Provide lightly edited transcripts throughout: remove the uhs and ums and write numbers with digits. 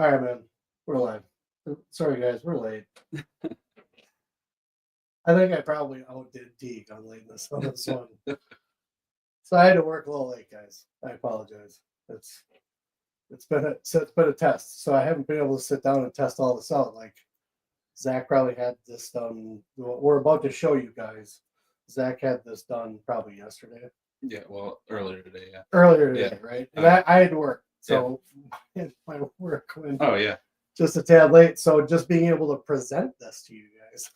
All right, man. We're live. Sorry, guys. We're late. I think I probably outdid Teague on lateness on this one. So I had to work a little late, guys. I apologize. It's been a test. So I haven't been able to sit down and test all this out. Like Zach probably had this done. What we're about to show you guys. Zach had this done probably yesterday. Yeah, well, earlier today, yeah. Earlier today, right? And I had to work. So my work went just a tad late. So just being able to present this to you guys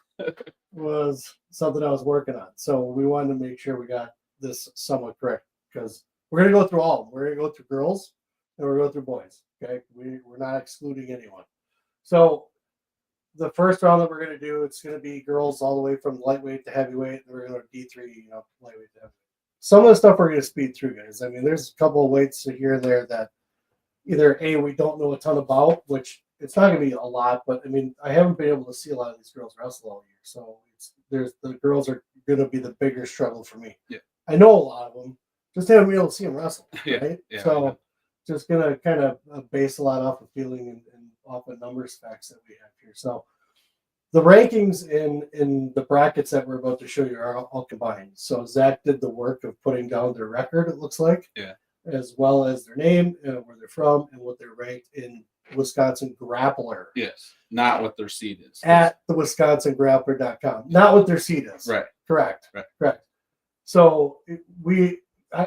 was something I was working on. So we wanted to make sure we got this somewhat correct because we're going to go through all of them. We're going to go through girls and we're going to go through boys. Okay. We're not excluding anyone. So the first round that we're going to do, it's going to be girls all the way from lightweight to heavyweight. And we're going to D3, lightweight to heavyweight. Some of the stuff we're going to speed through, guys. I mean, there's a couple of weights here and there that either A, we don't know a ton about, which it's not going to be a lot, but I mean, I haven't been able to see a lot of these girls wrestle all year. So the girls are going to be the bigger struggle for me. Yeah. I know a lot of them, just haven't been able to see them wrestle. Right? Yeah, so just going to kind of base a lot off of feeling and off of numbers facts that we have here. So the rankings in the brackets that we're about to show you are all combined. So Zach did the work of putting down their record, it looks like. Yeah. As well as their name, where they're from, and what they're ranked in Wisconsin Grappler. Yes, not what their seed is. At the WisconsinGrappler.com. Not what their seed is. Right. Correct. Right. Correct. So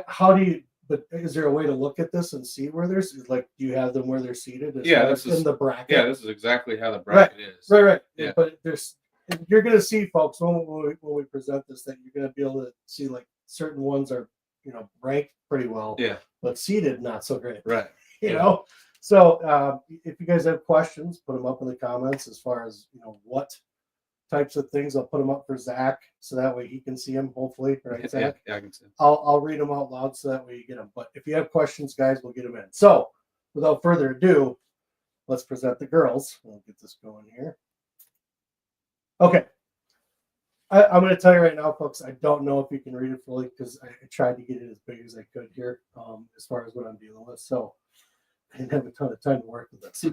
how do you, but is there a way to look at this and see where there's, like, do you have them where they're seated? This is in the bracket. Yeah, this is exactly how the bracket is. Right. Yeah. But you're going to see, folks, when we present this, that you're going to be able to see, like, certain ones are, ranked pretty well. Yeah. But seated, not so great. Right. You know? So if you guys have questions, put them up in the comments as far as, what types of things. I'll put them up for Zach so that way he can see them, hopefully. Right, Zach? Yeah, I can see them. I'll read them out loud so that way you get them. But if you have questions, guys, we'll get them in. So without further ado, let's present the girls. We'll get this going here. Okay. I'm going to tell you right now, folks, I don't know if you can read it fully because I tried to get it as big as I could here as far as what I'm dealing with. So I didn't have a ton of time to work with this.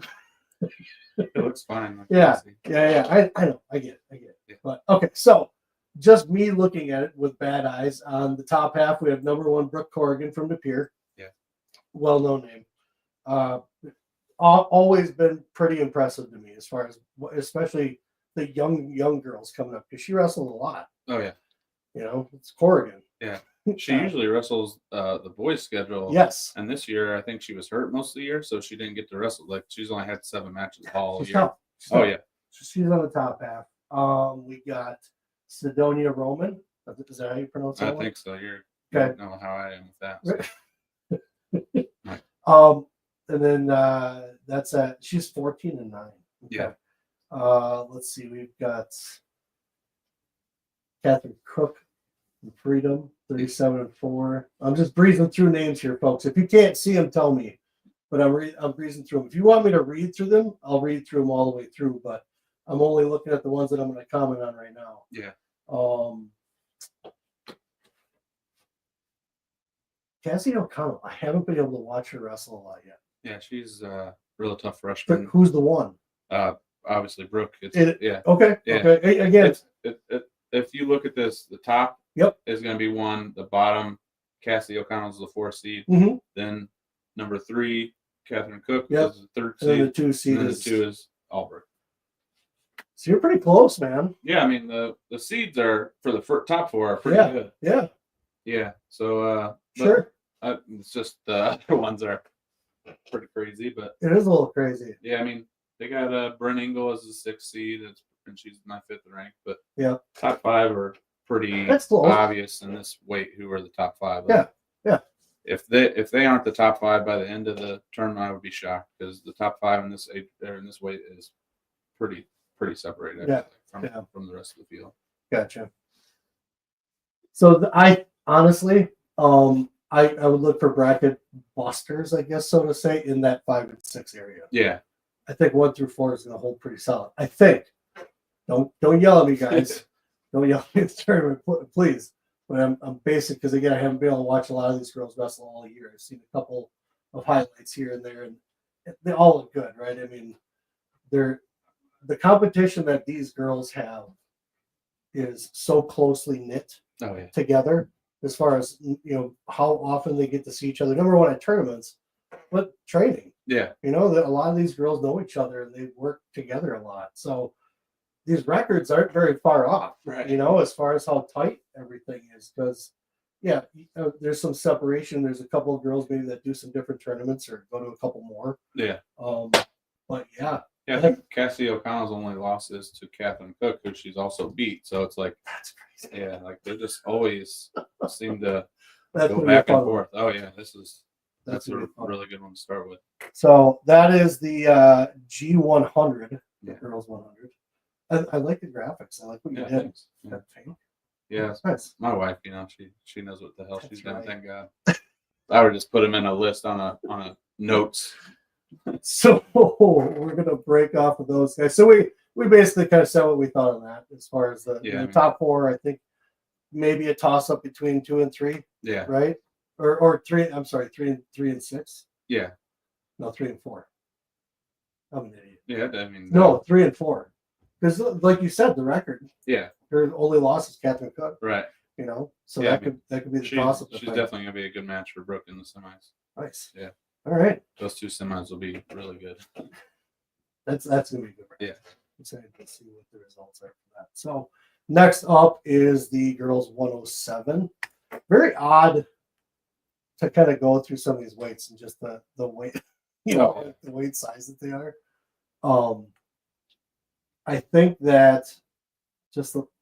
It looks fine. Yeah. I know. I get it. Yeah. But okay, so just me looking at it with bad eyes. On the top half, we have number 1, Brooke Corrigan from De Pere. Yeah. Well-known name. Always been pretty impressive to me as far as, especially the young girls coming up because she wrestled a lot. Oh yeah. It's Corrigan. Yeah. She usually wrestles the boys' schedule. Yes. And this year, I think she was hurt most of the year, so she didn't get to wrestle. Like she's only had 7 matches all year. Tough. Yeah. She's on the top half. We got Sidonia Roman. Is that how you pronounce it? I think so. You don't know how I am with that. So. And then that's she's 14-9. Okay. Yeah. Let's see. We've got Catherine Cook from Freedom, 37-4. I'm just breezing through names here, folks. If you can't see them, tell me. But I'm breezing through them. If you want me to read through them, I'll read through them all the way through. But I'm only looking at the ones that I'm going to comment on right now. Yeah. Cassie O'Connell. I haven't been able to watch her wrestle a lot yet. Yeah, she's a real tough freshman. But who's the one? Obviously Brooke. Yeah. Okay. Yeah. Okay. Again, if you look at this, the top is going to be 1. The bottom, Cassie O'Connell's the 4th seed. Mm-hmm. Then number 3, Catherine Cook is the 3rd seed. And the 2 seed and the 2 is Albrecht. So you're pretty close, man. Yeah, I mean the seeds are for the top 4 are pretty good. Yeah. Yeah. So sure. It's just the other ones are pretty crazy, but it is a little crazy. Yeah, I mean they got Bryn Engel as the 6th seed, and she's my 5th rank. But top 5 are pretty obvious in this weight. Who are the top 5? Yeah. If they aren't the top 5 by the end of the tournament, I would be shocked because the top 5 in this age or in this weight is pretty separated. From the rest of the field. Gotcha. So I honestly, I would look for bracket busters, I guess, so to say, in that 5 and 6 area. Yeah. I think 1 through 4 is going to hold pretty solid. I think. Don't yell at me, guys. Don't yell at me in the tournament, please. But I'm basic because again, I haven't been able to watch a lot of these girls wrestle all year. I've seen a couple of highlights here and there, and they all look good, right? I mean, the competition that these girls have is so closely knit together as far as how often they get to see each other. Number one at tournaments, but training. Yeah. A lot of these girls know each other and they work together a lot. So these records aren't very far off, right? As far as how tight everything is, because there's some separation. There's a couple of girls maybe that do some different tournaments or go to a couple more. Yeah. But yeah. Yeah, I think Cassie O'Connell's only losses to Catherine Cook, who she's also beat. So it's like, that's crazy. Yeah, like they just always seem to go back and forth. Oh yeah, that's a really good one to start with. So that is the G100, the girls 100. I like the graphics. I like what you did. Yeah. Yeah, it's nice. My wife, she knows what the hell she's done. Right. Thank God. I would just put them in a list on a notes. So we're gonna break off of those guys. So we basically kind of said what we thought on that as far as the top four. I think maybe a toss up between 2 and 3. Yeah. Right. Or 3. I'm sorry, 3 and 6. Yeah. No, 3 and 4. I'm an idiot. Yeah, I mean. No, 3 and 4. Because like you said, the record. Yeah. Her only loss is Catherine Cook. Right. So that could be the toss up. She's definitely gonna be a good match for Brooke in the semis. Nice. Yeah. All right. Those 2 semis will be really good. That's gonna be good. Yeah. Excited to see what the results are for that. So next up is the girls 107. Very odd to kind of go through some of these weights and just the weight, the weight size that they are. I think that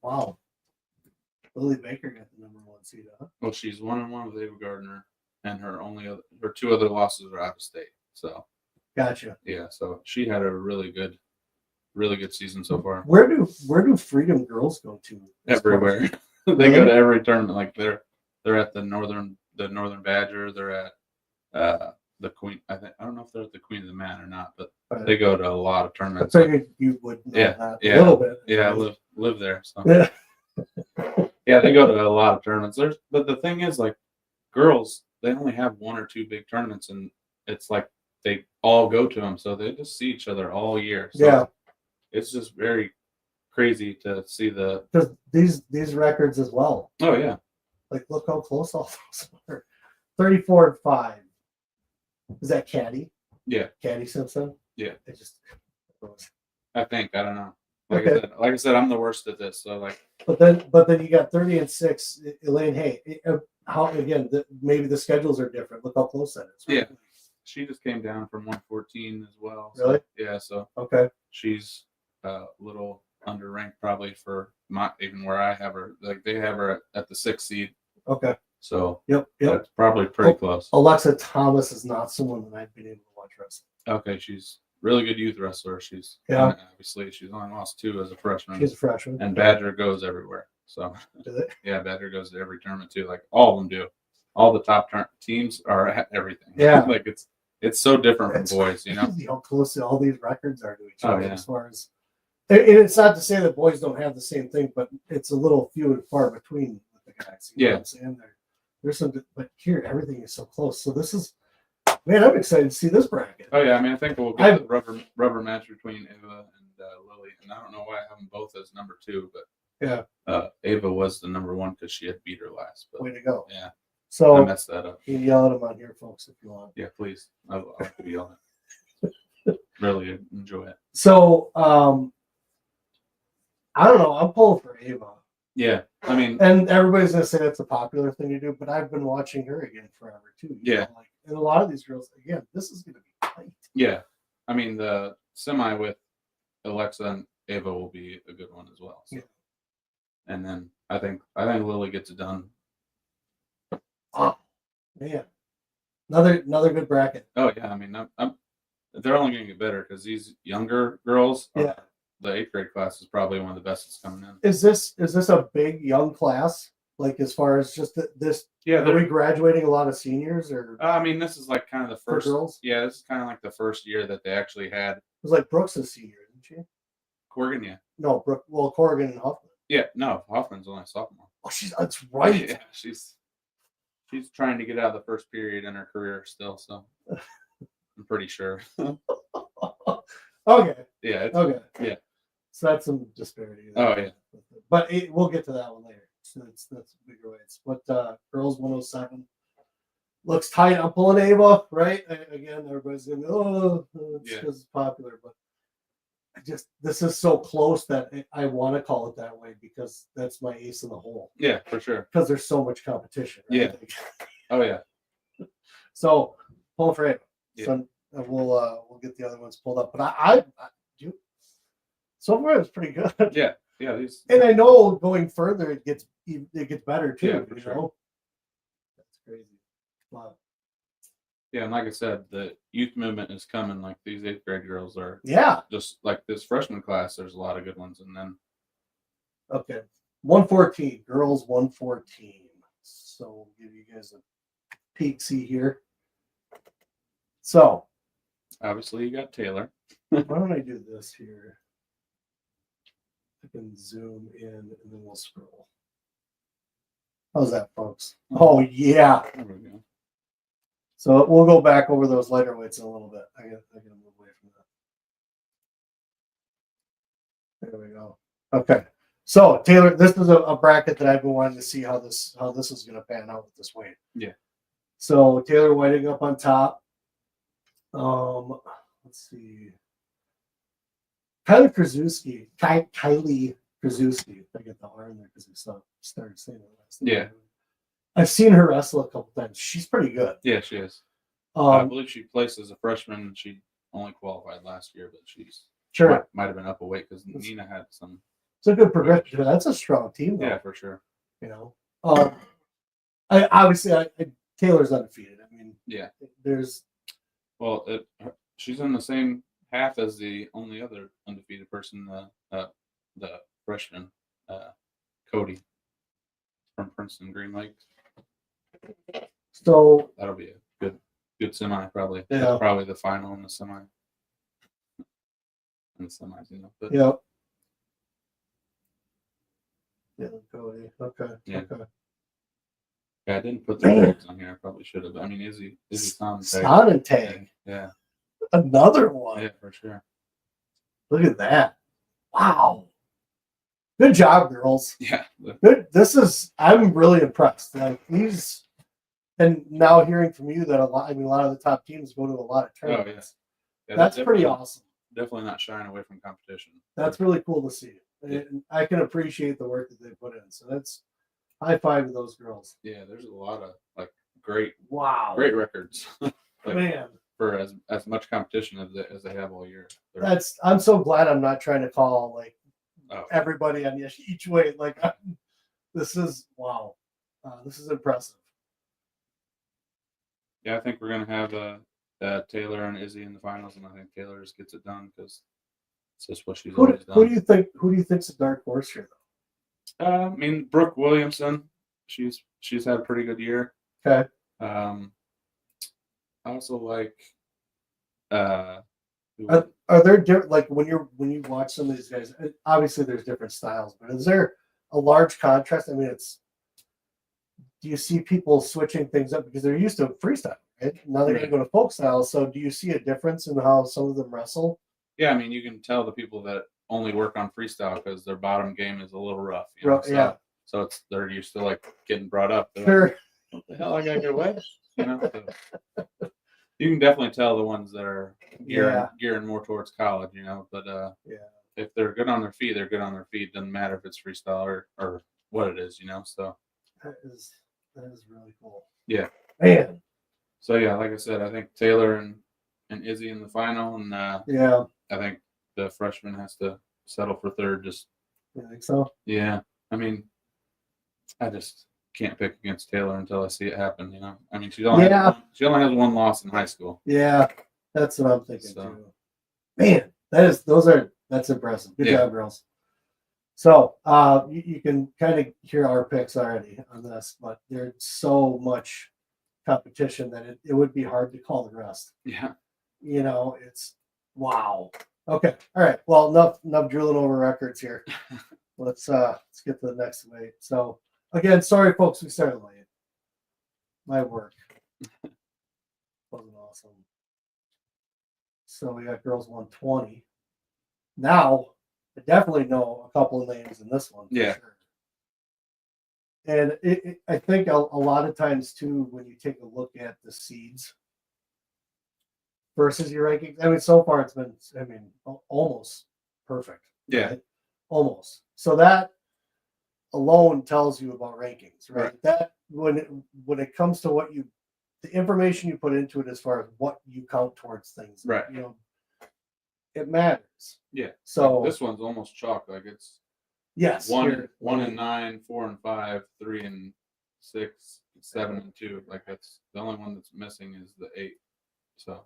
wow. Lily Baker got the number 1 seed, huh? Well, she's 1-1 with Ava Gardner, and her 2 other losses are out of state. So, gotcha. Yeah, so she had a really good season so far. Where do Freedom girls go to? Everywhere. They go to every tournament. Like they're at the Northern Badger. They're at the Queen. I don't know if they're at the Queen of the Man or not, but they go to a lot of tournaments. I figured you would know that a little bit. Yeah, I live there. So. Yeah. Yeah, they go to a lot of tournaments. But the thing is, like, girls, they only have 1 or 2 big tournaments, and it's like they all go to them, so they just see each other all year. So it's just very crazy to see because these records as well. Oh yeah, like look how close all those are. 34-5. Is that Caddy? Yeah, Caddy Simpson. Yeah, I think I don't know. Like I said, I'm the worst at this. So like, but then you got 30-6, Elaine Hay. How again? Maybe the schedules are different. Look how close that is. Right? Yeah, she just came down from 114 as well. Really? So, yeah. So okay, she's a little underranked probably for even where I have her. Like they have her at the 6th seed. Okay. So yep, that's probably pretty close. Alexa Thomas is not someone that I've been able to watch wrestling. Okay, she's really good youth wrestler. She's obviously she's only lost 2 as a freshman. She's a freshman. And Badger goes everywhere. So yeah, Badger goes to every tournament too. Like all of them do. All the top teams are at everything. Yeah, like it's so different from boys. How close all these records are to each other as far as. And it's not to say that boys don't have the same thing, but it's a little few and far between with the guys. You know what I'm saying? There's some, but here everything is so close. So this is. Man, I'm excited to see this bracket. Oh yeah, I mean I think we'll get the rubber match between Ava and Lily, and I don't know why I have them both as number 2, but Ava was the number 1 because she had beat her last. But, way to go! Yeah, so I messed that up. You can yell at them on here, folks, if you want. Yeah, please. I like to be yelling. Really enjoy it. So I don't know. I'm pulling for Ava. Yeah, I mean, and everybody's gonna say that's a popular thing to do, but I've been watching her again forever too. And a lot of these girls, again, this is going to be tight. Yeah. I mean, the semi with Alexa and Ava will be a good one as well. So. Yeah. And then I think Lily gets it done. Oh, man. Another good bracket. Oh, yeah. I mean, they're only going to get better because these younger girls, the 8th grade class is probably one of the best that's coming in. Is this a big young class? Like as far as just this, are we graduating a lot of seniors or? I mean, this is like kind of the first. Girls? Yeah, this is kind of like the first year that they actually had. It was like Brooks' senior, didn't she? Corrigan, yeah. No, Corrigan and Huffman. Yeah, no, Huffman's only a sophomore. Oh, that's right. Yeah, she's trying to get out of the first period in her career still. So. I'm pretty sure. Okay. Yeah. Okay. Yeah. So that's some disparity there. Oh yeah. But we'll get to that one later. So that's bigger weights. But girls 107 looks tight. I'm pulling Ava, right? Again, everybody's gonna go, oh, it's because it's popular, but this is so close that I want to call it that way because that's my ace in the hole. Yeah, for sure. Because there's so much competition. Right? Yeah. Oh yeah. So pull for Ava. Yeah. So we'll get the other ones pulled up. But I do. So far, it's pretty good. Yeah. Yeah. And I know going further, it gets better too. Yeah, for sure. Know? That's crazy. Wow. Yeah, and like I said, the youth movement is coming. Like these 8th grade girls are. Yeah. Just like this freshman class, there's a lot of good ones, and then. Okay, 114 girls 114. So we'll give you guys a peek. See here. So. Obviously, you got Taylor. Why don't I do this here? I can zoom in and then we'll scroll. How's that, folks? Oh yeah. There we go. So we'll go back over those lighter weights in a little bit. I gotta move away from that. There we go. Okay. So Taylor, this is a bracket that I've been wanting to see how this is gonna pan out with this weight. Yeah. So Taylor Whiting up on top. Let's see. Kylie Krasuski. I get the R in there because we started saying it last time. Yeah. I've seen her wrestle a couple times. She's pretty good. Yeah, she is. I believe she placed as a freshman. She only qualified last year, but she's sure might have been up a weight because Nina had some. It's a good progression. That's a strong team, though. Yeah, for sure. You know, I Taylor's undefeated. I mean, yeah, there's. Well, she's in the same half as the only other undefeated person, the freshman, Cody from Princeton Green Lake. So that'll be a good semi, probably. Yeah. That's probably the final in the semi. In the semis, you know. But, yep. Yeah, Cody. Okay. Yeah. Okay. Yeah, I didn't put the tags on here. I probably should have. I mean, Izzy Sonnentag. Yeah. Another one. Yeah, for sure. Look at that. Wow. Good job, girls. Yeah. Good. I'm really impressed. Like these, and now hearing from you that a lot of the top teams go to a lot of tournaments. Yeah, that's pretty awesome. Definitely not shying away from competition. That's really cool to see. Yeah. And I can appreciate the work that they put in. So that's high five to those girls. Yeah, there's a lot of great records. Man. For as much competition as they have all year. I'm so glad I'm not trying to call everybody on each weight. This is wow. This is impressive. Yeah, I think we're gonna have Taylor and Izzy in the finals, and I think Taylor just gets it done because it's just what she's always done. Who do you think's a dark horse here, though? I mean, Brooke Williamson. She's had a pretty good year. Okay. I also like. Are there different when you watch some of these guys? Obviously, there's different styles, but is there a large contrast? I mean, do you see people switching things up because they're used to freestyle, right? Now they're going to go to folk style. So, do you see a difference in how some of them wrestle? Yeah, I mean, you can tell the people that only work on freestyle because their bottom game is a little rough. You know? Yeah. So they're used to getting brought up. Sure. Like, what the hell I gotta get away? You know. So, you can definitely tell the ones that are gearing more towards college, you know. But if they're good on their feet, they're good on their feet. Doesn't matter if it's freestyle or what it is, you know. So that is really cool. Yeah, man. So yeah, like I said, I think Taylor and Izzy in the final, and I think the freshman has to settle for third. Just you think so? Yeah, I mean, I just can't pick against Taylor until I see it happen. You know, I mean, she only has one loss in high school. Yeah, that's what I'm thinking too. Man, that's impressive. Good job, girls. So you can kind of hear our picks already on this, but there's so much competition that it would be hard to call the rest. Yeah, you know, it's wow. Okay, all right. Well, enough drilling over records here. Let's get to the next weight. So again, sorry folks, we started late. My work wasn't awesome. So we got girls 120. Now, I definitely know a couple of names in this one. Yeah. Sure. And I think a lot of times too, when you take a look at the seeds versus your rankings, I mean, so far it's been, I mean, almost perfect. Yeah. Right? Almost. So that alone tells you about rankings, right? That when it comes to what you, the information you put into it as far as what you count towards things, right? You know, it matters. Yeah. So like this one's almost chalk. Like it's one and 9, 4 and 5, 3 and 6, 7 and 2. Like that's the only one that's missing is the 8. So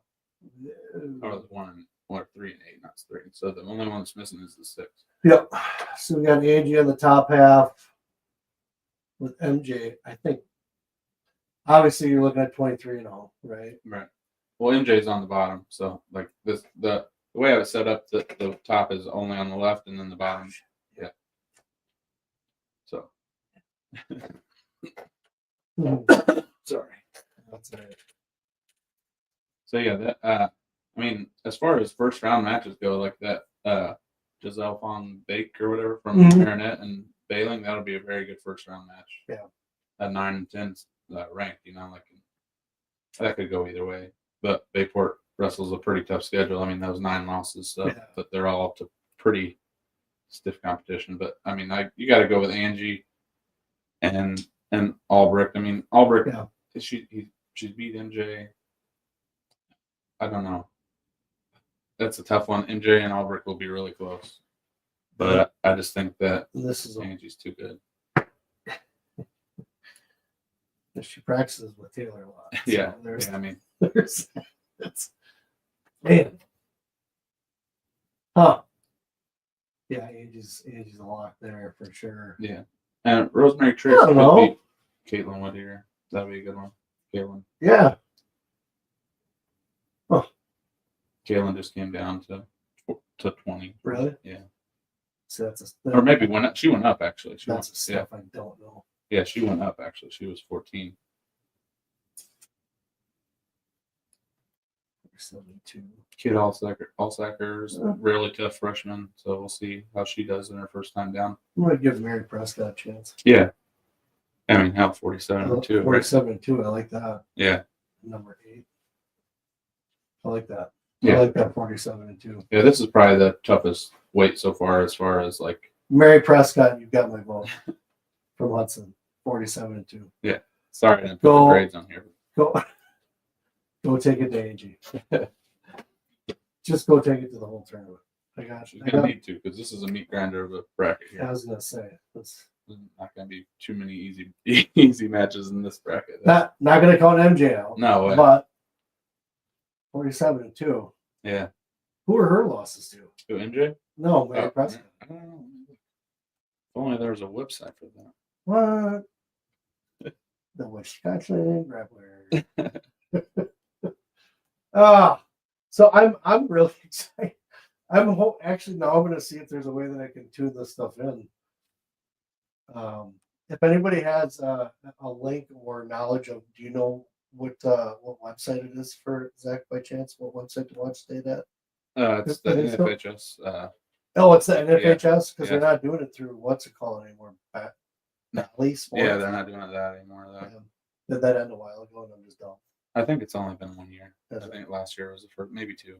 or the 1 or 3 and 8, not 3. So the only one that's missing is the 6. Yep. So we got Angie on the top half with MJ. I think obviously you're looking at 23 and all, right? Right. Well, MJ's on the bottom, so like this the way I was set up, the top is only on the left and then the bottom. Yeah. So. Sorry. That's it. So yeah, that I mean, as far as first round matches go, like that Giselle Von Bake or whatever from Marinette and Bailing, that'll be a very good first round match. Yeah. At 9 and 10 ranked, you know, like that could go either way. But Bayport wrestles a pretty tough schedule. I mean, those 9 losses, but they're all up to pretty stiff competition. But I mean, you got to go with Angie and Albrecht. I mean, Albrecht, she's beat MJ. I don't know. That's a tough one. MJ and Albrecht will be really close, but I just think that Angie's too good. She practices with Taylor a lot. So yeah, I mean, it's man, huh? Yeah, Angie's a lot there for sure. Yeah, and Rosemary Trace could beat Caitlin Whittier. That'd be a good one. Caitlin. Yeah. Oh. Caitlin just came down to 20. Really? Yeah. So or maybe she went up actually. That's stuff I don't know. Yeah, she went up actually. She was 14. 72. Kid Alsacker is a really tough freshman, so we'll see how she does in her first time down. I'm gonna give Mary Prescott a chance. Yeah. I mean, how 47-2. 47-2. I like that. Yeah. Number 8. I like that. Yeah. I like that 47-2. Yeah, this is probably the toughest weight so far as like Mary Prescott, you've got my vote from Hudson. 47-2. Yeah. Sorry, I didn't put the grades on here. Go take it to Angie. Just go take it to the whole tournament. I got you. She's gonna need to because this is a meat grinder of a bracket here. I was gonna say there's not gonna be too many easy matches in this bracket. Not gonna count MJ out. No way. But 47-2. Yeah. Who are her losses to? To MJ? No, Mary Prescott. I don't know. If only there was a website for that. What? The Wisconsin Grappler. So I'm really excited. Actually now I'm going to see if there's a way that I can tune this stuff in. If anybody has a link or knowledge of, do you know what website it is for Zach by chance? What website to watch state at? It's the NFHS. It's the NFHS because they're not doing it through what's it called anymore? Bally Sports. Yeah, they're not doing that anymore though. Yeah. Did that end a while ago and I'm just dumb. I think it's only been 1 year. I think last year was the first, maybe 2.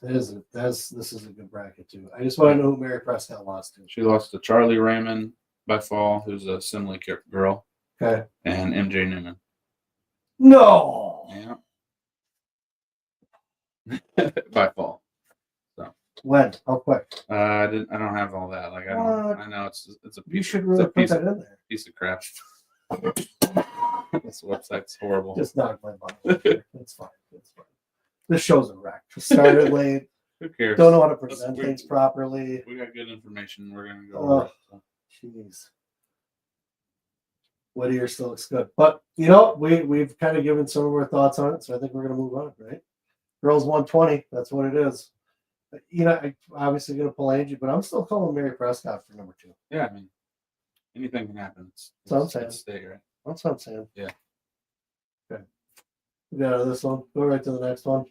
This is a good bracket too. I just want to know who Mary Prescott lost to. She lost to Charlie Raymond by fall, who's a Simile girl. Okay. And MJ Newman. No. Yeah. By fall. So. When? How quick? I don't have all that. Like I know it's a piece. You should really put that in there. Piece of crap. This website's horrible. Just knock my butt. It's fine. It's fine. This show's a wreck. Started late. Who cares? Don't know how to present things properly. We got good information. We're gonna go over it. So. Jeez. Whittier still looks good. But we've kind of given some of our thoughts on it, so I think we're gonna move on, right? Girls 120, that's what it is. I'm obviously gonna pull Angie, but I'm still calling Mary Prescott for number 2. Yeah, I mean anything can happen. That's what I'm saying. Stay, right? That's what I'm saying. Yeah. Okay. Go to this one. Go right to the next one.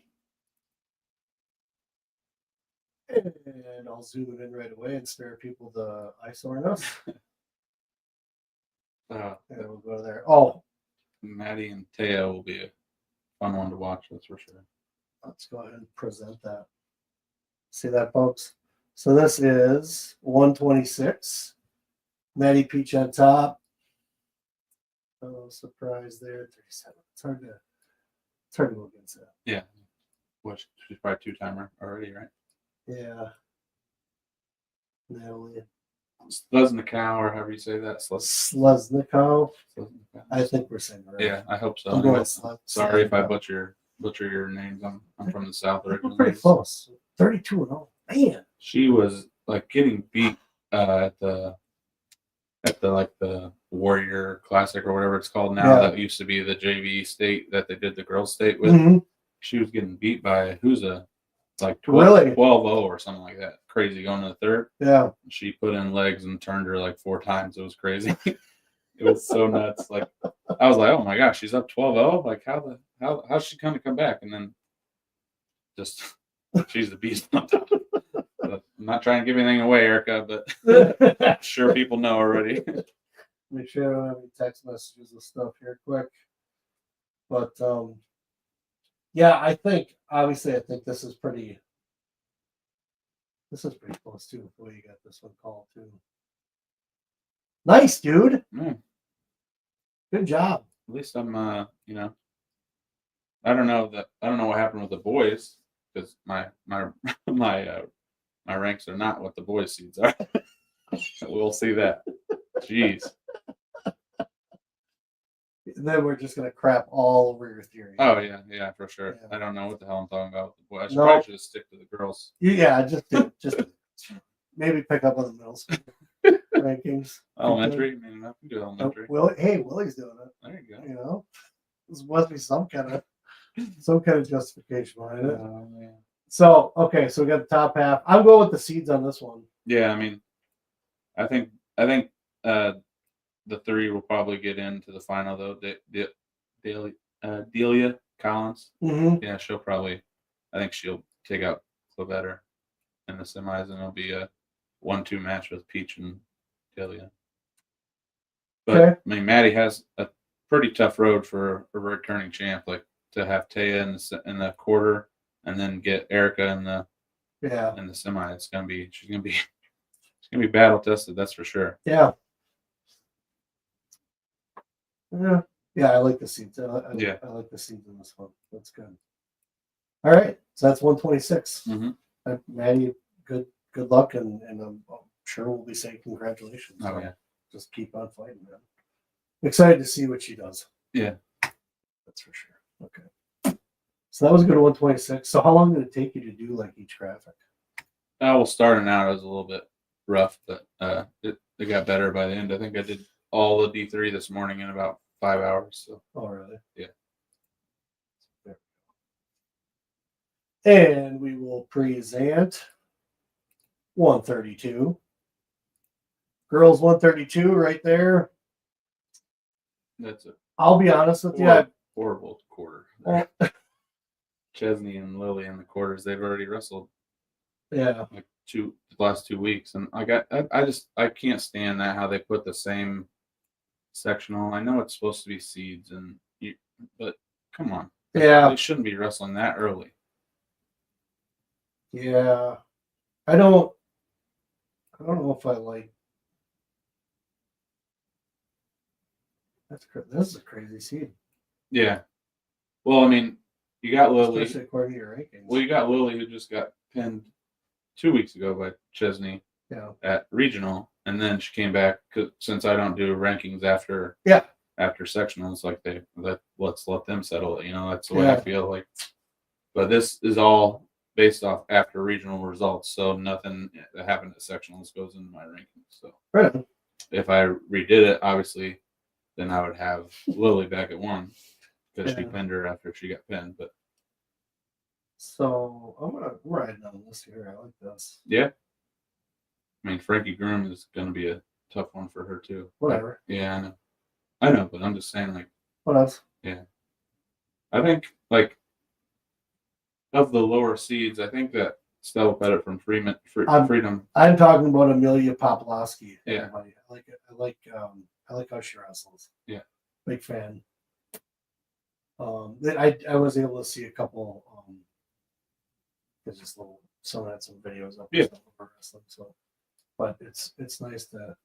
And I'll zoom it in right away and spare people the eyesoreness. And we'll go there. Oh, Maddie and Taya will be a fun one to watch, that's for sure. Let's go ahead and present that. See that, folks? So this is 126. Maddie Peach on top. Oh, surprise there. 37. It's hard to go against that. Yeah. Which she's probably two-timer already, right? Yeah. Natalie. Sleznikau, or however you say that. Sleznikau. I think we're saying it right. Yeah, I hope so. I'm going Sorry if I butcher your names. I'm from the South originally. We're pretty close. 32-0. Man. She was like getting beat at the like the Warrior Classic or whatever it's called now. Yeah. That used to be the JV state that they did the girls state with. Mm-hmm. She was getting beat by Huza, like 12-0 or something like that. Crazy going to the third. Yeah. She put in legs and turned her like 4 times. It was crazy. It was so nuts. Like I was like, oh my gosh, she's up 12-0. Like how's she kind of come back? And then just she's the beast on top. I'm not trying to give anything away, Erica, but I'm sure people know already. Make sure I don't have any text messages and stuff here quick. But yeah, I think this is pretty close too. The way you got this one called too. Nice, dude. Good job. At least I'm I don't know what happened with the boys because my ranks are not what the boys' seeds are. We'll see that. Jeez. Then we're just gonna crap all over your theory. Oh yeah, for sure. Yeah. I don't know what the hell I'm talking about with the boys. I should probably just stick to the girls. Yeah, just maybe pick up on the middle school rankings. Elementary, I mean, I can do elementary. Willie's doing it. There you go. You know, there must be some kind of justification behind it. Yeah. So okay, so we got the top half. I'm going with the seeds on this one. Yeah, I mean, I think the 3 will probably get into the final though. Delia Collins. Mm-hmm. Yeah, I think she'll take out Clevetter in the semis, and it'll be a 1-2 match with Peach and Delia. But okay. I mean, Maddie has a pretty tough road for a returning champ, like to have Taya in the quarter, and then get Erica in the semi. She's gonna be battle tested. That's for sure. Yeah. Yeah, I like the seeds. I like the seeds in this one. That's good. All right, so that's 126. Mm-hmm. Maddie, good luck, and I'm sure we'll be saying congratulations. Oh yeah, just keep on fighting, man. Excited to see what she does. Yeah, that's for sure. Okay, so that was a good 126. So how long did it take you to do like each graphic? Well, starting out it was a little bit rough, but it got better by the end. I think I did all the D3 this morning in about 5 hours. So. Oh, really? Yeah. And we will present 132. Girls 132 right there. That's it. I'll be honest with you. Horrible quarter. Chesney and Lily in the quarters, they've already wrestled. Yeah. Like the last 2 weeks. And I can't stand that how they put the same sectional. I know it's supposed to be seeds but come on. Yeah. They shouldn't be wrestling that early. Yeah. I don't know if I like. This is a crazy seed. Yeah. Well, I mean, you got Lily. Especially according to your rankings. Well, you got Lily who just got pinned 2 weeks ago by Chesney at regional, and then she came back since I don't do rankings after sectionals, like let's let them settle it. You know, that's the way I feel like. But this is all based off after regional results, so nothing that happened at sectionals goes into my rankings. So if I redid it, obviously, then I would have Lily back at 1 because she pinned her after she got pinned. But so I'm gonna write down this here. I like this. Yeah. I mean, Frankie Groom is going to be a tough one for her too. Whatever. Yeah, I know, but I'm just saying, like, what else? Yeah. I think like of the lower seeds, I think that Stella Pettit from Freedom. I'm talking about Amelia Poplawski. Yeah. Everybody. I like it. I like how she wrestles. Yeah. Big fan. I was able to see a couple. Just little. Someone had some videos up. Yeah. Of her wrestling. So, but it's nice to.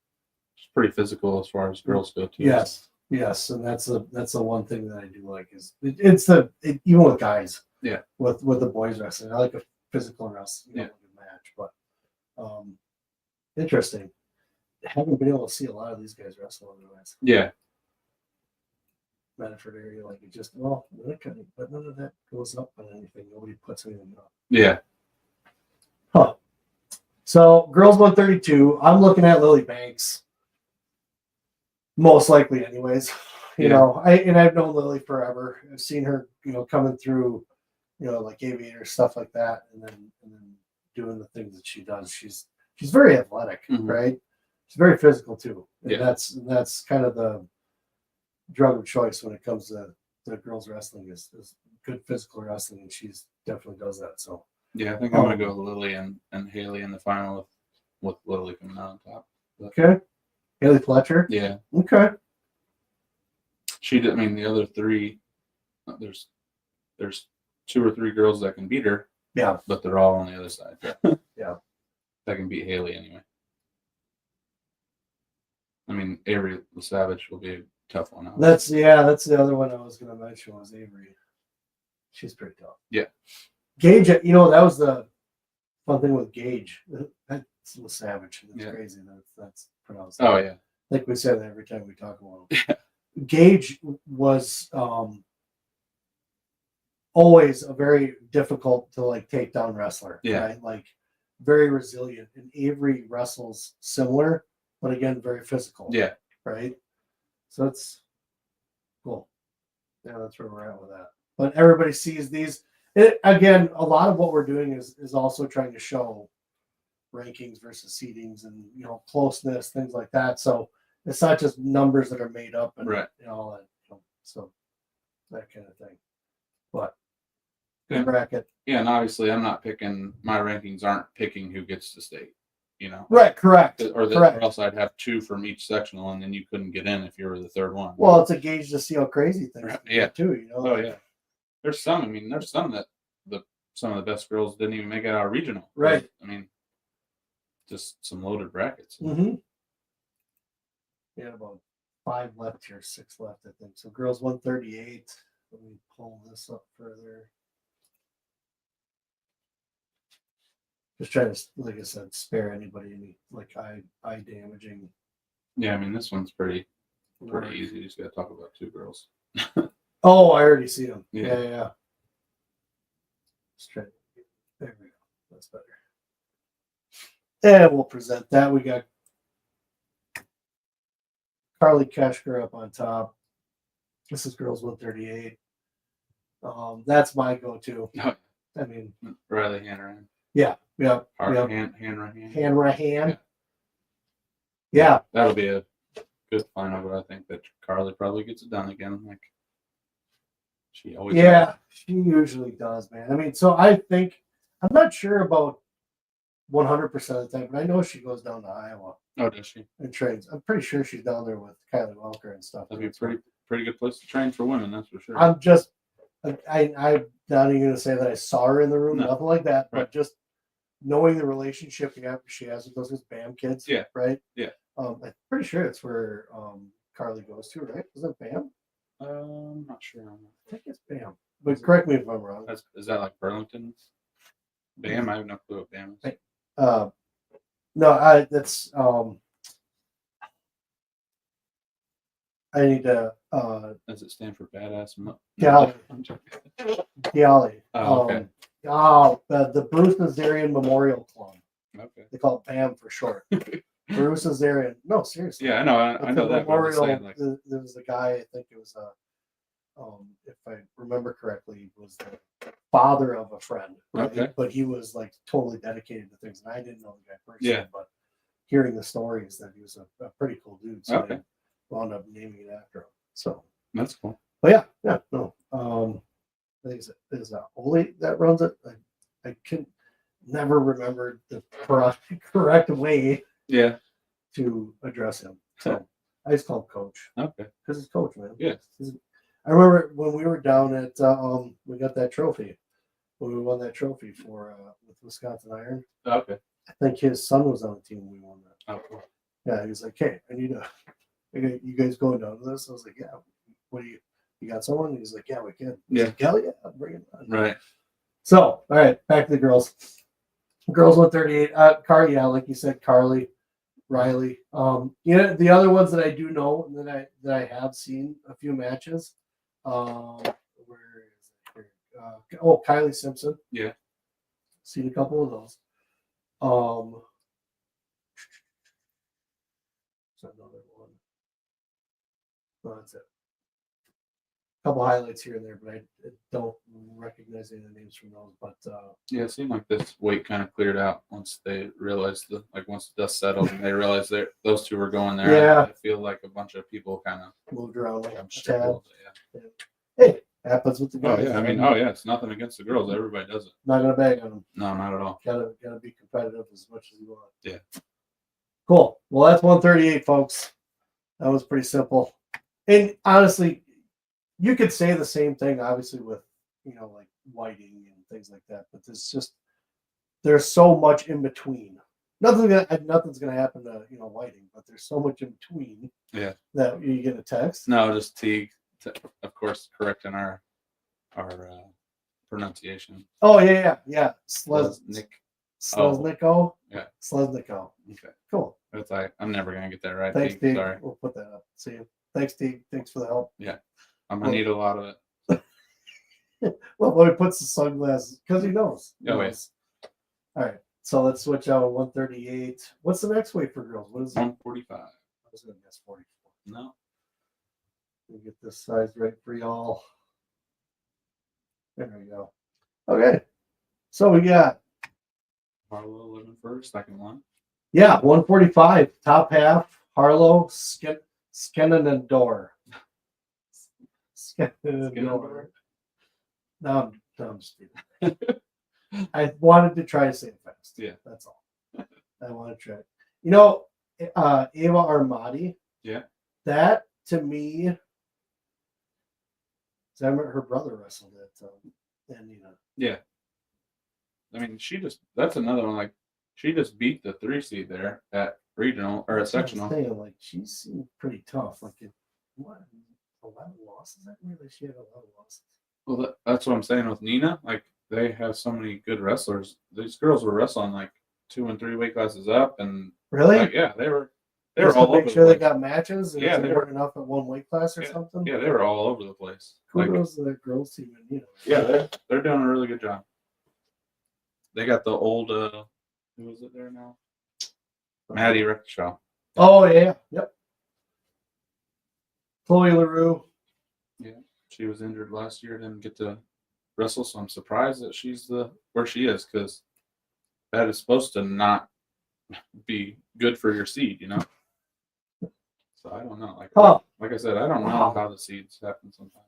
It's pretty physical as far as girls go too. Yes. Yes, and that's the one thing that I do like is even with guys. Yeah. With the boys wrestling, I like a physical wrestling match, but interesting. I haven't been able to see a lot of these guys wrestle otherwise. Yeah. Medford area, like it just but none of that goes up on anything. Nobody puts anything up. Yeah. Huh. So girls 132. I'm looking at Lily Banks. Most likely, anyways. You know, I've known Lily forever. I've seen her, coming through, like aviator stuff like that, and then doing the things that she does. She's very athletic, right? She's very physical too. And that's kind of the drug of choice when it comes to girls wrestling is good physical wrestling, and she's definitely does that. So yeah, I think I'm gonna go Lily and Haley in the final with Lily coming out on top. Okay. Haley Fletcher? Yeah. Okay. She did. I mean, the other three, there's 2 or 3 girls that can beat her. Yeah. But they're all on the other side. Yeah. That can beat Haley anyway. I mean, Avery the Savage will be a tough one. That's the other one I was going to mention was Avery. She's pretty tough. Yeah. Gage, that was the fun thing with Gage. That's the Savage. That's crazy. That's pronounced. Oh yeah. I think we say that every time we talk about him. Gage was always a very difficult to take down wrestler. Yeah. Right? Like very resilient. And Avery wrestles similar, but again, very physical. Yeah. Right. So it's cool. Yeah, that's where we're at with that. But everybody sees these. Again, a lot of what we're doing is also trying to show rankings versus seedings and closeness, things like that. So it's not just numbers that are made up and all that. So that kind of thing. But good bracket. Yeah, and obviously I'm not picking. My rankings aren't picking who gets to state. Right, correct. Or else I'd have 2 from each sectional, and then you couldn't get in if you were the third one. Well, it's a gauge to see how crazy things are too. Oh yeah. There's some. I mean, there's some that some of the best girls didn't even make it out of regional. Right. I mean, just some loaded brackets. Mm-hmm. We had about 5 left here, 6 left, I think. So girls 138. Let me pull this up further. Just trying to, like I said, spare anybody any eye damaging. Yeah, I mean this one's pretty easy. You just got to talk about 2 girls. Oh, I already see them. Yeah. Let's try. There we go. That's better. And we'll present that. We got Carly Keshker up on top. This is girls 138. That's my go-to. I mean, Riley Hanrahan. Yeah. Hanrahan. Yeah. That'll be a good final, but I think that Carly probably gets it done again. She always does. She usually does, man. I mean, so I think I'm not sure about 100% of the time, but I know she goes down to Iowa. Oh, does she? And trains. I'm pretty sure she's down there with Kylie Welker and stuff. That'd be a pretty good place to train for women, that's for sure. I'm not even going to say that I saw her in the room, nothing like that, but just knowing the relationship she has with those BAM kids. Yeah. Right? Yeah. I'm pretty sure it's where Carly goes to, right? Is that BAM? I'm not sure. I think it's BAM. But correct me if I'm wrong. Is that like Burlington? BAM? I have no clue what BAM is. No, that's I need to Does it stand for badass? Galley. Oh, okay. The Bruce Nazarian Memorial Club. Okay. They call it BAM for short. Bruce Nazarian. No, seriously. Yeah, I know. I know that. Memorial. There was a guy. I think it was if I remember correctly, was the father of a friend. Right? Okay. But he was totally dedicated to things, and I didn't know the guy personally. Yeah. But hearing the stories that he was a pretty cool dude. So okay. I wound up naming it after him. So that's cool. But no. I think is Oli that runs it. I can never remember the correct way to address him. So I just call him Coach. Okay. Because he's Coach, man. Yeah. I remember when we were down at we got that trophy. When we won that trophy for with Wisconsin Iron. Okay. I think his son was on the team when we won that. Oh, cool. Yeah, he was like, "Hey, you guys going down to this?" I was like, "Yeah." What do you got someone? He's like, "Yeah, we can." Yeah. Like, hell yeah, bring it on. Right. So, all right, back to the girls. Girls 138. Yeah, like you said, Carly, Riley. The other ones that I do know that I have seen a few matches. Where is it here? Kylie Simpson. Yeah. Seen a couple of those. There's another one. Oh, that's it. A couple highlights here and there, but I don't recognize any of the names from those. But it seemed like this weight kind of cleared out once they realized once the dust settled and they realized that those two were going there. Yeah. I feel like a bunch of people kind of moved around like a tad. Yeah. Hey, happens with the guys. Oh yeah, I mean, it's nothing against the girls. Everybody does it. Not gonna bag on them. No, not at all. Gotta be competitive as much as you want. Yeah. Cool. Well, that's 138, folks. That was pretty simple. And honestly, you could say the same thing, obviously, with like whiting and things like that. But there's so much in between. Nothing's gonna happen to whiting, but there's so much in between. Yeah. That you get a text. No, just Teague, of course, correcting our pronunciation. Oh yeah. Sleznick. Sleznicko. Yeah. Sleznicko. Okay. Cool. It's I'm never gonna get that right. Thanks, Teague. Sorry. We'll put that up. See you. Thanks, Teague. Thanks for the help. Yeah. I'm gonna need a lot of it. Well, when he puts the sunglasses, because he knows. Oh, yes. All right. So let's switch out 138. What's the next weight for girls? What is it? 145. I was gonna guess 44. No. Let me get this size right for y'all. There we go. Okay. So we got Harlow 11 first, second one. Yeah, 145. Top half, Harlow, Skenanador. Skenanador. No, I'm stupid. I wanted to try to say it fast. Yeah. That's all. I want to try it. Ava Armadi. Yeah. That, to me, I remember her brother wrestled at Yeah. I mean, that's another one. Like, she just beat the 3 seed there at regional or at sectional. Like, she seemed pretty tough. Like, 11 losses? I didn't realize she had 11 losses. Well, that's what I'm saying with Nina. Like, they have so many good wrestlers. These girls were wrestling like 2 and 3 weight classes up, and really, they were just all to make over sure the they got matches. Yeah, they weren't enough at one weight class or something. Yeah, they were all over the place. Kudos to that girls team, Yeah, they're doing a really good job. They got the old who is it there now? Maddie Rickshaw. Oh yeah, yep. Chloe LaRue. Yeah, she was injured last year, didn't get to wrestle, so I'm surprised that she's where she is, because that is supposed to not be good for your seed, So I don't know. Like I said, I don't know how the seeds happen sometimes.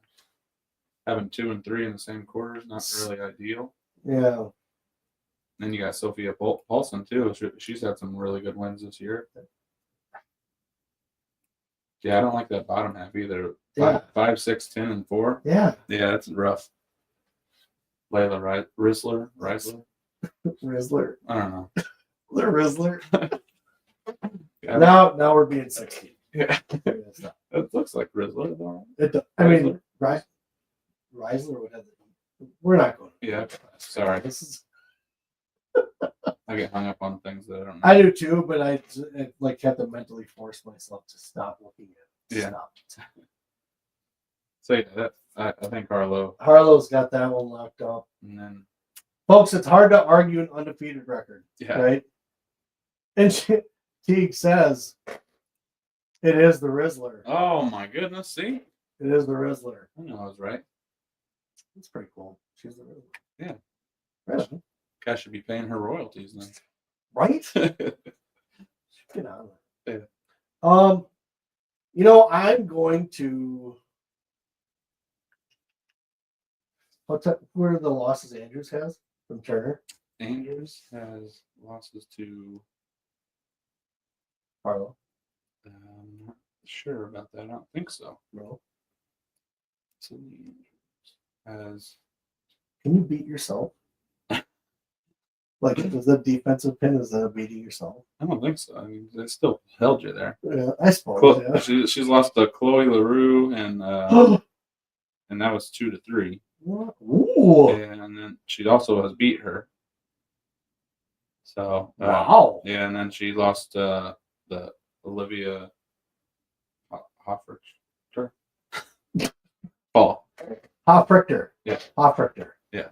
Having 2 and 3 in the same quarter is not really ideal. Yeah. Then you got Sophia Paulson too. She's had some really good wins this year. Yeah, I don't like that bottom half either. 5, 6, 10, and 4. Yeah. Yeah, that's rough. Layla Rizzler. Rizzler. I don't know. The Rizzler. Now we're being 16. Yeah. It looks like Rizzler though. Rizzler would have we're not going to. Yeah. Sorry. I get hung up on things that I don't know. I do too, but I have to mentally force myself to stop looking at it. Yeah. Stop. So yeah, I think Harlow's got that one locked up. And then, folks, it's hard to argue an undefeated record. Yeah. Right? And Teague says it is the Rizzler. Oh my goodness, see? It is the Rizzler. I know I was right. That's pretty cool. She's the Rizzler. Yeah. Right. Guy should be paying her royalties then. Right? Get on it. Yeah. I'm going to Where are the losses Andrews has from Turner? Andrews has losses to. Harlow. I'm not sure about that. I don't think so. No. Sydney Andrews has. Can you beat yourself? Like, is that defensive pin? Is that beating yourself? I don't think so. I mean, they still held you there. Yeah, I suppose. Yeah. She's lost to Chloe LaRue and and that was 2-3. Ooh. And then she also has beat her. So wow. Yeah, and then she lost the Olivia Hoffrichter. Paul. Hoffrichter. Yeah. Hoffrichter. Yeah.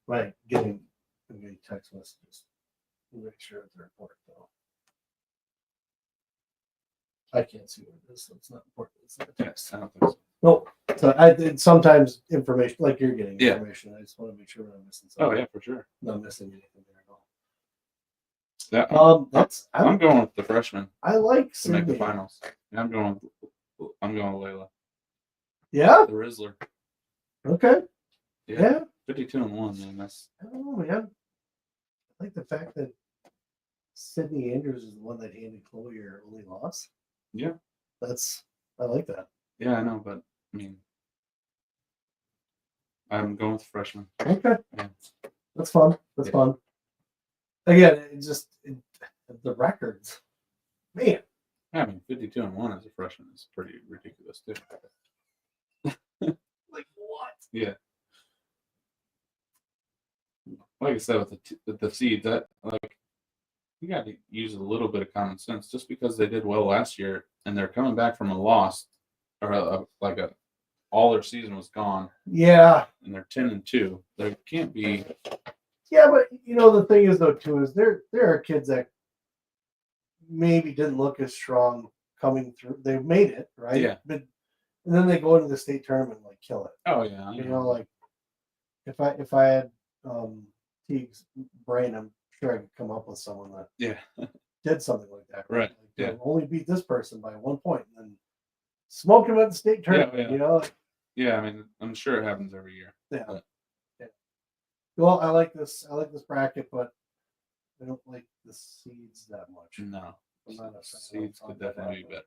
Right. Getting text messages. Make sure it's a report though. I can't see what it is, so it's not important. It's not text. I don't think so. No. So I did sometimes information like you're getting information. I just want to make sure I'm not missing something. Oh yeah, for sure. Not missing anything there at Yeah. all. I'm going with the freshman. I like to make the finals. Yeah, I'm going with Layla. Yeah. The Rizzler. Okay. Yeah. 52-1, man. That's. I don't know, man. I like the fact that Sydney Andrews is the one that handed Chloe her only loss. Yeah. I like that. Yeah, I know, but I mean, I'm going with the freshman. Okay. Yeah. That's fun. That's fun. Again, the records, man. I mean, 52-1 as a freshman is pretty ridiculous too. Like what? Yeah. Like I said, with the seeds, that like you got to use a little bit of common sense. Just because they did well last year and they're coming back from a loss or all their season was gone. Yeah. And they're 10-2. There can't be. Yeah, but the thing is though too is there are kids that maybe didn't look as strong coming through. They made it, right? Yeah. But and then they go into the state tournament and kill it. Oh yeah. Like if I had Teague's brain, I'm sure I could come up with someone that did something like that. Right. Like, only beat this person by 1 point and then smoke him at the state tournament. Yeah. Yeah, I mean, I'm sure it happens every year. Yeah. Yeah. Well, I like this bracket, but I don't like the seeds that much. No. I'm not a fan. Seeds could definitely be better.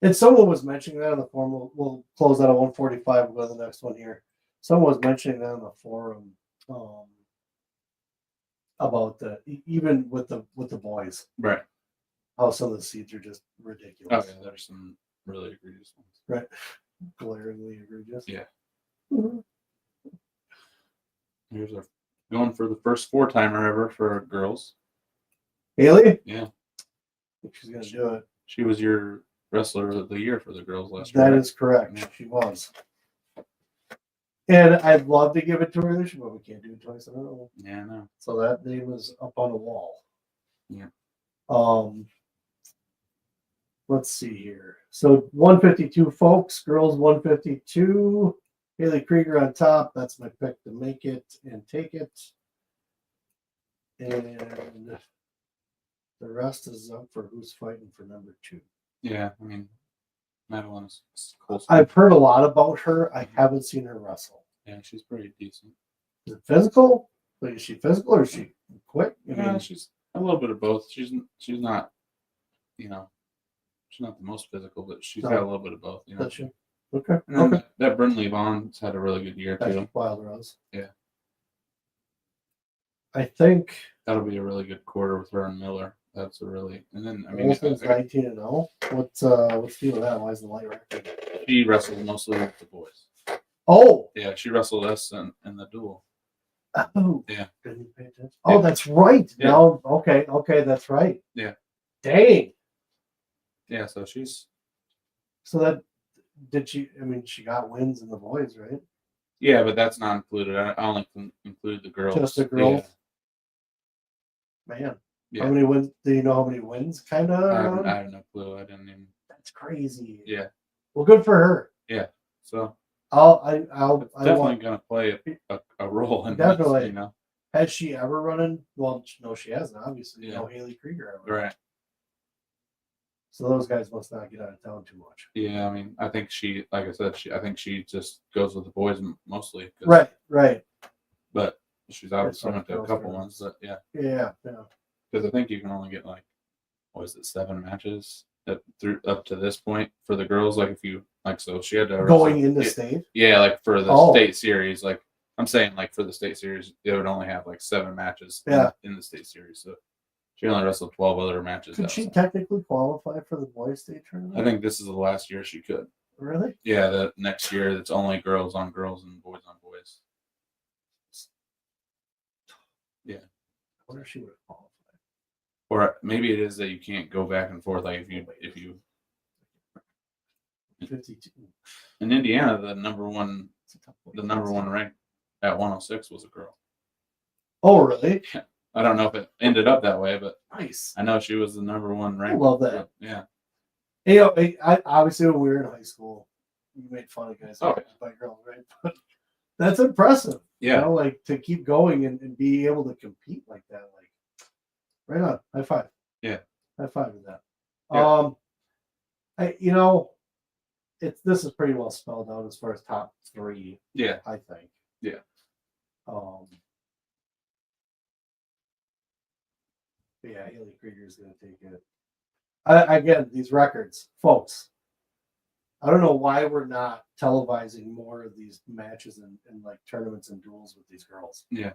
And someone was mentioning that on the forum. We'll close out at 145. We'll go to the next one here. Someone was mentioning that on the forum about even with the boys, right? How some of the seeds are just ridiculous. Oh yeah, there's some really egregious ones. Right, glaringly egregious. Yeah. Mm-hmm. Here's our going for the first 4-timer ever for girls. Haley? Yeah. I think she's gonna do it. She was your wrestler of the year for the girls last year. That is correct. Yeah. She was. And I'd love to give it to her this year, but we can't do it twice in a row. Yeah, I know. So that name was up on the wall. Yeah. Let's see here. So 152 folks, girls 152. Haley Krieger on top. That's my pick to make it and take it. And the rest is up for who's fighting for number 2. Yeah, I mean, Madeline is close. I've heard a lot about her. I haven't seen her wrestle. Yeah, she's pretty decent. Is it physical? Like, is she physical or is she quick? She's a little bit of both. She's not, she's not the most physical, but she's got a little bit of both. Does she? Okay. And then that Brindley Vaughn's had a really good year too. Wild Rose. Yeah. I think that'll be a really good quarter with her and Miller. That's a really, and then I mean, Wilson's 19-0. What's the deal with that? Why is the light record? She wrestled mostly with the boys. Oh. Yeah, she wrestled us in the duel. Oh. Yeah. Didn't pay attention. Oh, that's right. Yeah. No. Okay, that's right. Yeah. Dang. Yeah. So she's. So that did she? I mean, she got wins in the boys, right? Yeah, but that's not included. I only include the girls. Just the girls. Yeah. Man. Yeah. How many wins? Do you know how many wins? Kind of. I have no clue. I didn't even. That's crazy. Yeah. Well, good for her. Yeah. So. I'll definitely gonna play a role in definitely. This, Has she ever run in? Well, no, she hasn't. Obviously, yeah. Haley Krieger ever. Right. So those guys must not get out of town too much. Yeah, I mean, I think she, like I said, I think she just goes with the boys mostly. Right. But she's obviously That's went to a girls couple tournaments. ones, but yeah. Yeah. Because I think you can only get like, what is it, 7 matches up to this point for the girls. Like if you so she had to Going into state. Yeah, like for the state series, like I'm saying, like for the state series, they would only have like 7 matches. In the state series, so she only wrestled 12 other matches. Could she technically qualify for the boys' state tournament? I think this is the last year she could. Really? Yeah, the next year it's only girls on girls and boys on boys. Yeah. I wonder if she would have qualified. Or maybe it is that you can't go back and forth. Like if you 52. In Indiana, the number one rank at 106 was a girl. Oh, really? I don't know if it ended up that way, but nice. I know she was the number one rank. I love that. Yeah. You know, I obviously when we were in high school, we made fun of guys by girls, right? But that's impressive. Yeah. You know, like to keep going and be able to compete like that. Like, right on. High five. Yeah. High five with that. Yeah. This is pretty well spelled out as far as top 3. Yeah. I think. Yeah. Yeah, Haley Krieger's going to take it. Again, these records, folks. I don't know why we're not televising more of these matches and like tournaments and duels with these girls. Yeah.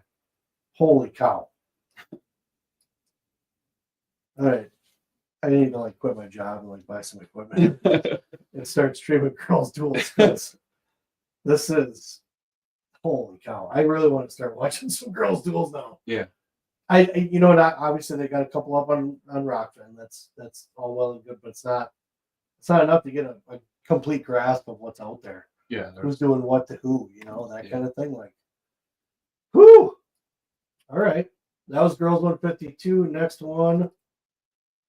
Holy cow. All right. I need to like quit my job and like buy some equipment and start streaming girls duels. This is holy cow. I really want to start watching some girls duels now. Yeah. Obviously they got a couple up on Rockfin. That's all well and good, but it's not enough to get a complete grasp of what's out there. Yeah. Who's doing what to who, that kind of thing. Like, whoo. All right. That was girls 152. Next one.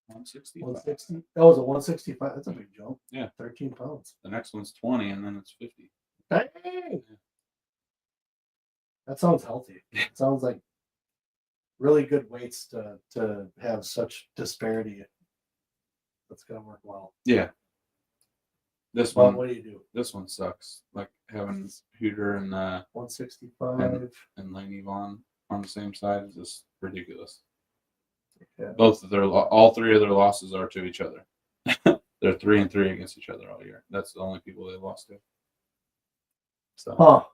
160. 160. That was a 165. That's a big jump. Yeah. 13 pounds. The next one's 20 and then it's 50. Dang. That sounds healthy. It sounds like really good weights to have such disparity. That's gonna work well. Yeah. This one. What do you do? This one sucks. Like having Hooter and 165 and Laney Vaughn on the same side is just ridiculous. Yeah. All 3 of their losses are to each other. They're 3-3 against each other all year. That's the only people they lost to. So.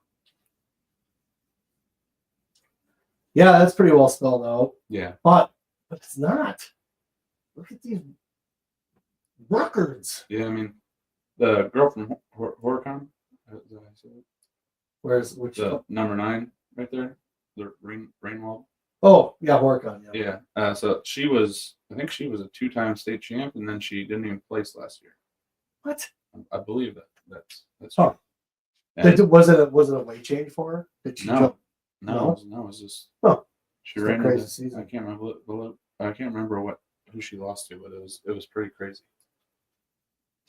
Yeah, that's pretty well spelled out. Yeah. But it's not. Look at these records. Yeah, I mean, the girl from Horicon. Which number 9 right there? The Rainwald. Oh, yeah, Horicon. Yeah. So I think she was a 2-time state champ, and then she didn't even place last year. What? I believe that's true. Was it a weight change for her? Did she jump? No, it's just she ran crazy season. I can't remember who she lost to, but it was pretty crazy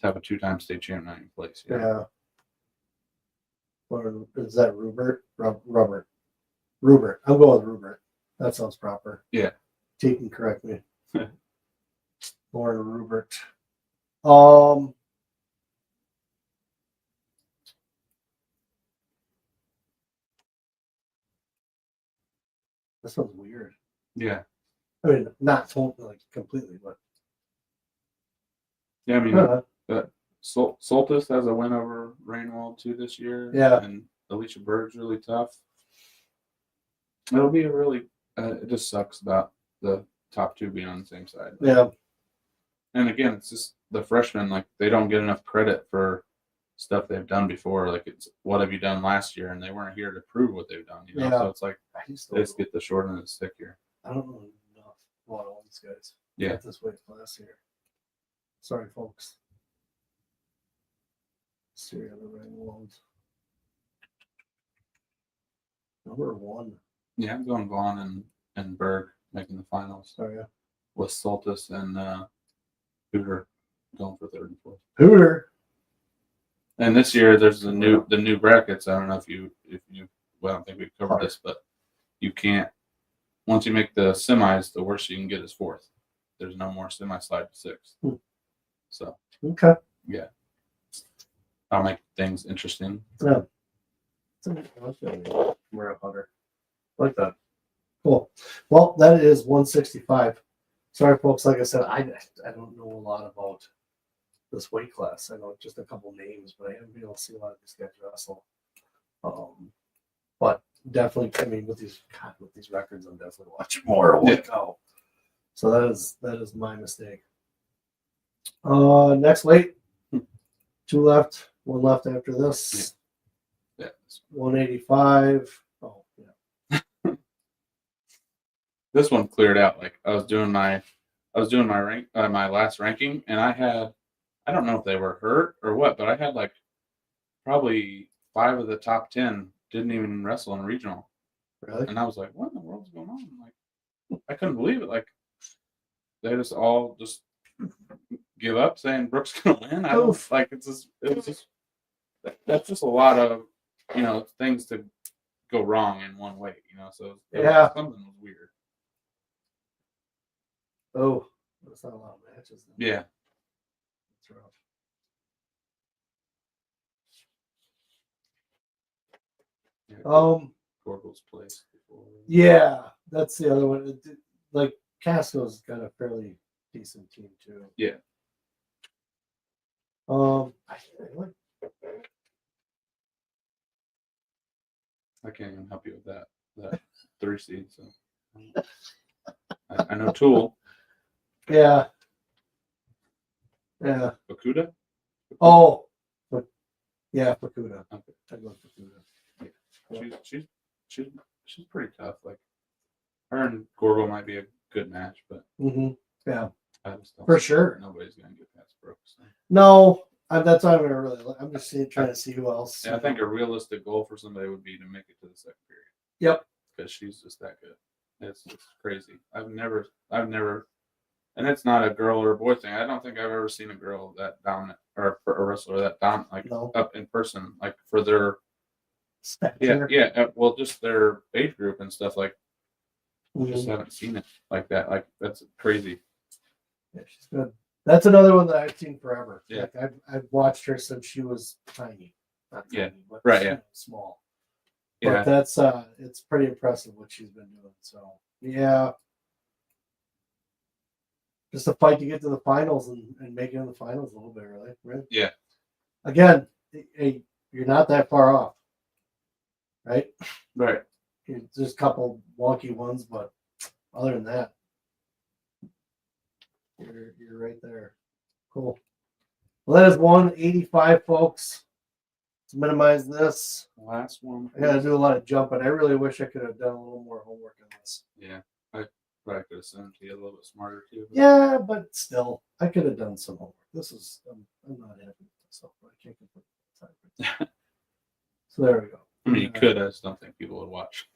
to have a 2-time state champ not in place. Yeah. Or is that Rupert? Rupert. I'm going with Rupert. That sounds proper. Yeah. T can correct me. Lauren Rupert. This one's weird. Yeah. I mean, not totally, like completely, but. Yeah, I mean, Soltis has a win over Rainwald too this year. Yeah. And Alicia Berg's really tough. It'll be a really. It just sucks about the top 2 being on the same side. Yeah. And again, it's just the freshmen, like they don't get enough credit for stuff they've done before. Like it's what have you done last year, and they weren't here to prove what they've done. Yeah. So it's like they just get the short end of the stick here. I don't know enough about all these guys. Yeah. At this weight class here. Sorry, folks. Syria the Rainwald. Number 1. Yeah, I'm going Vaughn and Berg making the finals. Oh yeah. With Soltis and Hooter going for 3rd and 4th. Hooter. And this year there's the new brackets. I don't know if you I don't think we covered this, but you can't once you make the semis, the worst you can get is 4th. There's no more semi slide to 6th. So Okay. yeah, I'll make things interesting. Yeah. We're a hunter. Like that. Cool. Well, that is 165. Sorry, folks. Like I said, I don't know a lot about this weight class. I know just a couple names, but I haven't been able to see a lot of these guys wrestle. But definitely, I mean, with these records, I'm definitely watching more. Holy cow. So that is my mistake. Next weight. 2 left, 1 left after this. Yeah. 185. Oh, yeah. This one cleared out. Like I was doing my rank, my last ranking, and I don't know if they were hurt or what, but I had like probably 5 of the top 10 didn't even wrestle in regional. Really? And I was like, what in the world's going on? Like, I couldn't believe it. Like, they just all just give up saying Brooke's gonna win. I don't like it was just that's just a lot of things to go wrong in one weight, so something was weird. Oh, that's not a lot of matches then. Yeah. That's rough. Gorgle's place before. Yeah, that's the other one. Like Casco's got a fairly decent team too. Yeah. I can't even help you with that 3 seed. So I know Tool. Yeah. Yeah. Bakuda? Oh, but yeah, Bakuda. Okay. I love Bakuda. Yeah. She's pretty tough. Like her and Gorgle might be a good match, but yeah, I just don't for sure. Nobody's gonna get past Brooks. So. No, that's why I'm just trying to see who else. Yeah, I think a realistic goal for somebody would be to make it to the second period. Yep. Because she's just that good. It's crazy. I've never, and it's not a girl or a boy thing. I don't think I've ever seen a girl that dominant or a wrestler that dominant, like up in person, like for their stature. Yeah. Well, just their age group and stuff. Like, just haven't seen it like that. Like that's crazy. Yeah, she's good. That's another one that I've seen forever. Yeah, like I've watched her since she was tiny. Not tiny, but right. Small. Yeah, but that's it's pretty impressive what she's been doing. So yeah, just a fight to get to the finals and make it in the finals a little bit, really. Yeah. Again, you're not that far off, right? Right. There's a couple wonky ones, but other than that, you're right there. Cool. Well, that is 185, folks. To minimize this, last one. I got to do a lot of jumping. I really wish I could have done a little more homework on this. Yeah, I probably could have sent it to you a little bit smarter too. But... Yeah, but still, I could have done some homework. This is I'm not happy with myself, but I can't get the time. So there we go. I mean, you could. I just don't think people would watch.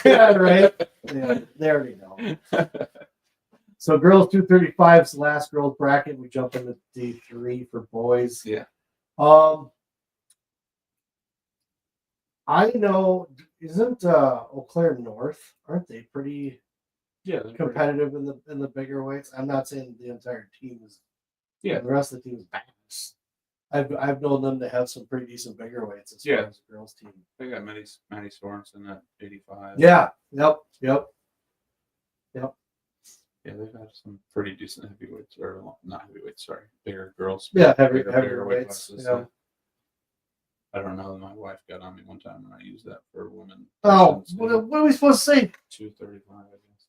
Yeah, right. Yeah, they already know. So girls 235's the last girls bracket. We jump into D3 for boys. Yeah. I know, isn't Eau Claire North? Aren't they pretty competitive in the bigger weights? I'm not saying the entire team is. Yeah, the rest of the team is bad. I've known them to have some pretty decent bigger weights as far as the girls team. They got Maddie Sorensen at 85. Yeah. Yep. Yeah, they've had some pretty decent heavyweights, or not heavyweights, sorry, bigger girls. Yeah, heavier weights. Yeah. So I don't know. My wife got on me one time when I used that for women. Oh, what are we supposed to say? 235, I guess.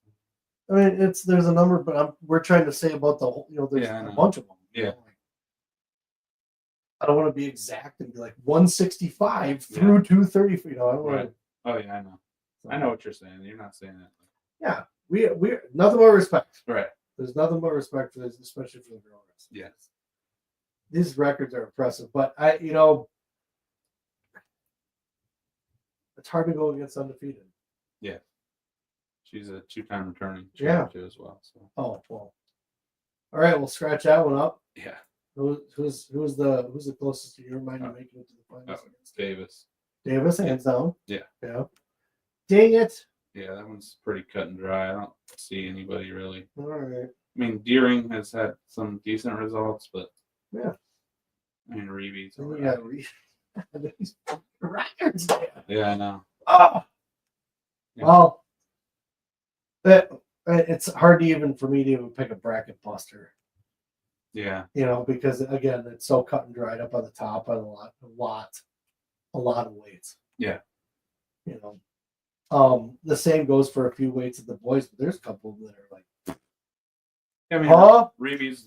I mean, there's a number, but we're trying to say about the whole. There's a bunch of them. Yeah. I don't want to be exact and be like 165 through 230. I don't want to. Oh yeah, I know. I know what you're saying. You're not saying that. Yeah, we nothing more respect. Right. There's nothing more respect for this, especially for the girls. Yes. These records are impressive, but it's hard to go against undefeated. Yeah. She's a 2-time returning champion too as well. So. Oh well. All right, we'll scratch that one up. Yeah. Who's the closest to your mind to making it to the finals? Oh, it's Davis. Davis, hands down. Yeah. Yeah. Dang it. Yeah, that one's pretty cut and dry. I don't see anybody really. All right. I mean, Deering has had some decent results, but Yeah. I mean, Reeves. Yeah, these records, man. Yeah, I know. Oh. Yeah. Well, it's hard to even for me to even pick a bracket buster. Yeah. Because again, it's so cut and dried up on the top on a lot of weights. Yeah. The same goes for a few weights of the boys, but there's a couple of them that are like. I mean, Reeves,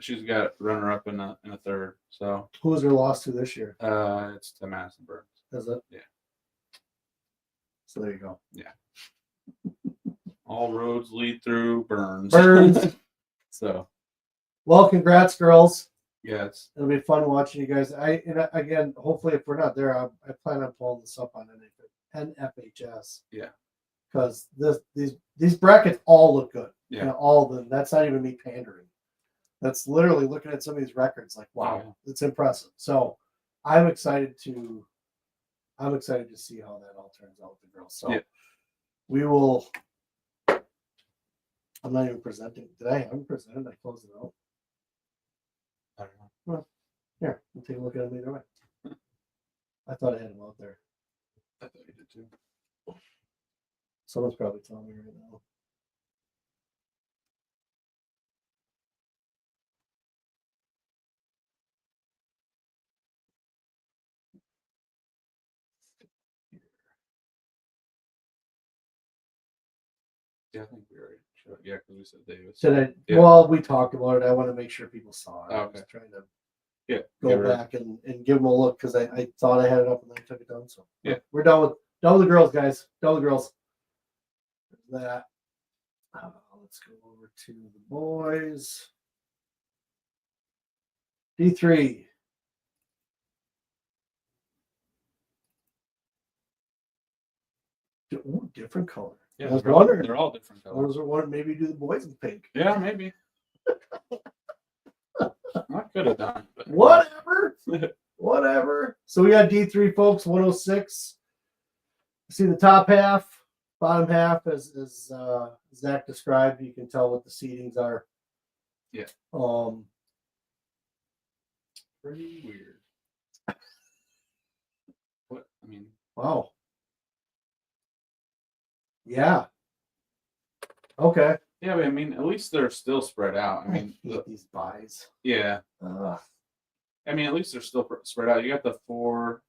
she's got runner up in a third. So who's her loss to this year? It's to Madison Burns. Is it? Yeah. So there you go. Yeah. All roads lead through Burns. So. Well, congrats, girls. Yeah, it'll be fun watching you guys. Again, hopefully, if we're not there, I plan on pulling this up on NFHS. Yeah. Because these brackets all look good. Yeah. All of them. That's not even me pandering. That's literally looking at some of these records like, wow, it's impressive. So I'm excited to see how that all turns out with the girls. So we will. I'm not even presenting. Did I have them presented? I closed it out. I don't know. Well, here, we'll take a look at them either way. I thought I had them out there. I thought you did too. Someone's probably telling me right now. Yeah, I think we already showed. Yeah, because we said Davis. Did I? Yeah. Well, we talked about it. I want to make sure people saw it. Oh, okay. I was trying to go back and give them a look because I thought I had it up and then I took it down. So yeah, we're done with the girls, guys. Done with the girls. That. Let's go over to the boys. D3. Ooh, different color. Yeah, I was wondering. They're all different colors. I was wondering maybe do the boys in pink. Yeah, maybe. I could have done, but whatever. Whatever. So we got D3 folks, 106. See the top half, bottom half, as Zach described. You can tell what the seedings are. Yeah. Pretty weird. What? I mean. Wow. Yeah. Okay. Yeah, but I mean, at least they're still spread out. I mean, these buys. Yeah. I mean, at least they're still spread out. You got the 4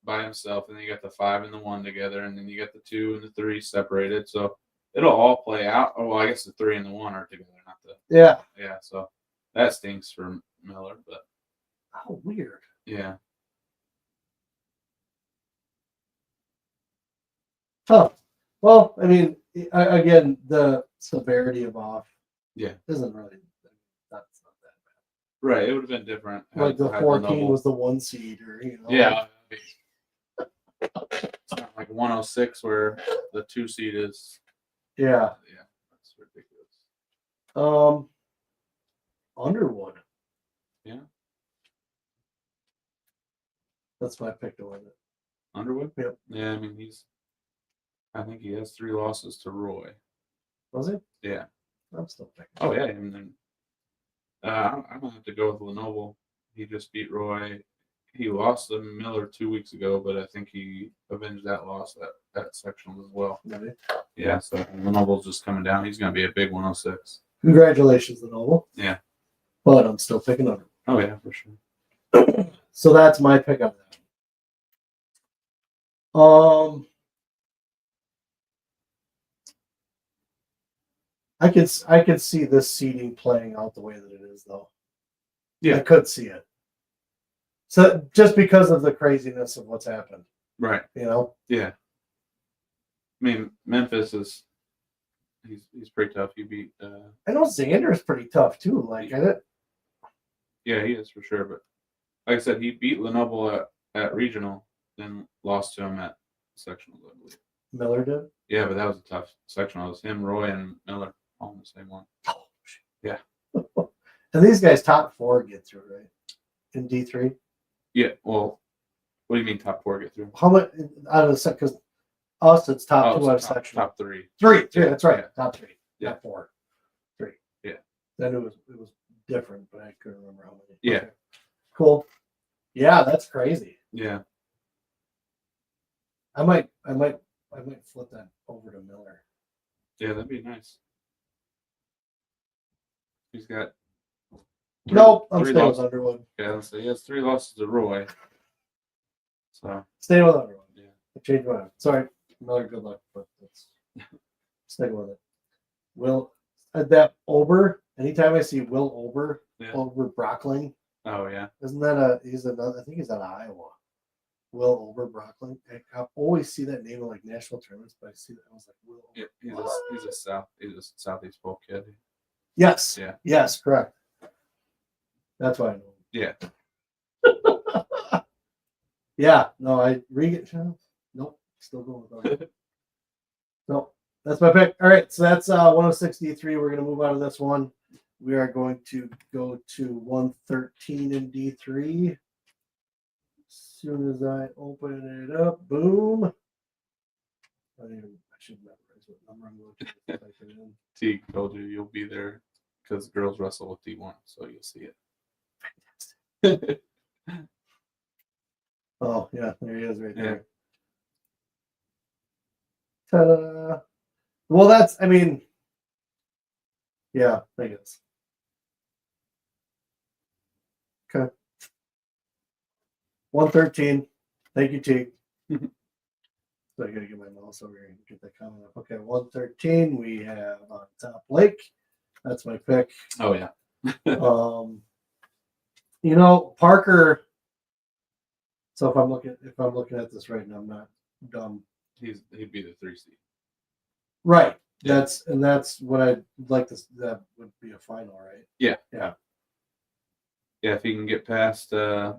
by himself, and then you got the 5 and the 1 together, and then you got the 2 and the 3 separated. So it'll all play out. Oh, well, I guess the 3 and the 1 are together, not the. Yeah. Yeah. So that stinks for Miller, but. How weird. Yeah. Huh. Well, I mean, again, the severity of off. Yeah. Isn't really. That's not that bad. Right. It would have been different. Like the 14 was the 1 seed, or Yeah. It's not like 106 where the 2 seed is. Yeah. Yeah. That's ridiculous. Underwood. Yeah. That's my pick to win it. Underwood? Yep. Yeah, I mean I think he has 3 losses to Roy. Was he? Yeah. I'm still picking. Oh yeah, and then I'm gonna have to go with Lenoble. He just beat Roy. He lost to Miller 2 weeks ago, but I think he avenged that loss at sectionals as well. Really? Yeah, so Lenoble's just coming down. He's gonna be a big 106. Congratulations, Lenoble. Yeah. But I'm still picking Underwood. Oh yeah, for sure. So that's my pick on that. I could see this seeding playing out the way that it is, though. Yeah, I could see it. So just because of the craziness of what's happened, right? Yeah. I mean, Memphis is he's pretty tough. He beat. I know Xander is pretty tough too. Like Yeah, he is for sure. But like I said, he beat Lenoble at regional, then lost to him at sectionals, I believe. Miller did. Yeah, but that was a tough sectional. It was him, Roy, and Miller all in the same one. Oh, yeah. And these guys top 4 get through, right? In D3. Yeah. Well, what do you mean top 4 get through? How much out of the set? Because us, it's top 2 out of section. Top 3. 3. Yeah, that's right. Yeah. Top 3. Yeah. Not 4. 3. Yeah. Then it was different, but I couldn't remember how many. Yeah. Okay. Cool. Yeah, that's crazy. Yeah. I might flip that over to Miller. Yeah, that'd be nice. He's got Nope, I'm staying with Underwood. Yeah, so he has 3 losses to Roy. So staying with Underwood. Yeah. I changed my mind. Sorry, Miller. Good luck, but that's staying with it. Will that Ober? Anytime I see Will Ober, Ober Brockling. Oh yeah. Isn't that he's another? I think he's out of Iowa. Will Ober Brockling. I always see that name in like national tournaments, but I see that I was like, Will. Yeah, he's a Southeast Bowl kid. Yes. Yeah. Yes, correct. That's why I know. Yeah. Yeah. No, I nope. Still going with that. No, that's my pick. All right, so that's 106 D3. We're gonna move out of this one. We are going to go to 113 in D3. As soon as I open it up, boom. I should memorize what number I'm going to type it in. T told you you'll be there because girls wrestle with D1, so you'll see it. Oh, yeah, there he is right there. Ta-da. Well, that's, I mean, yeah, I guess. Okay. 113. Thank you, T. So I gotta get my mouse over here and get that comment up. Okay, 113. We have on top Blake. That's my pick. Oh yeah. Parker. So if I'm looking at this right and I'm not dumb. He'd be the 3 seed. Right. Yeah. That's what I'd like to. That would be a final, right? Yeah. Yeah. Yeah, if he can get past Lasecki.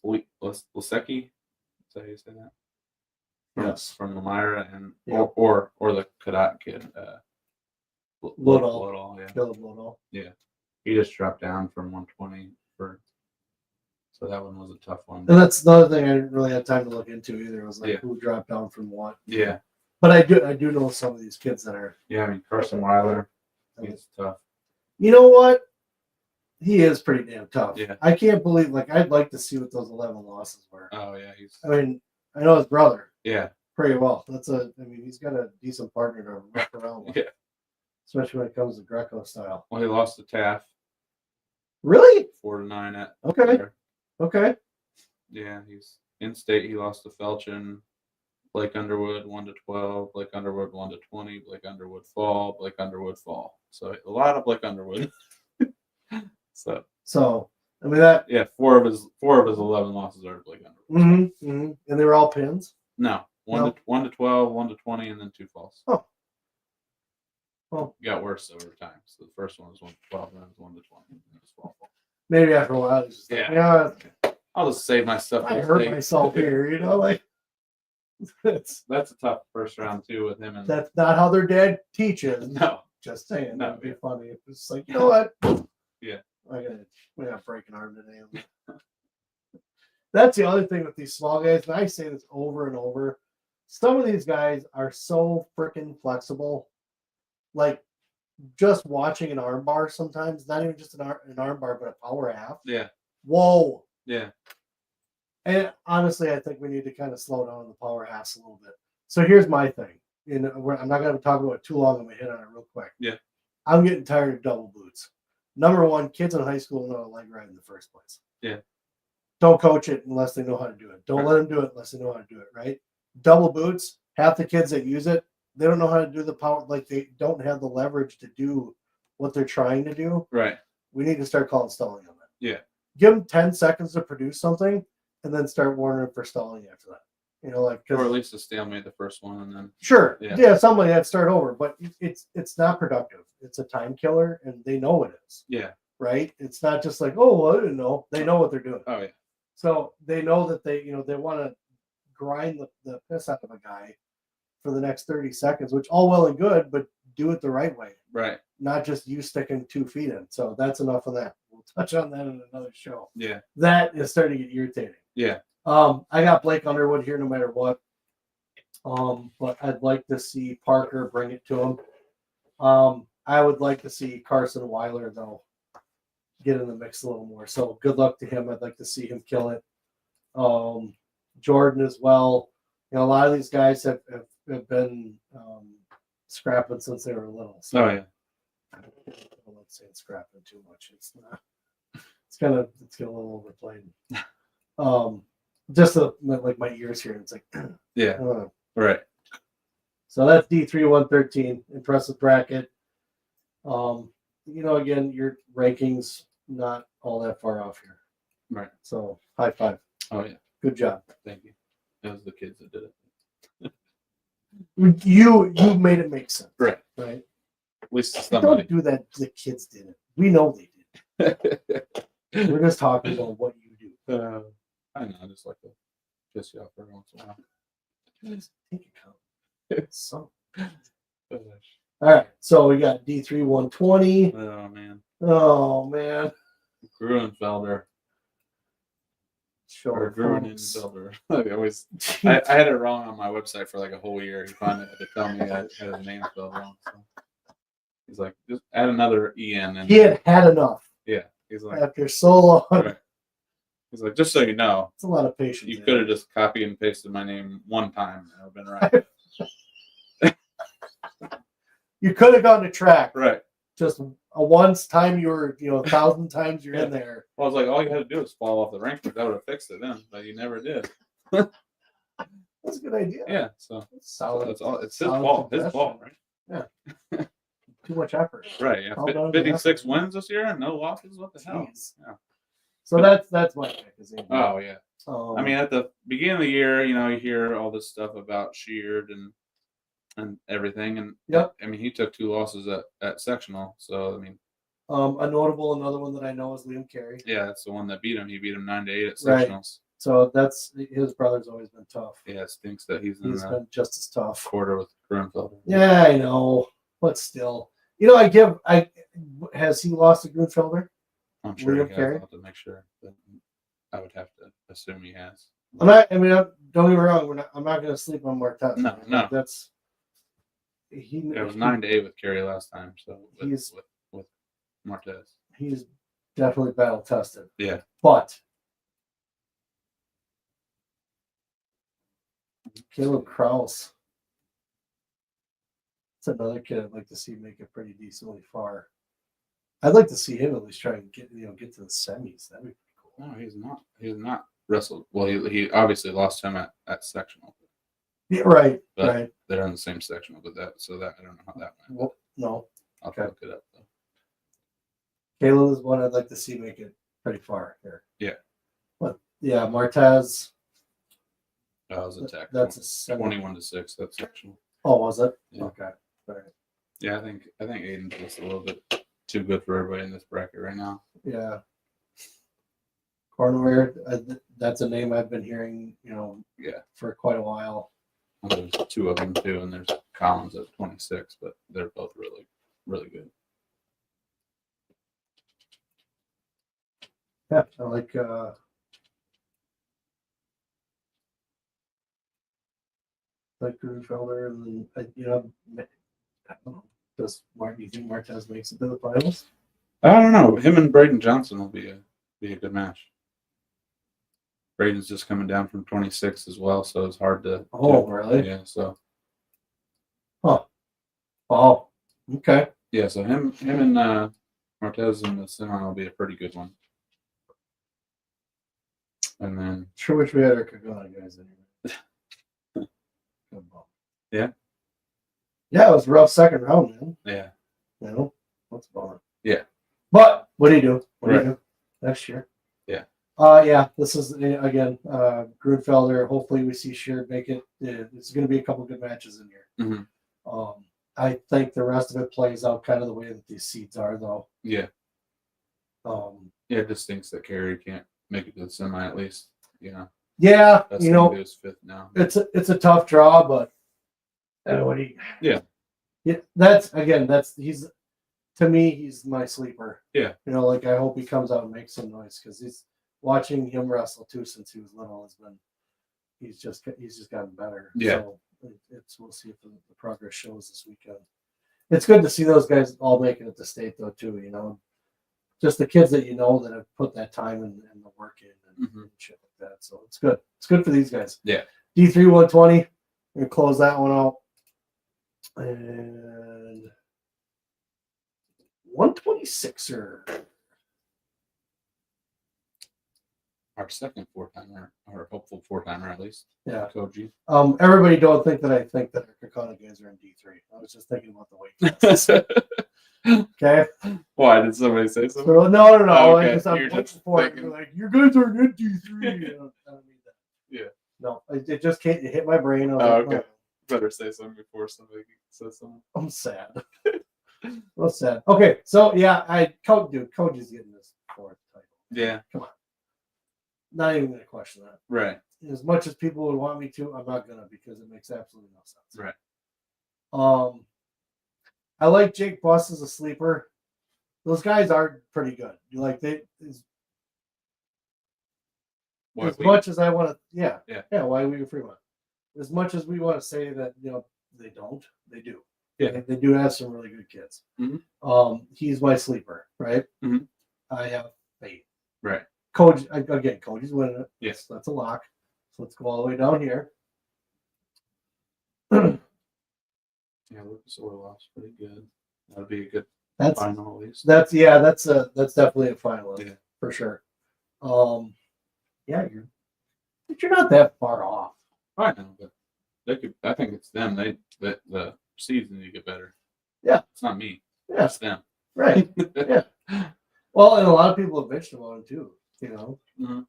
Is that how you say that? Yes. From Lamira and or the Kadat kid. Lodall. Yeah. Caleb Lodall. Yeah. He just dropped down from 120 so that one was a tough one. And that's another thing I didn't really have time to look into either. It was like who dropped down from what. Yeah. But I do know some of these kids that are. Yeah, I mean Carson Weiler, he's tough. You know what? He is pretty damn tough. Yeah. I can't believe. I'd like to see what those 11 losses were. Oh yeah, I mean, I know his brother. Yeah. Pretty well. He's got a decent partner to rough around with. Yeah. Especially when it comes to Greco style. Well, he lost to Taff. Really? 4-9 at. Okay. There. Okay. Yeah, he's in state. He lost to Felchin. Blake Underwood 1-12. Blake Underwood 1-20. Blake Underwood fall. Blake Underwood fall. So a lot of Blake Underwood. So I mean that. Yeah, four of his 11 losses are Blake Underwood. Mm-hmm, mm-hmm. And they were all pins. No, 1-12, 1-20, and then 2 falls. Oh. Well, got worse over time. So the first one was 1-12, and then it was 1-20, and then it was 12. Maybe after a while, it's just I'll just save my stuff. I hurt myself here, that's a tough first round too with him. And that's not how their dad teaches. No, just saying. No, that'd be funny. If it's like, you know what? Yeah, we got break an arm today. That's the other thing with these small guys, and I say this over and over. Some of these guys are so freaking flexible. Like just watching an arm bar sometimes, not even just an arm bar, but a power half. Yeah. Whoa. Yeah. And honestly, I think we need to kind of slow down the power halves a little bit. So here's my thing. I'm not going to talk about it too long. I'm going to hit on it real quick. Yeah. I'm getting tired of double boots. Number one, kids in high school know how to leg ride in the first place. Yeah. Don't coach it unless they know how to do it. Don't let them do it unless they know how to do it, right? Double boots, half the kids that use it, they don't know how to do the power. Like they don't have the leverage to do what they're trying to do. Right. We need to start calling stalling on that. Yeah. Give them 10 seconds to produce something and then start warning them for stalling after that. Or at least a stalemate the first one and then. Sure. Yeah, something like that, start over. But it's not productive. It's a time killer and they know it is. Yeah. Right? It's not just like, oh, well, I didn't know. They know what they're doing. Oh, yeah. So they know that they want to grind the piss out of a guy for the next 30 seconds, which all well and good, but do it the right way. Right. Not just you sticking 2 feet in. So that's enough of that. We'll touch on that in another show. Yeah. That is starting to get irritating. Yeah. I got Blake Underwood here no matter what. But I'd like to see Parker bring it to him. I would like to see Carson Weiler, though, get in the mix a little more. So good luck to him. I'd like to see him kill it. Jordan as well. You know, a lot of these guys have been scrapping since they were little. So Oh yeah. I don't like saying scrapping too much. It's not. It's getting a little overplayed. Just like my ears here. It's like yeah. Right. So that's D3 113. Impressive bracket. You know, again, your rankings not all that far off here. Right. So high five. Oh yeah. Good job. Thank you. It was the kids that did it. You made it make sense. Right. Right. At least somebody. Don't do that. The kids did it. We know they did. We're just talking about what you do. I know. I just like to piss you off every once in a while. Just take a count. So. All right. So we got D3 120. Oh man. Oh man. Gruenfelder. Or Gruenfelder. I had it wrong on my website for like a whole year. He finally had to tell me I had his name spelled wrong. So he's like, just add another EN. And he had enough. Yeah. He's like, after so long. Right. He's like, just so you know, it's a lot of patience. You could have just copied and pasted my name one time and it would have been right. You could have gotten a track. Right. Just a once time you were, 1,000 times you're in there. Well, I was like, all you had to do was fall off the rankings. That would have fixed it then, but you never did. That's a good idea. Yeah. So solid. It's his fault. His fault, right? Yeah. Too much effort. Right. Yeah. 56 wins this year and no losses. What the hell? Yeah. So that's my pick. Oh yeah. I mean, at the beginning of the year, you hear all this stuff about Sheard and everything, and yep. I mean, he took 2 losses at sectional, so I mean, another one that I know is Liam Carey. Yeah, that's the one that beat him. He beat him 9-8 at sectionals. Right. So that's his brother's always been tough. Yeah, it stinks that he's been just as tough. Quarter with Gruenfelder. Yeah, I know, but still, has he lost to Gruenfelder? I'm sure he has. I'll have to make sure, but I would have to assume he has. Don't get me wrong. I'm not going to sleep on Martez. No. That's it was 9-8 with Carey last time. So with Martez, he's definitely battle tested. Yeah, but Caleb Krause, that's another kid I'd like to see make it pretty decently far. I'd like to see him at least try and get to the semis. That'd be pretty cool. No, he's not. He's not wrestled. Well, he obviously lost him at sectional. Yeah, right. But right. They're in the same sectional, but that I don't know how that went. Well, no. I'll look it up though. Caleb is one I'd like to see make it pretty far here. Yeah. But yeah, Martez. That was a tech. That's a 21-6. That's sectional. Oh, was it? Yeah. Okay. All right. Yeah, I think Aiden's just a little bit too good for everybody in this bracket right now. Yeah. Cornware, that's a name I've been hearing, for quite a while. Well, there's 2 of them too, and there's Collins at 26, but they're both really, really good. Yeah, I like Gruenfelder, and then I don't know. Do you think Martez makes it to the finals? I don't know. Him and Braden Johnson will be a good match. Braden's just coming down from 26 as well, so it's hard to. Oh, really? Yeah. So. Oh. Okay. Yeah. So him and Martez and the Sinon will be a pretty good one. And then. Sure wish we had our Kagana guys anyway. Yeah. Yeah, it was a rough second round, man. Yeah. What's a bummer. Yeah. But what do you do? What do you do next year? Yeah. Yeah, this is again Gruenfelder. Hopefully we see Sheard make it. It's going to be a couple good matches in here. Mm-hmm. I think the rest of it plays out kind of the way that these seeds are, though. Yeah. Yeah, it just thinks that Carey can't make it to the semi at least. Yeah, that's his 5th now. It's a tough draw, but Yeah. He's to me he's my sleeper. Yeah. I hope he comes out and makes some noise because he's watching him wrestle too since he was little has been he's just gotten better. Yeah. So we'll see if the progress shows this weekend. It's good to see those guys all making it to state though too. just the kids that you know that have put that time and the work in and shit like that. So it's good. It's good for these guys. Yeah. D3 120. We're gonna close that one out. And 126er. Our second 4-timer, or hopeful 4-timer at least. Yeah. Koji. Everybody don't think that I think that our Kakana guys are in D3. I was just thinking about the weight classes. Okay. Why did somebody say something? So, no. Okay. I'm just thinking, like, you guys are in D3. I don't need that. Yeah. No, it just can't. It hit my brain. I was like, okay. Better say something before somebody says something. I'm sad. I'm sad. Okay, so yeah, Koji's getting this fourth title. Yeah. Come on. Not even gonna question that. Right. As much as people would want me to, I'm not gonna because it makes absolutely no sense. Right. I like Jake Buss as a sleeper. Those guys are pretty good. Like much as I want to, yeah. Why we Fremont? As much as we want to say that they don't, they do. Yeah, they do have some really good kids. Mm-hmm. He's my sleeper, right? Mm-hmm. I have faith. Right. Koji's winning it. Yes, that's a lock. So let's go all the way down here. Yeah, Lucas Orloff's pretty good. That'd be a good final at least. That's definitely a finalist for sure. Yeah, you're not that far off. I know, but they could. I think it's them. The season you get better. Yeah, it's not me. Yeah, it's them. Right. Yeah. Well, and a lot of people have bitched about it too. Mm-hmm.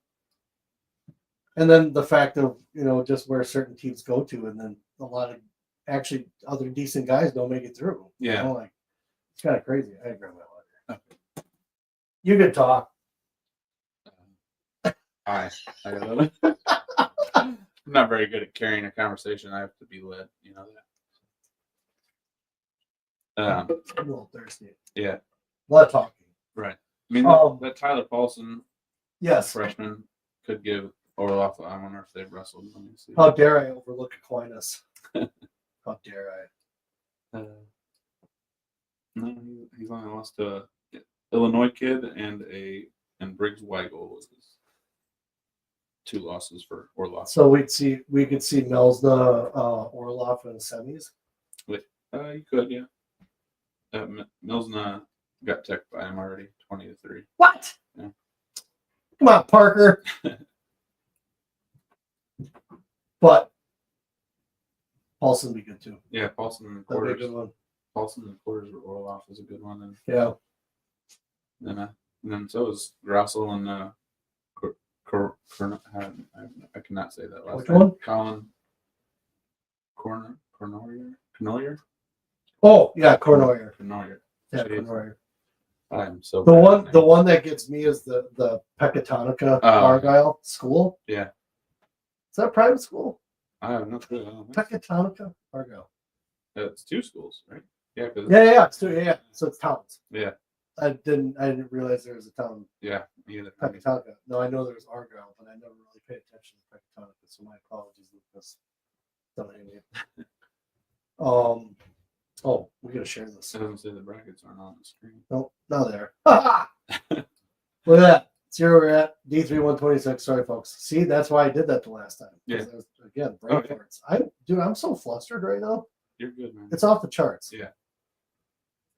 And then the fact of just where certain teams go to, and then a lot of actually other decent guys don't make it through. Yeah, like it's kind of crazy. I grab my water. Okay. You can talk. I got it. I'm not very good at carrying a conversation. I have to be led. You know that. I'm a little thirsty. Yeah. A lot of talking. Right. I mean, that Tyler Paulson, freshman, could give Orloff. I wonder if they've wrestled. Let me see. How dare I overlook Aquinas? How dare I? No, he's only lost to an Illinois kid and Briggs Weigel was his 2 losses for Orloff. So we could see Melsna, Orloff in semis. You could, yeah. Melsna got teched by him already, 20-3. What? Yeah. Come on, Parker. But Paulson would be good too. Yeah, Paulson in the quarters. That'd be a good one. Paulson in the quarters or Orloff is a good one. And yeah. And then so is Grossel and I cannot say that last name. Colin Cornoyer. Oh yeah, Cornoyer. Yeah, Cornoyer. I'm so the one that gets me is the Pecatonica Argyle school. Yeah. Is that a private school? I have no clue. Pecatonica Argyle. It's 2 schools, right? Yeah. Yeah. It's 2. Yeah. So it's towns. Yeah. I didn't realize there was a town. Yeah. Either. Pecatonica. No, I know there's Argyle, but I never really paid attention to Pecatonica. So my apologies, Lucas. Don't hate me. Oh, we gotta share this. I don't say the brackets aren't on the screen. No, not there. Look at that. See where we're at. D3 126. Sorry, folks. See, that's why I did that the last time. Yeah. Again, brain farts. I'm so flustered right now. You're good, man. It's off the charts. Yeah.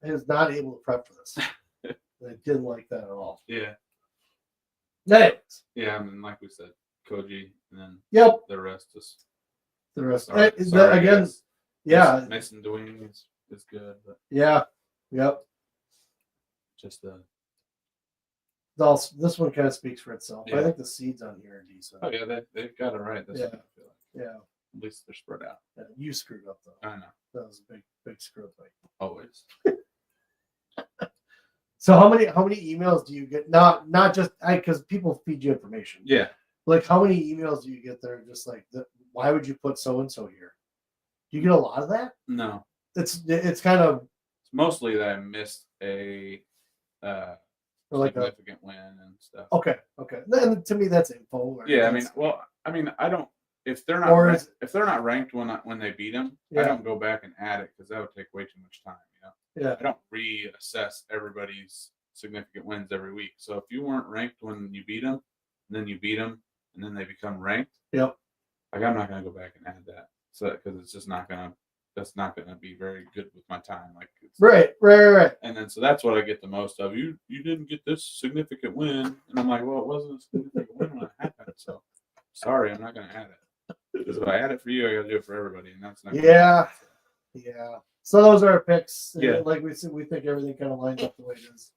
I was not able to prep for this. I didn't like that at all. Yeah. Anyways. Yeah, I mean, like we said, Koji, and then the rest is. The rest. Sorry, again. Yeah. Mason Dwayne is good, but yeah. Yep. Just this one kind of speaks for itself. Yeah. I think the seeds on here are decent. Oh yeah, they've got it right. This one, I feel like. Yeah. At least they're spread out. Yeah, you screwed up though. I know. That was a big screw up. Always. So how many emails do you get? Not just because people feed you information. Yeah. Like how many emails do you get that are just like, why would you put so and so here? Do you get a lot of that? No. It's kind of. It's mostly that I missed a significant win and stuff. Okay. And to me, that's info. Yeah, I mean, I don't. If they're not ranked when they beat them, I don't go back and add it because that would take way too much time. Yeah. I don't reassess everybody's significant wins every week. So if you weren't ranked when you beat them, and then you beat them, and then they become ranked, yep. like I'm not gonna go back and add that, so because it's just not gonna. That's not gonna be very good with my time. Like it's, Right. And then so that's what I get the most of. You didn't get this significant win, and I'm like, well, it wasn't a significant win when it happened. So sorry, I'm not gonna add it. Because if I add it for you, I gotta do it for everybody, and that's not. Yeah. So those are our picks. Yeah. Like we said, we think everything kind of lines up the way it is.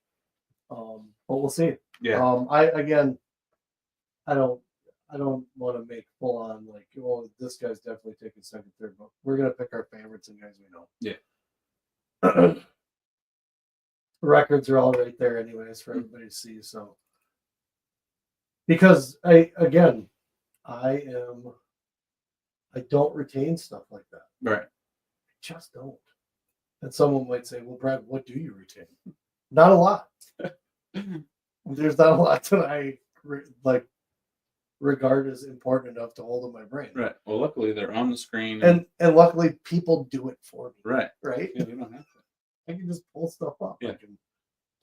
But we'll see. Yeah. I don't want to make full on like, well, this guy's definitely taking second, third, but we're gonna pick our favorites and guys we know. Yeah. Records are all right there, anyways, for everybody to see. So, because I don't retain stuff like that. Right. I just don't. And someone might say, "Well, Brad, what do you retain?" Not a lot. There's not a lot that I like regard as important enough to hold in my brain. Right. Well, luckily they're on the screen, and luckily people do it for me. Right. Right. Yeah, you don't have to. I can just pull stuff up. Yeah. I can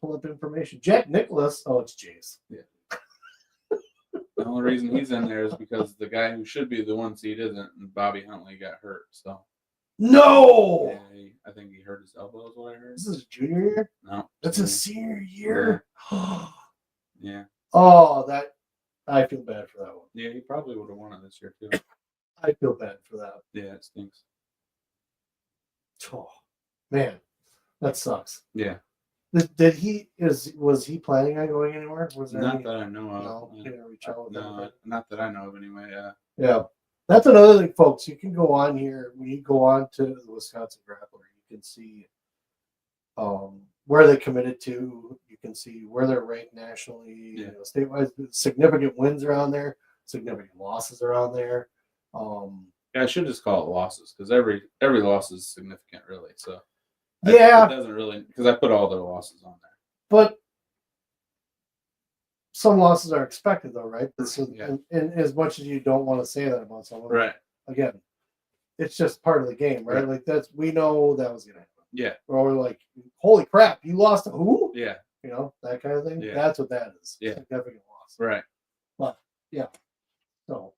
pull up information. Jack Nicklaus. Oh, it's Jace. Yeah. The only reason he's in there is because the guy who should be the 1 seed isn't, and Bobby Huntley got hurt. So. No. Yeah, I think he hurt his elbow. Is what I heard. This is his junior year. No. That's his senior year. Yeah. Oh, that. I feel bad for that one. Yeah, he probably would have won it this year too. I feel bad for that. Yeah, it stinks. Oh, man, that sucks. Yeah. Was he planning on going anywhere? Was there Not that I know of. No, he didn't reach out with No, not that I know of anyway. Yeah. Yeah. That's another thing, folks. You can go on here. When you go on to the Wisconsin Grappler, you can see where they committed to. You can see where they're ranked nationally, Yeah. statewide. Significant wins are on there. Significant losses are on there. Yeah, I should just call it losses because every loss is significant, really. So yeah, it doesn't really because I put all their losses on there. But some losses are expected, though, right? Yeah. And as much as you don't want to say that about someone, right? Again, it's just part of the game, right? Like we know that was gonna happen. Yeah. Or we're like, holy crap, you lost to who? Yeah. That kind of thing. Yeah. That's what that is. Yeah. Significant loss. Right. But yeah. So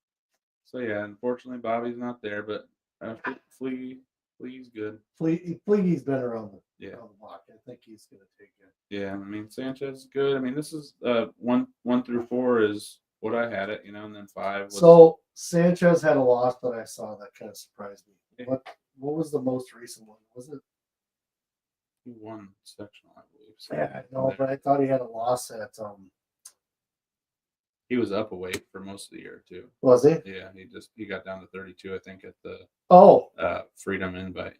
yeah, unfortunately Bobby's not there, but Flea's good. Fleege's been around the block. I think he's gonna take it. Yeah, I mean Sanchez is good. I mean this is 1 through 4 is what I had it, and then 5 was... So Sanchez had a loss that I saw that kind of surprised me. Yeah. What was the most recent one? Was it? He won sectional, I believe. So Yeah, I know, but I thought he had a loss at He was up a weight for most of the year too. Was he? Yeah, he got down to 32, I think, at the Freedom Invite.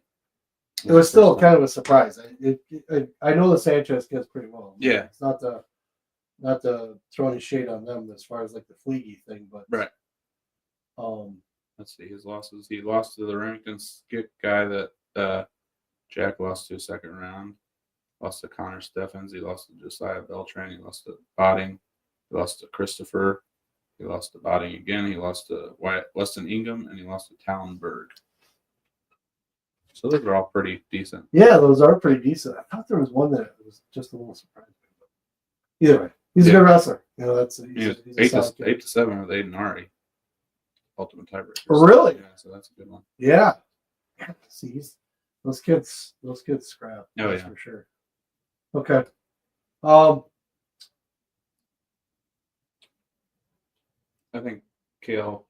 It was still kind of a surprise. I know the Sanchez kids pretty well. Yeah, it's not to throw any shade on them as far as like the Fleagy thing, but right. Let's see his losses. He lost to the Remington Skip guy that Jack lost to second round. Lost to Connor Steffens. He lost to Josiah Beltran. He lost to Botting. He lost to Christopher. He lost to Botting again. He lost to Weston Ingham, and he lost to Talonberg. So those are all pretty decent. Yeah, those are pretty decent. I thought there was one that was just a little surprising. Either way, he's a good wrestler. He's 8-7 with Aiden Ari. Ultimate tiebreaker. Really? Yeah, so that's a good one. Yeah. See, those kids scrap. Oh, yeah. For sure. Okay. I think Kale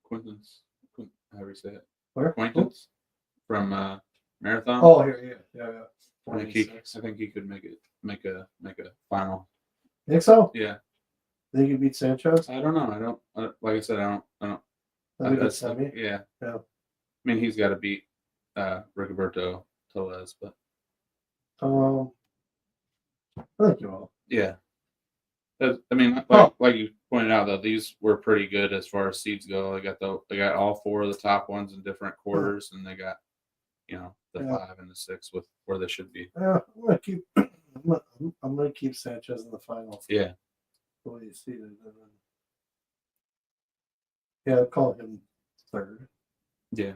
Quintance, how do you say it? Where? Quintance from Marathon. Oh, here, yeah. I think he could make a final. Think so? Yeah. Think you beat Sanchez? I don't know. Like I said, I don't. Semi? Yeah. Yeah. I mean, he's got to beat Rigoberto Tellez, but. I think you will. Yeah. I mean, like you pointed out, though, these were pretty good as far as seeds go. They got all 4 of the top ones in different quarters, and they got, the 5 and the 6 with where they should be. Yeah, I'm gonna keep Sanchez in the final. Yeah. The way you see it. Yeah, I'll call him third. Yeah.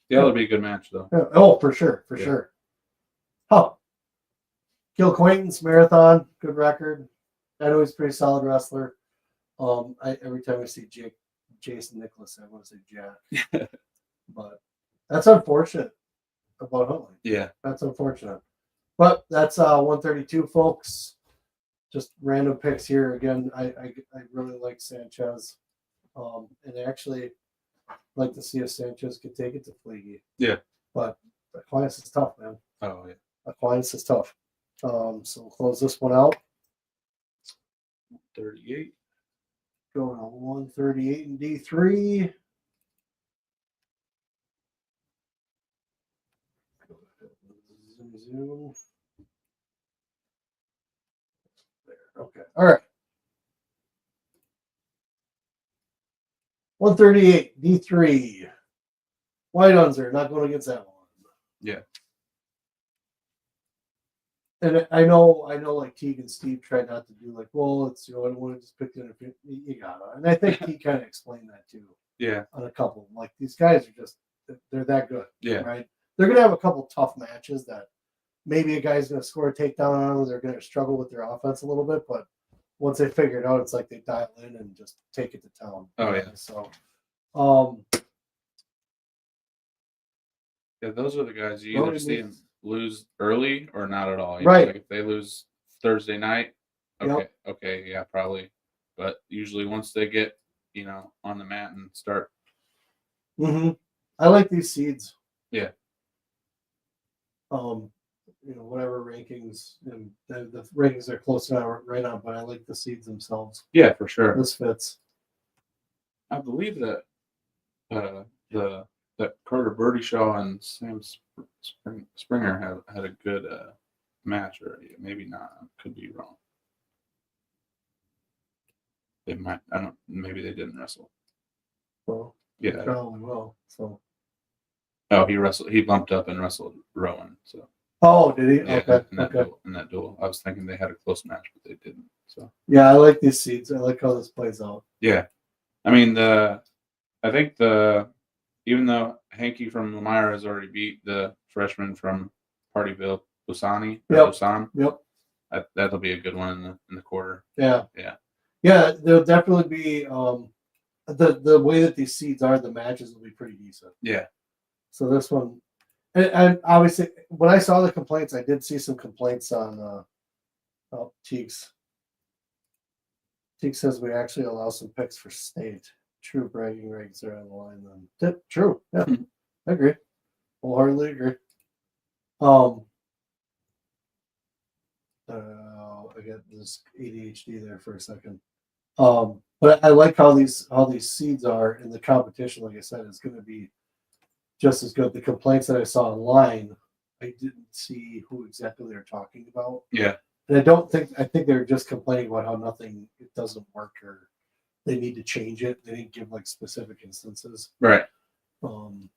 Yeah, that'll be a good match, though. Yeah. Oh, for sure. Huh. Gil Quaintance, marathon, good record. I know he's a pretty solid wrestler. Every time I see Jason Nicholas, I want to say Jack. But that's unfortunate about Huntley. Yeah. That's unfortunate. But that's 132, folks. Just random picks here. Again, I really like Sanchez. And actually like to see if Sanchez could take it to Fleagy. Yeah. But Aquinas is tough, man. Oh, yeah. Aquinas is tough. So we'll close this one out. 38. Going on 138 in D3. Zoom. There. Okay. All right. 138 D3. White Unzer, not going against that one. Yeah. And I know like Teague and Steve tried not to do like, well, it's, I don't want to just pick the other. You gotta. And I think he kind of explained that too. Yeah. On a couple. Like these guys are just, they're that good. Yeah. Right. They're going to have a couple tough matches that maybe a guy's going to score a takedown on them. They're going to struggle with their offense a little bit. But once they figure it out, it's like they dial in and just take it to town. Oh, yeah. So, yeah, those are the guys you either see them lose early or not at all. Right. Like if they lose Thursday night, okay, Yep. okay, yeah, probably. But usually once they get, on the mat and start. I like these seeds. Yeah. Whatever rankings, and the rankings are close now right now, but I like the seeds themselves. Yeah, for sure. This fits. I believe that that Carter Birdyshaw and Sam Springer had a good match, or maybe not. I could be wrong. They might. I don't. Maybe they didn't wrestle. Well, yeah, probably will. So. Oh, he wrestled. He bumped up and wrestled Rowan. So. Oh, did he? Yeah, okay. In that duel, I was thinking they had a close match, but they didn't. So. Yeah, I like these seeds. I like how this plays out. Yeah, I mean even though Hanky from Lamira has already beat the freshman from Partyville, Busani. Yep. That'll be a good one in the quarter. Yeah. Yeah. Yeah, there'll definitely be the way that these seeds are, the matches will be pretty decent. Yeah. So this one, and obviously when I saw the complaints, I did see some complaints on Teagues. Teague says we actually allow some picks for state. True, bragging rights are on the line then. True. Yeah. I agree. Wholeheartedly agree. I got this ADHD there for a second. But I like how these seeds are in the competition. Like I said, it's going to be just as good. The complaints that I saw online, I didn't see who exactly they're talking about. Yeah. And I think they're just complaining about how it doesn't work, or they need to change it. They didn't give like specific instances. Right. And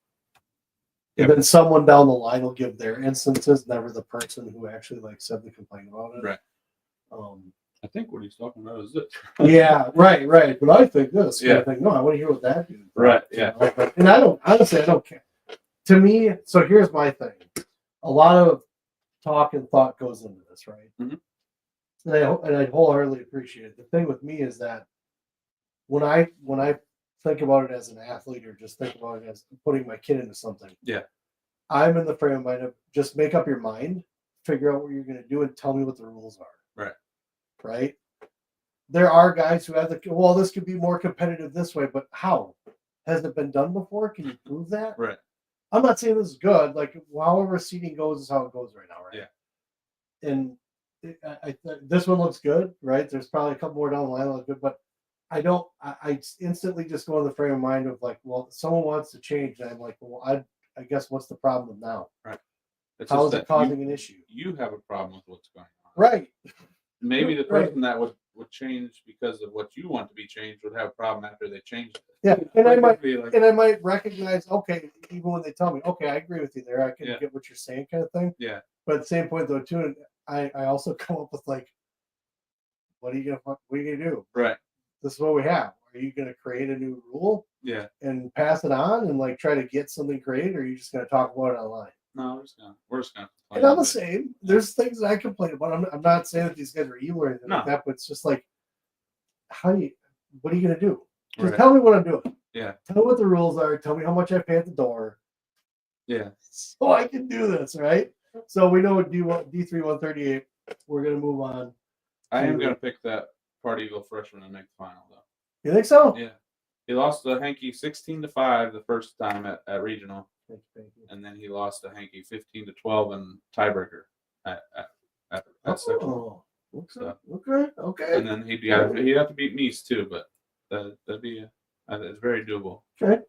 then someone down the line will give their instances, never the person who actually said the complaint about it. Right. I think what he's talking about is this. Yeah, right. But I think this. Yeah. I think, no, I want to hear what that dude. Right. Yeah. And I don't care. To me, so here's my thing. A lot of talk and thought goes into this, right? Mm-hmm. And I wholeheartedly appreciate it. The thing with me is that when I think about it as an athlete, or just think about it as putting my kid into something, yeah, I'm in the frame of mind of just make up your mind, figure out what you're going to do, and tell me what the rules are. Right. There are guys who have this could be more competitive this way, but how? Has it been done before? Can you prove that? Right. I'm not saying this is good. However seating goes is how it goes right now, right? Yeah. And this one looks good, right? There's probably a couple more down the line that look good, but I instantly just go in the frame of mind of someone wants to change, and I'm like, well, I guess what's the problem now? Right. How is it causing an issue? You have a problem with what's going on. Right. Maybe the person that would change because of what you want to be changed would have a problem after they changed it. Yeah, and I might recognize, okay, even when they tell me, okay, I agree with you there, I can get what you're saying, kind of thing. Yeah. But at the same point, though, too, I also come up with what are you gonna do? Right. This is what we have. Are you gonna create a new rule? Yeah. And pass it on and try to get something created, or are you just gonna talk about it online? No, we're just gonna. And I'm the same. There's things that I complain about. I'm not saying that these guys are evil or anything like that, but it's just like, what are you gonna do? Just tell me what I'm doing. Yeah. Tell me what the rules are. Tell me how much I pay at the door. Yeah. So I can do this, right? So we know D3 138. We're gonna move on. I am gonna pick that Party Eagle freshman to make the final though. You think so? Yeah. He lost to Hankey 16-5 the first time at regional. Thank you. And then he lost to Hankey 15-12 in tiebreaker at sectional. Okay. And then he'd have to beat Nice too, but that'd be it's very doable. Okay.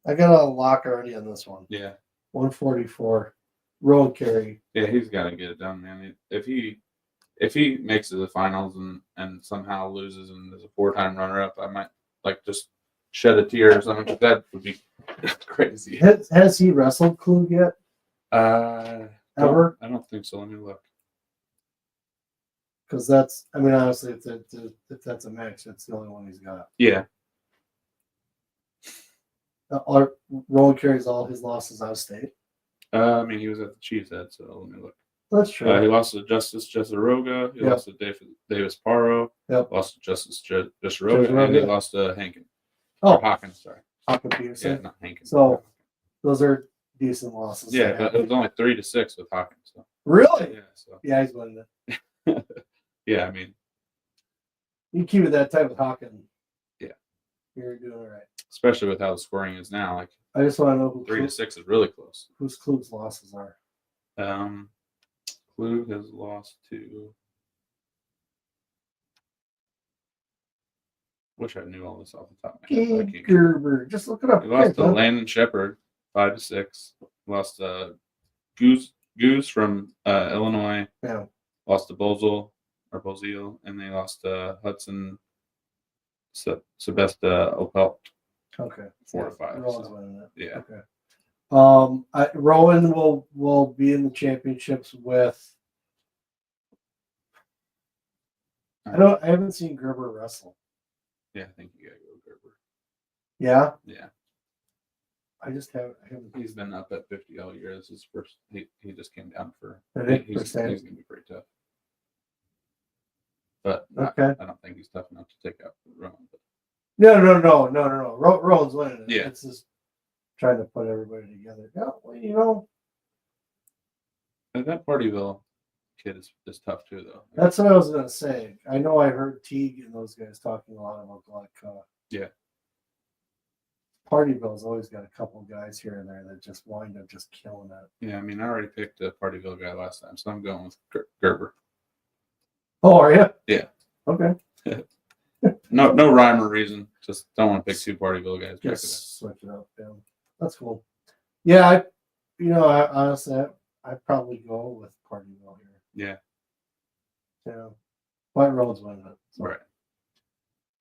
I got a lock already on this one. Yeah. 144 road carry. Yeah, he's got to get it done, man. If he makes it to the finals and somehow loses and is a 4-time runner-up, I might just shed a tear or something. But that would be crazy. Has he wrestled Klug yet? Ever? I don't think so. Let me look. Because honestly, if that's a match, that's the only one he's got. Yeah. Road carries all his losses out of state. He was at the Chiefs Head, so let me look. That's true. He lost to Justice Jessaroga. He lost to Davis Paro. Yep. Lost to Justice Jessaroga, and he lost to Hankin. Oh, Hawkins, sorry. Hawkins Peterson. Yeah, not Hankin. So those are decent losses. Yeah, but it was only 3-6 with Hawkins. So. Really? Yeah. So. Yeah, he's winning it. Yeah, you keep it that type with Hawkins. Yeah. You're doing all right. Especially with how the scoring is now, I just want to know who 3-6 is really close. Whose Klug's losses are. Klug has lost to. Wish I knew all this off the top of my head. Gerber. Just look it up. He lost to Landon Shepard 5-6. Lost to Goose from Illinois. Yeah. Lost to Bozil, and they lost to Hudson Sebesta Opelt. Okay. 4-5. Rowan's winning it. Yeah. Okay. Rowan will be in the championships with. I haven't seen Gerber wrestle. Yeah, I think you gotta go Gerber. Yeah. Yeah. I haven't. He's been up at 50 all year. This is his first. He just came down for. He's gonna be pretty tough. But okay. I don't think he's tough enough to take out Rowan. But. No. Rowan's winning it. Yeah. It's just trying to put everybody together. Yeah, well, And that Partyville kid is tough too, though. That's what I was gonna say. I know I heard Teague and those guys talking a lot about Black. Yeah. Partyville's always got a couple guys here and there that just wind up just killing it. Yeah, I already picked a Partyville guy last time, so I'm going with Gerber. Oh, are you? Yeah. Okay. No rhyme or reason. Just don't want to pick two Partyville guys. Just switch it up. Yeah. That's cool. Yeah, I honestly, I'd probably go with Partyville here. Yeah. Yeah. White Road's winning it. So. Right.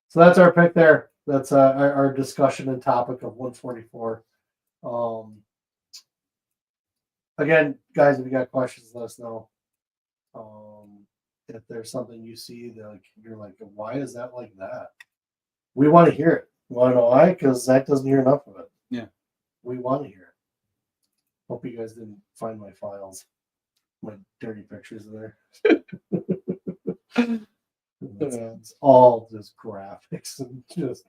So that's our pick there. That's our discussion and topic of 144. Again, guys, if you got questions, let us know. If there's something you see that you're like, why is that like that? We want to hear it. You want to know why? Because Zach doesn't hear enough of it. Yeah. We want to hear it. Hope you guys didn't find my files, my dirty pictures in there. It's all just graphics and just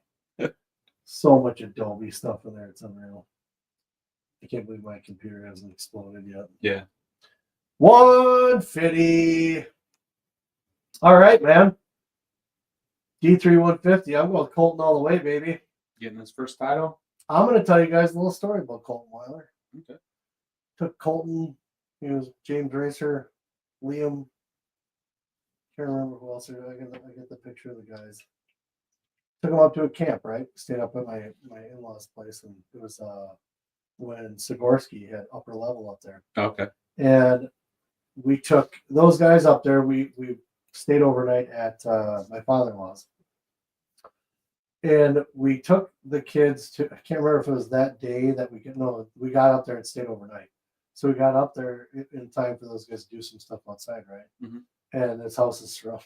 so much Adobe stuff in there. It's unreal. I can't believe my computer hasn't exploded yet. Yeah. 150. All right, man. D3 150. I'm going Colton all the way, baby. Getting his first title. I'm going to tell you guys a little story about Colton Weiler. Okay. Took Colton. He was James Racer, Liam. Can't remember who else. I get the picture of the guys. Took him up to a camp, right? Stayed up at my in-laws' place, and it was when Sikorsky had upper level up there. Okay. And we took those guys up there. We stayed overnight at my father-in-law's. And we took the kids to, I can't remember if it was that day that we got up there and stayed overnight. So we got up there in time for those guys to do some stuff outside, right? Mm-hmm. And this house is surrounded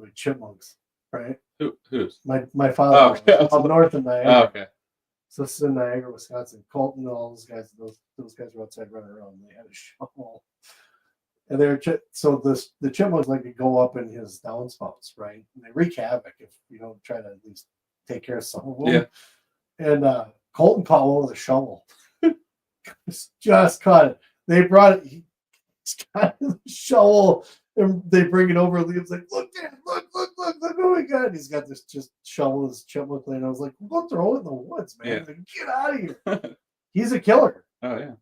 by chipmunks, right? Who's? My father okay. up north of Niagara. Oh, okay. So this is in Niagara, Wisconsin. Colton and all those guys were outside running around. And they had a shovel, and they're so the chipmunks like to go up in his downspouts, right? And they wreak havoc if you don't try to at least take care of some of them. Yeah. And Colton caught one with a shovel. Just caught it. They brought it. He's got the shovel, and they bring it over. And Liam's like, "Look, Dad! Look! Oh my God!" He's got this just shovel, this chipmunk lane. I was like, "Go throw it in the woods, man! Yeah. Like, get out of here!" He's a killer. Oh yeah.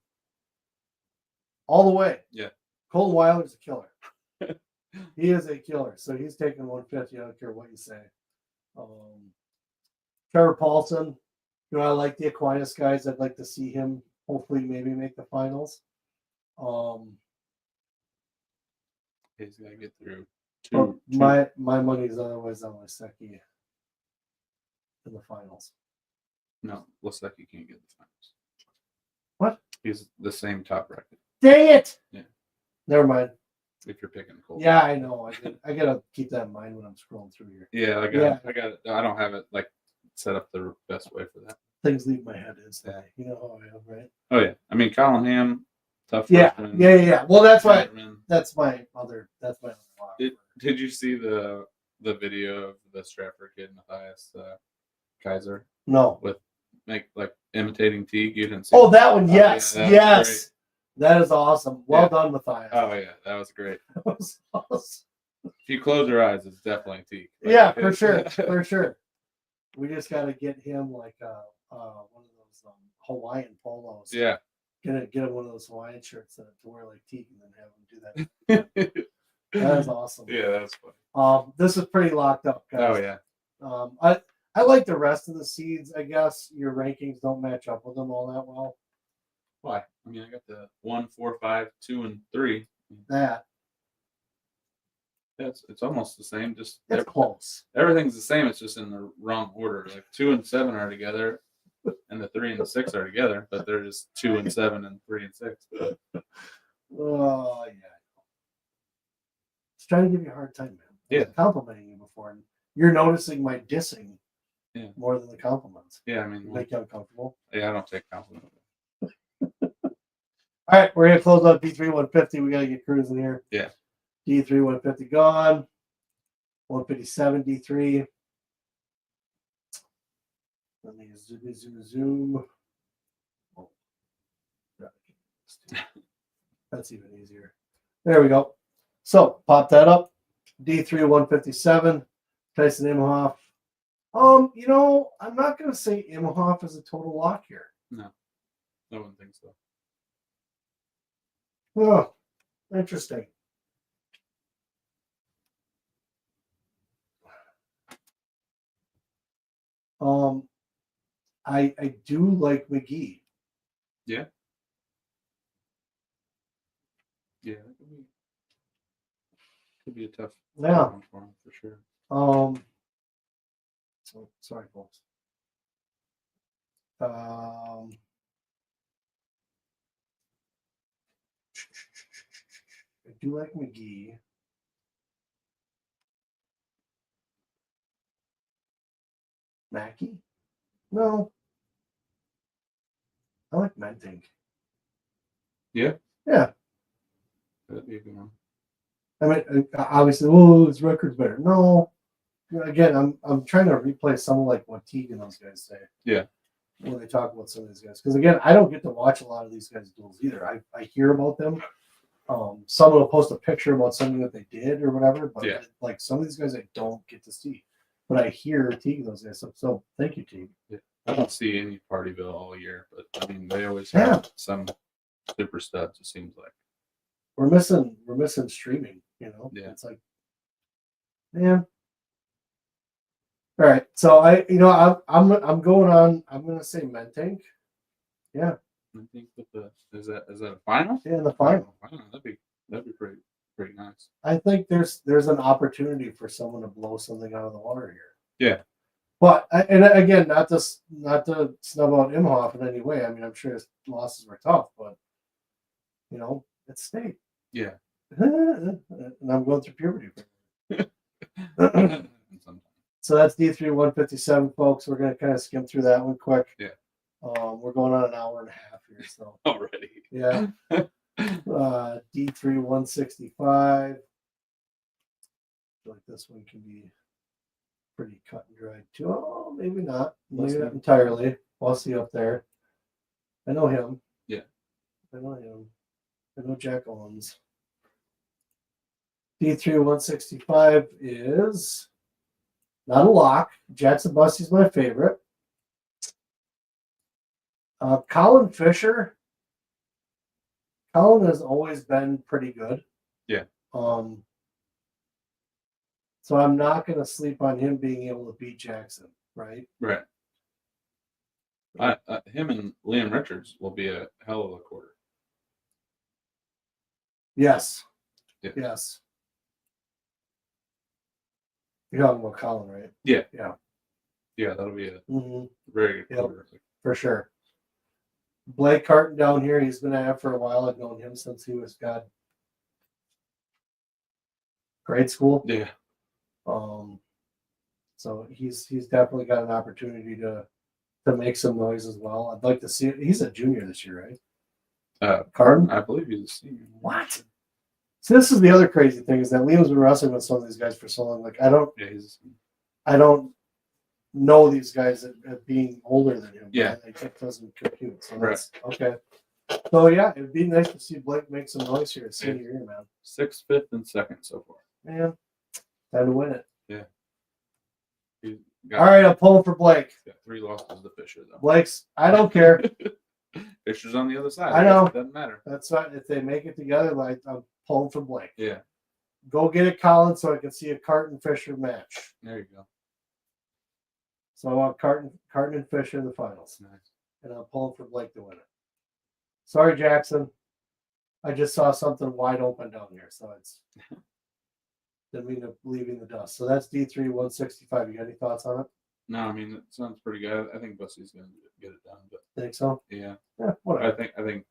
All the way. Yeah. Colton Weiler's a killer. He is a killer. So he's taking 150. I don't care what you say. Trevor Paulson. I like the Aquinas guys. I'd like to see him hopefully maybe make the finals. He's got to get through two. My money is otherwise on Lisecki in the finals. No, Lisecki can't get the finals. What? He's the same top record. Dang it! Yeah. Never mind. If you're picking Cole. Yeah, I know. I gotta keep that in mind when I'm scrolling through here. Yeah, I got it. I don't have it like set up the best way for that. Things leave my head instantly. You know how I am, right? Oh yeah. I mean, Colin Ham, tough. Yeah. freshman. Yeah. Well, that's why. That's my other. Did you see the video of the Stratford kid, Matthias Kaiser? No. With imitating Teague. You didn't see. Oh, that one. Yes. Yeah, yes. That is awesome. Well done, Matthias. Oh yeah, that was great. That was awesome. If you close your eyes, it's definitely Teague. Yeah, for sure. For sure. We just got to get him like one of those Hawaiian polos. Yeah. Gonna get him one of those Hawaiian shirts to wear like Teague and then have him do that. That is awesome. Yeah, that's funny. This is pretty locked up, guys. Oh yeah. I like the rest of the seeds. I guess your rankings don't match up with them all that well. Why? I mean, I got the 1, 4, 5, 2, and 3. That. It's almost the same. Just it's close. Everything's the same. It's just in the wrong order. Like 2 and 7 are together, and the 3 and the 6 are together, but they're just 2 and 7 and 3 and 6. Oh yeah. Just trying to give you a hard time, man. Yeah. I'm complimenting you before, and you're noticing my dissing. Yeah. More than the compliments. Yeah, I mean, make you uncomfortable. Yeah, I don't take compliments. All right, we're gonna close out D3 150. We gotta get cruising here. Yeah. D3 150 gone. 157 D3. Let me zoom. Oh. That's even easier. There we go. So pop that up. D3 157. Tyson Imhoff. I'm not gonna say Imhoff is a total lock here. No, I wouldn't think so. Oh, interesting. I do like McGee. Yeah. Yeah, could be a tough one for him for sure. So sorry, folks. I do like McGee. Mackey? No. I like Mentink. Yeah? Yeah. That'd be a good one. I mean, obviously, his record's better. No. Again, I'm trying to replay someone like what Teague and those guys say. Yeah. When they talk about some of these guys. Because, again, I don't get to watch a lot of these guys' duels either. I hear about them. Someone will post a picture about something that they did or whatever. But, like, some of these guys I don't get to see. But I hear Teague and those guys. So thank you, Teague. Yeah. I don't see any Partyville all year. But, I mean, they always have some super studs, it seems like. We're missing streaming, Yeah. It's like, man. All right. So I'm going on. I'm going to say Mentink. Yeah. Mentink with is that a final? Yeah, the final. Wow, that'd be pretty nice. I think there's an opportunity for someone to blow something out of the water here. Yeah. But and again, not to snub out Imhoff in any way. I mean, I'm sure his losses were tough, but it's state. Yeah. And I'm going through puberty. So that's D3 157, folks. We're going to kind of skim through that one quick. Yeah. We're going on an hour and a half here, so Already. yeah. D3 165. Like this one can be pretty cut and dried too. Oh, maybe not. Maybe not entirely. I'll see up there. I know him. Yeah. I know him. I know Jack Owens. D3 165 is not a lock. Jackson Busty's my favorite. Colin Fisher. Colin has always been pretty good. Yeah. So I'm not going to sleep on him being able to beat Jackson, right? Right. Him and Liam Richards will be a hell of a quarter. Yes. Yeah. Yes. You're talking about Colin, right? Yeah. Yeah. Yeah, that'll be a very good quarter. For sure. Blake Carton down here, he's been at it for a while. I've known him since he was grade school. Yeah. So he's definitely got an opportunity to make some noise as well. I'd like to see it. He's a junior this year, right? Carton? I believe he's a senior. What? So this is the other crazy thing is that Liam's been wrestling with some of these guys for so long. Like I don't know these guys as being older than him. Yeah. Right? Like, it doesn't compute. So right. That's okay. So yeah, it'd be nice to see Blake make some noise here senior year, man. 6th, 5th, and 2nd so far. Man, time to win it. Yeah. All right, I'm pulling for Blake. Got 3 losses to Fisher though. Blake's. I don't care. Fisher's on the other side. I know. It doesn't matter. That's right. If they make it together, like I'm pulling for Blake. Yeah. Go get it, Colin, so I can see a Carton Fisher match. There you go. So I want Carton and Fisher in the finals. Nice. And I'm pulling for Blake to win it. Sorry, Jackson. I just saw something wide open down here, so it's didn't mean to leaving the dust. So that's D3 165. You got any thoughts on it? No, I mean it sounds pretty good. I think Busty's gonna get it done, but Think so? yeah, whatever. I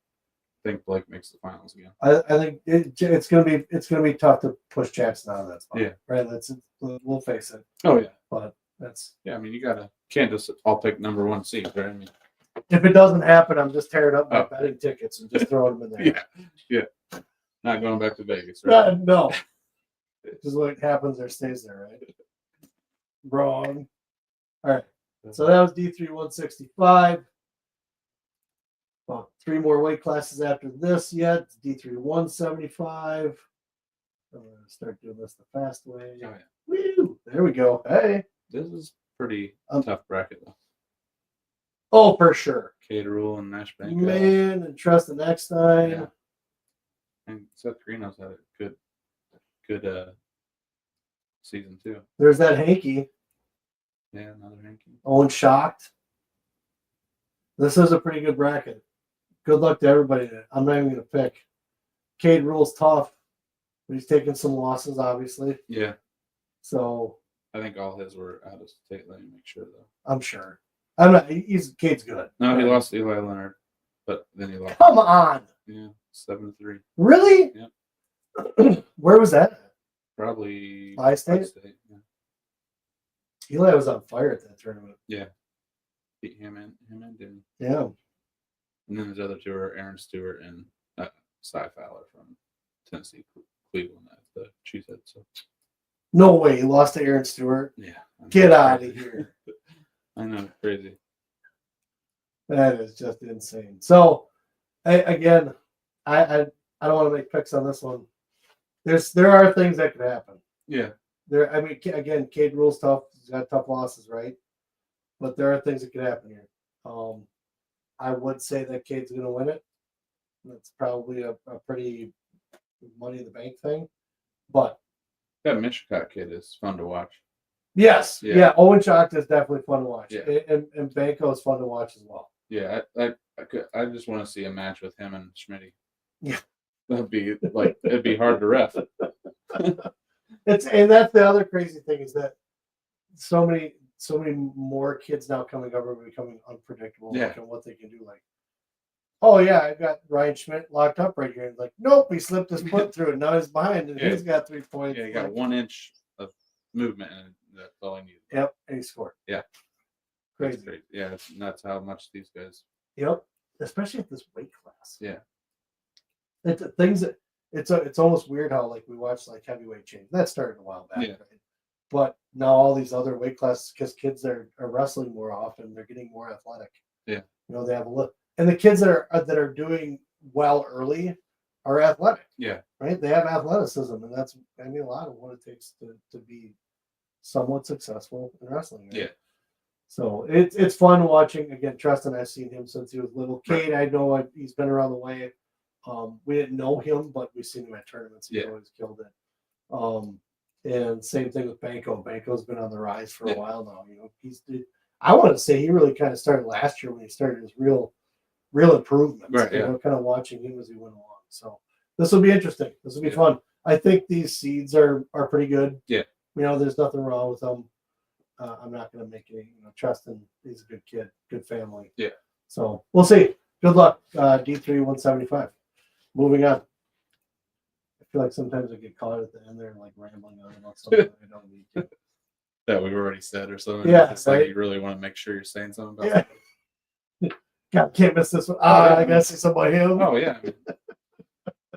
think Blake makes the finals again. I think it's gonna be tough to push Jackson out of that spot. Yeah, right. We'll face it. Oh yeah, but that's I mean can't just all pick number 1 seed, right? I mean, if it doesn't happen, I'm just tearing up my betting tickets and just throwing them in there. Yeah. Not going back to Vegas, right? No. Just what happens there stays there, right? Wrong. All right. So that was D3 165. Well, 3 more weight classes after this yet. D3 175. I'm going to start doing this the fast way. Oh, yeah. Woo! There we go. Hey. This is pretty tough bracket though. Oh, for sure. Cade Rule and Nash Bank. Man, and trust the next time. Yeah. And Seth Greenhouse had a good season too. There's that Hanky. Yeah, another Hanky. Owen shocked. This is a pretty good bracket. Good luck to everybody. I'm not even going to pick. Cade Rule's tough, but he's taking some losses, obviously. Yeah. So I think all his were out of state. Let me make sure though. I'm sure. I'm not. Cade's good. No, he lost to Eli Leonard, but then he lost. Come on. Yeah, 7-3. Really? Yeah. Where was that? Probably State. Yeah. Eli was on fire at that tournament. Yeah. Beat him and Denny. Yeah. And then there's other 2 are Aaron Stewart and Cy Fowler from Tennessee, Cleveland at the Cheesehead. So. No way. He lost to Aaron Stewart. Yeah. Get out of here. I know. Crazy. That is just insane. So, I don't want to make picks on this one. There are things that could happen. Yeah. Again, Cade Rule's tough. He's got tough losses, right? But there are things that could happen here. I would say that Cade's going to win it. That's probably a pretty money in the bank thing. But that Michigan kid is fun to watch. Yes. Yeah. Owen Shocked is definitely fun to watch. Yeah. And Banco is fun to watch as well. Yeah. I just want to see a match with him and Schmitty. Yeah. It'd be hard to ref. And that's the other crazy thing is that so many more kids now coming up are becoming unpredictable. Yeah. Like, what they can do. Like, oh yeah, I got Ryan Schmidt locked up right here. And like, nope, he slipped his foot through it. Now he's behind and he's got 3 points. Yeah, he got 1 inch of movement and that's all I needed. Yep, and he scored. Yeah. Crazy. Yeah, it's nuts how much these guys. Yep, especially at this weight class. Yeah, it's things that it's almost weird how like we watch like heavyweight change that started a while back, right? But now all these other weight classes, because kids are wrestling more often, they're getting more athletic. Yeah, they have a look, and the kids that are doing well early are athletic. Yeah, right. They have athleticism, and that's a lot of what it takes to be somewhat successful in wrestling. Right? Yeah. So it's fun watching again. Tristan, I've seen him since he was little. Kate, I know he's been around the way. We didn't know him, but we've seen him at tournaments. He's always killed it. And same thing with Banco. Banco's been on the rise for a while now. I want to say he really kind of started last year when he started his real improvements. Right. Kind of watching him as he went along. So this will be interesting. This will be fun. I think these seeds are pretty good. Yeah. There's nothing wrong with them. I'm not going to make any. Tristan, he's a good kid, good family. Yeah. So we'll see. Good luck, D3 175. Moving on. I feel like sometimes I get caught at the end there, like rambling on about something I don't need to. That we've already said or something. Yeah, it's like you really want to make sure you're saying something about it. God, can't miss this one. I gotta see somebody else. Oh yeah.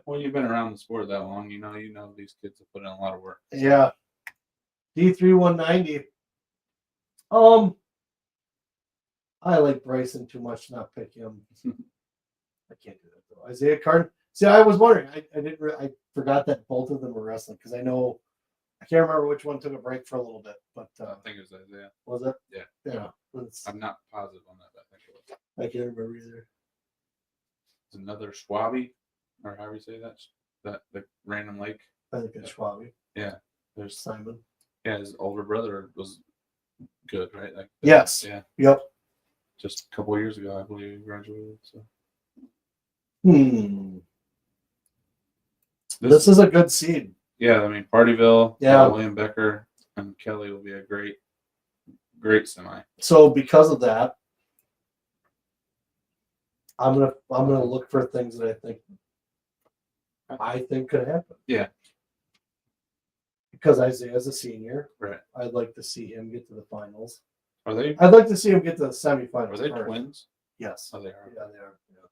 Well, you've been around the sport that long, you know these kids have put in a lot of work. Yeah. D3 190. I like Bryson too much to not pick him. I can't do that though. Isaiah Carden. See, I was wondering. I forgot that both of them were wrestling because I can't remember which one took a break for a little bit, but I think it was Isaiah. Was it? Yeah. Yeah. I'm not positive on that, but I think it was. I can't remember either. It's another Schwabi, or however you say that the random lake. I think it's Schwabi. Yeah. There's Simon. Yeah, his older brother was good, right? Like yes. Yeah. Yep. Just a couple of years ago, I believe he graduated. So. This is a good seed. Yeah, I mean Partyville, William Becker, and Kelly will be a great semi. So because of that, I'm gonna look for things that I think could happen. Yeah. Because Isaiah's a senior. Right. I'd like to see him get to the finals. Are they? I'd like to see him get to the semifinals. Are they twins? Yes. Oh, they are. Yeah, they are. Yeah.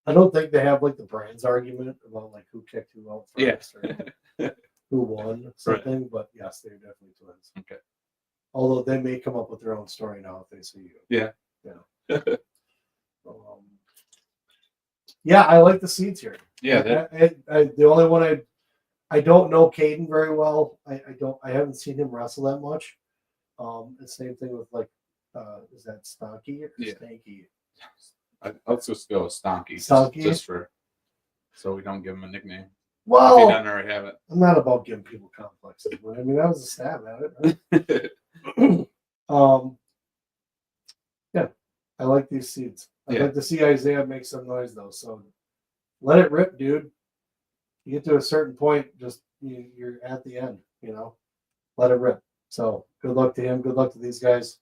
I don't think they have like the brands argument about like who kicked who out first or who won something, but yes, they're definitely twins. Okay. Although they may come up with their own story now if they see you. Yeah. Yeah. Yeah, I like the seeds here. Yeah. The only one I don't know Caden very well. I haven't seen him wrestle that much. The same thing with like is that Stonky or Stanky? Let's just go with Stonky. Stonky? Just for so we don't give him a nickname. Well, if he doesn't already have it. I'm not about giving people complexes, but I mean that was a stab at it. Right? Yeah, I like these seeds. I'd like to see Isaiah make some noise though. So let it rip, dude. You get to a certain point, just you're at the end. Let it rip. So good luck to him. Good luck to these guys.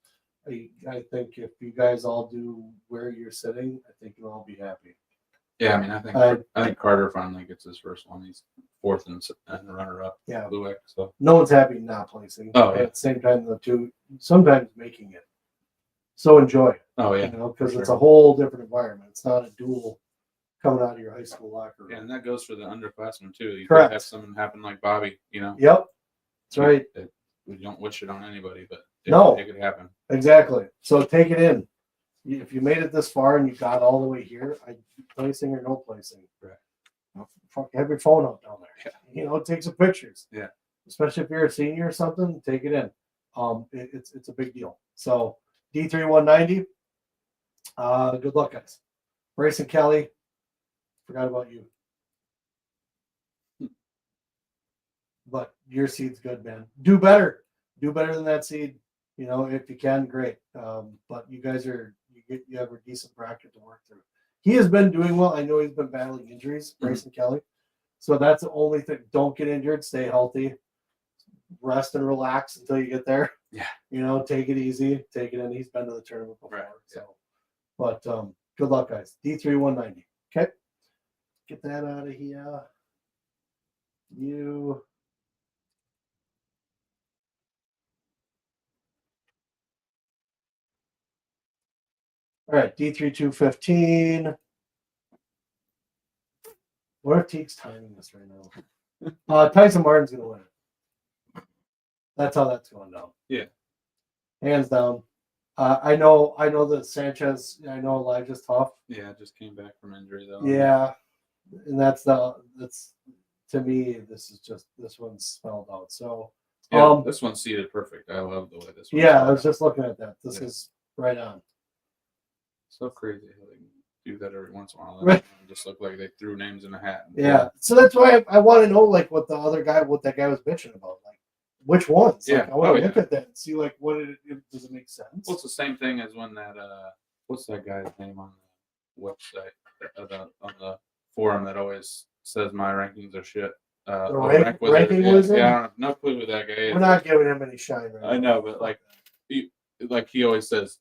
I think if you guys all do where you're sitting, I think you'll all be happy. Yeah, I mean, I think Carter finally gets his first one. He's fourth and runner-up. Yeah, Lueck, so no one's happy not placing. Oh, but at the same time, the two sometimes making it. So enjoy it. Oh yeah, because it's a whole different environment. It's not a duel coming out of your high school locker room. Yeah, and that goes for the underclassmen too. You Correct. Have something happen like Bobby. Yep, that's right. We don't wish it on anybody, but it could happen. Exactly. So take it in. If you made it this far and you got all the way here, placing or no placing. Right. Have your phone up down there. Yeah. Take some pictures. Yeah. Especially if you're a senior or something, take it in. It's a big deal. So D3 190. Good luck, guys. Bryson Kelly. Forgot about you. But your seed's good, man. Do better. Do better than that seed. If you can, great. But you guys you have a decent bracket to work through. He has been doing well. I know he's been battling injuries, Bryson Kelly. So that's the only thing. Don't get injured. Stay healthy. Rest and relax until you get there. Yeah. Take it easy. Take it in. He's been to the tournament before. Right. So, but good luck, guys. D3 190. Okay. Get that out of here. You. All right, D3 215. What if Teague's timing this right now? Tyson Martin's gonna win it. That's how that's going down. Yeah, hands down. I know that Sanchez. I know Elijah's tough. Yeah, just came back from injury though. Yeah, and that's to me. This one's spelled out. So yeah, this one's seated perfect. I love the way this. Yeah, I was just looking at that. This is right on. So crazy how they do that every once in a while. Right. Just look like they threw names in a hat. Yeah, so that's why I want to know like what that guy was bitching about, like which ones. Like, Yeah, I want to look at that and see like does it make sense? Well, it's the same thing as when that what's that guy's name on the website on the forum that always says my rankings are shit. The ranking wizard? Yeah, I don't have no clue who that guy is. We're not giving him any shine right now. I know, but like he always says,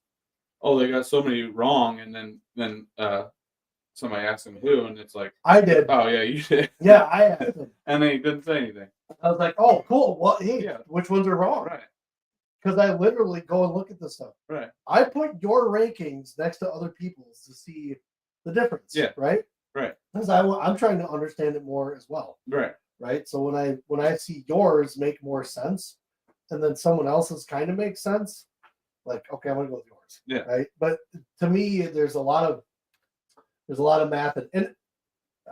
"Oh, they got so many wrong," and then somebody asks him who, and it's like, I did. Oh yeah, you did. Yeah, I asked him, and then he didn't say anything. I was like, "Oh, cool. Well, hey, which ones are wrong?" Right. Because I literally go and look at this stuff. Right. I put your rankings next to other people's to see the difference. Yeah. Right. Right. Because I'm trying to understand it more as well. Right. Right. So when I see yours make more sense, and then someone else's kind of makes sense, like okay, I'm gonna go with yours. Yeah. Right. But to me, there's a lot of math, and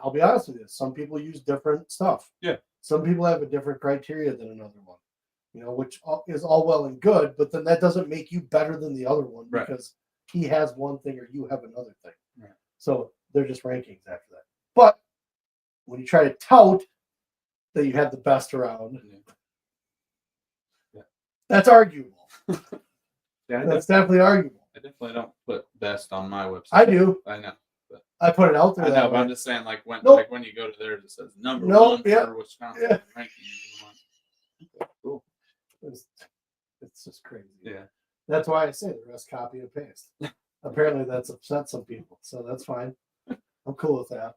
I'll be honest with you, some people use different stuff. Yeah. Some people have a different criteria than another one, which is all well and good, but then that doesn't make you better than the other one because he has one thing or you have another thing. Right. So they're just rankings after that. But when you try to tout that you have the best around, that's arguable. That's definitely arguable. I definitely don't put best on my website. I do. I know. I put it out there. I know, but I'm just saying, like when you go to theirs, it says number one for Wisconsin ranking. Cool. It's just crazy. Yeah. That's why I say the rest copy and paste. Apparently that's upset some people, so that's fine. I'm cool with that.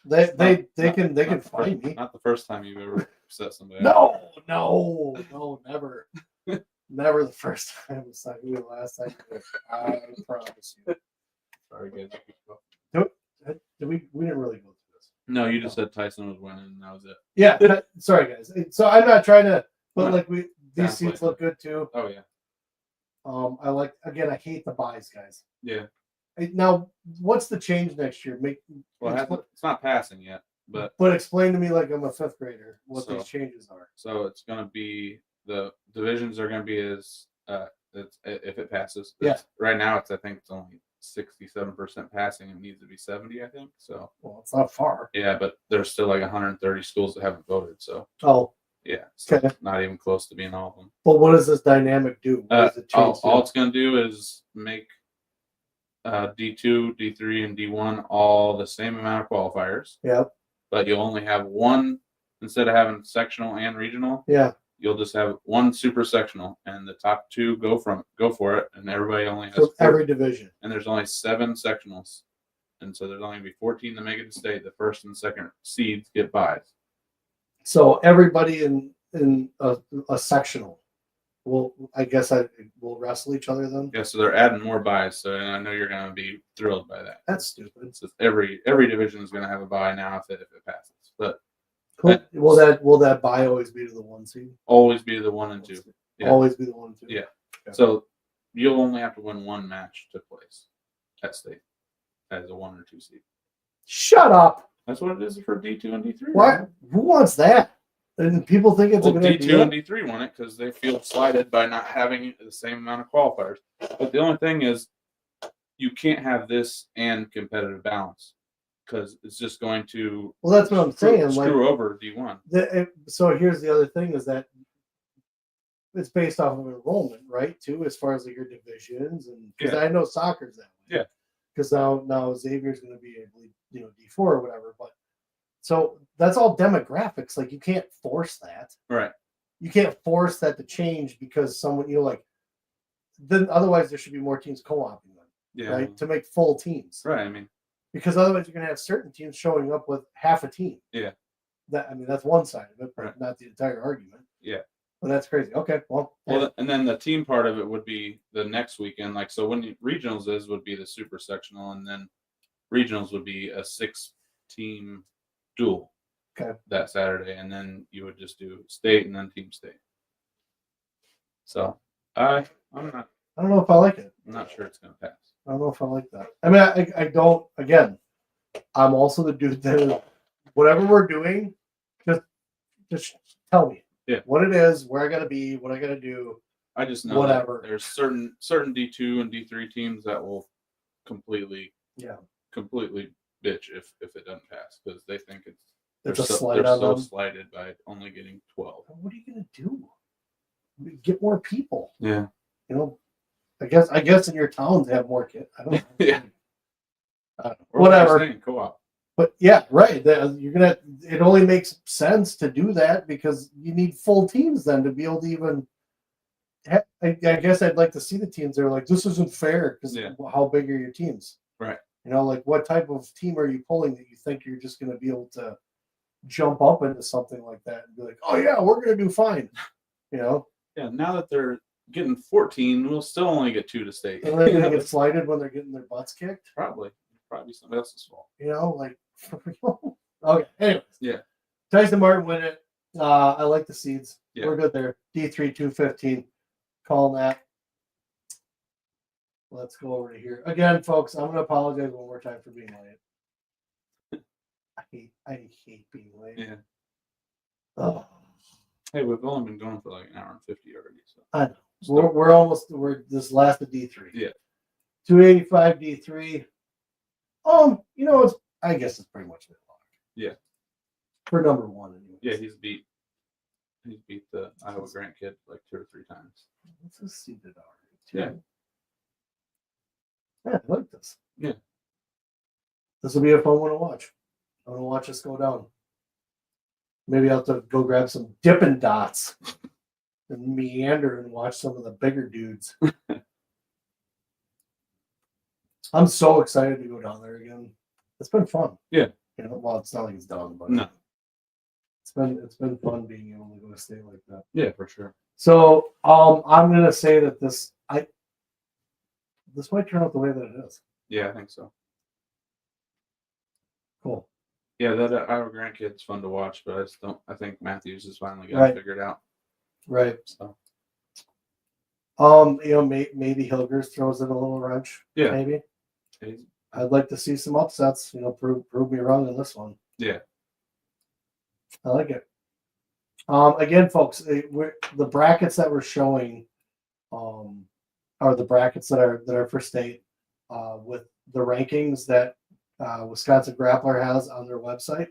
They can find me. Not the first time you've ever upset somebody. No, never. Never the first time. It's not the last time. I promise you. Sorry, guys. We didn't really go through this. No, you just said Tyson was winning, and that was it. Yeah, sorry guys. So I'm not trying to, but these seats look good too. Oh yeah. I hate the buys, guys. Yeah. Now, what's the change next year? It's not passing yet, but explain to me like I'm a fifth grader what these changes are. So it's going to be the divisions are going to be if it passes. Right now I think it's only 67% passing. It needs to be 70, I think. So. Well, it's not far. Yeah, but there's still like 130 schools that haven't voted. So. Oh. Yeah. So okay. Not even close to being all of them. But what does this dynamic do? All it's going to do is make D2, D3, and D1 all the same amount of qualifiers. Yep. But you'll only have one instead of having sectional and regional. Yeah. You'll just have one super sectional, and the top two go for it, and everybody only has every division. And there's only 7 sectionals, and so there's only going to be 14 to make it to state. The first and second seeds get buys. So everybody in a sectional will wrestle each other then. Yeah, so they're adding more buys. So I know you're going to be thrilled by that. That's stupid. So every division is going to have a buy now if it passes, but. Cool. Will that buy always be to the 1 seed? Always be the 1 and 2. Yeah. Always be the 1 and 2. Yeah. Okay. So you'll only have to win one match to place at state as a 1 or 2 seed. Shut up. That's what it is for D2 and D3. What? Right? Who wants that? And people think it's a good idea. D2 and D3 want it because they feel slighted by not having the same amount of qualifiers. But the only thing is, you can't have this and competitive balance. Because it's just going to that's what I'm saying. Screw over D1. So here's the other thing is that it's based off of enrollment, right? Too, as far as your divisions and because I know soccer's that way. Yeah. Because now Xavier's going to be D4 or whatever, but so that's all demographics. Like you can't force that. Right. You can't force that to change because someone then otherwise there should be more teams co-oping them. Yeah. Right. To make full teams. Right. I mean. Because otherwise, you're going to have certain teams showing up with half a team. Yeah. That's one side of it, but not the entire argument. Yeah. Well, that's crazy. Okay, well, and then the team part of it would be the next weekend. Like, so when regionals would be the super sectional, and then regionals would be a 6-team duel. Okay. That Saturday, and then you would just do state and then team state. So I'm not. I don't know if I like it. I'm not sure it's gonna pass. I don't know if I like that. I mean, I don't. Again, I'm also the dude that whatever we're doing, just tell me. Yeah. What it is, where I gotta be, what I gotta do. I just know whatever. There's certain D2 and D3 teams that will completely bitch if it doesn't pass because they think they're so slighted by only getting 12. What are you gonna do? Get more people. Yeah. You know, I guess in your towns they have more kids. I don't know. Yeah. Whatever. Co-op. But yeah, right. It only makes sense to do that because you need full teams then to be able to even. I guess I'd like to see the teams that are like, this isn't fair because how big are your teams? Right. You know, like what type of team are you pulling that you think you're just going to be able to jump up into something like that and be like, oh yeah, we're going to do fine. You know? Yeah. Now that they're getting 14, we'll still only get 2 to state. And they're going to get slighted when they're getting their butts kicked. Probably somebody else's fault. You know, like for real. Okay. Anyways. Yeah. Tyson Martin win it. I like the seeds. Yeah. We're good there. D3 215. Calling that. Let's go over to here. Again, folks, I'm going to apologize one more time for being late. I hate being late. Yeah. Oh. Hey, we've only been going for like an hour and 50 already. So I know. We're this last of D3. Yeah. 285 D3. You know, I guess it's pretty much been long. Yeah. For number one, anyway. Yeah, he's beat the Iowa Grant kid like 2 or 3 times. Let's just see the already. Yeah. Yeah, I like this. Yeah. This will be a fun one to watch. I'm gonna watch this go down. Maybe I'll have to go grab some Dippin' Dots and meander and watch some of the bigger dudes. I'm so excited to go down there again. It's been fun. Yeah. You know, well, it's not like it's done, but no. It's been fun being able to go to state like that. Yeah, for sure. So I'm gonna say that this might turn out the way that it is. Yeah, I think so. Cool. Yeah, that Iowa Grant kid's fun to watch, but I think Matthews has finally got it figured out. Right. So. You know, maybe Hilgers throws in a little wrench. Yeah. Maybe. I'd like to see some upsets. You know, prove me wrong in this one. Yeah. I like it. Again, folks, the brackets that we're showing are the brackets that are for state with the rankings that Wisconsin Grappler has on their website,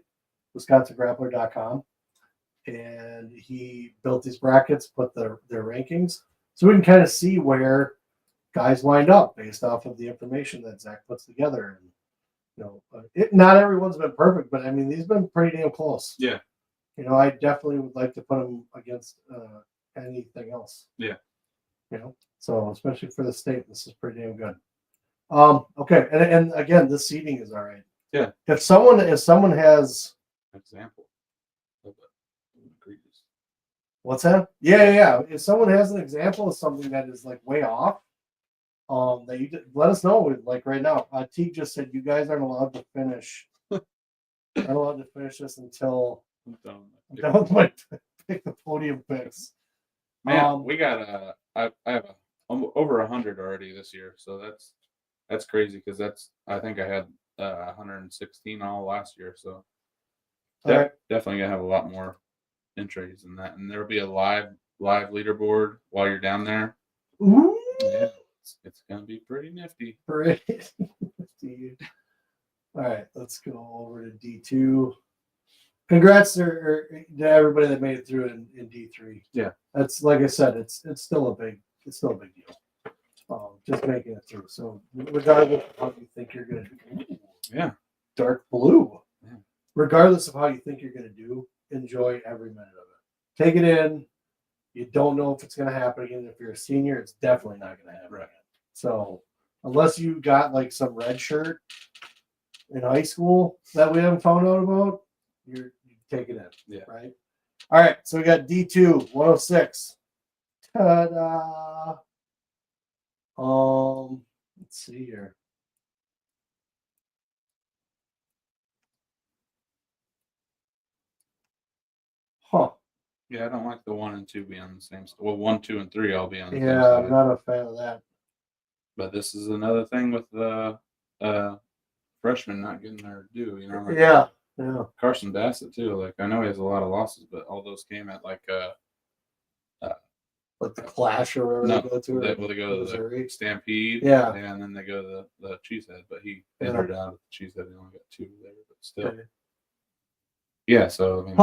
wisconsingrappler.com. And he built these brackets, put their rankings, so we can kind of see where guys wind up based off of the information that Zach puts together. And you know, not everyone's been perfect, but I mean, these have been pretty damn close. Yeah. You know, I definitely would like to put them against anything else. Yeah. You know, so especially for the state, this is pretty damn good. Okay, and again, this seating is all right. Yeah. If someone has example of egregious. What's that? Yeah. If someone has an example of something that is like way off, that you let us know. Like right now, Teague just said you guys aren't allowed to finish. Aren't allowed to finish this until I'm done with my pick the podium picks. Man, we got I have over 100 already this year, so that's crazy because I think I had 116 all last year, so definitely gonna have a lot more entries than that, and there'll be a live leaderboard while you're down there. Ooh. Yeah, it's gonna be pretty nifty. Pretty nifty. All right, let's go over to D2. Congrats to everybody that made it through in D3. Yeah, that's like I said, it's still a big deal. Just making it through. So regardless of how you think you're gonna do, yeah, dark blue. Yeah. Regardless of how you think you're gonna do, enjoy every minute of it. Take it in. You don't know if it's gonna happen again. If you're a senior, it's definitely not gonna happen again. So unless you got like some red shirt in high school that we haven't found out about, you take it in. Yeah. Right. All right, so we got D2 106. Ta-da! Let's see here. Huh. Yeah, I don't like the 1 and 2 being on the same. Well, 1, 2, and 3 all be on the same Yeah, side. I'm not a fan of that. But this is another thing with the freshmen not getting their due. You know. Like Yeah. Carson Bassett too. Like I know he has a lot of losses, but all those came at like the Clash or whatever they go to. They go to the Stampede. Yeah. And then they go to the Cheesehead, but he entered out of the Cheesehead. He only got 2 there, but still. Okay. Yeah. So I mean,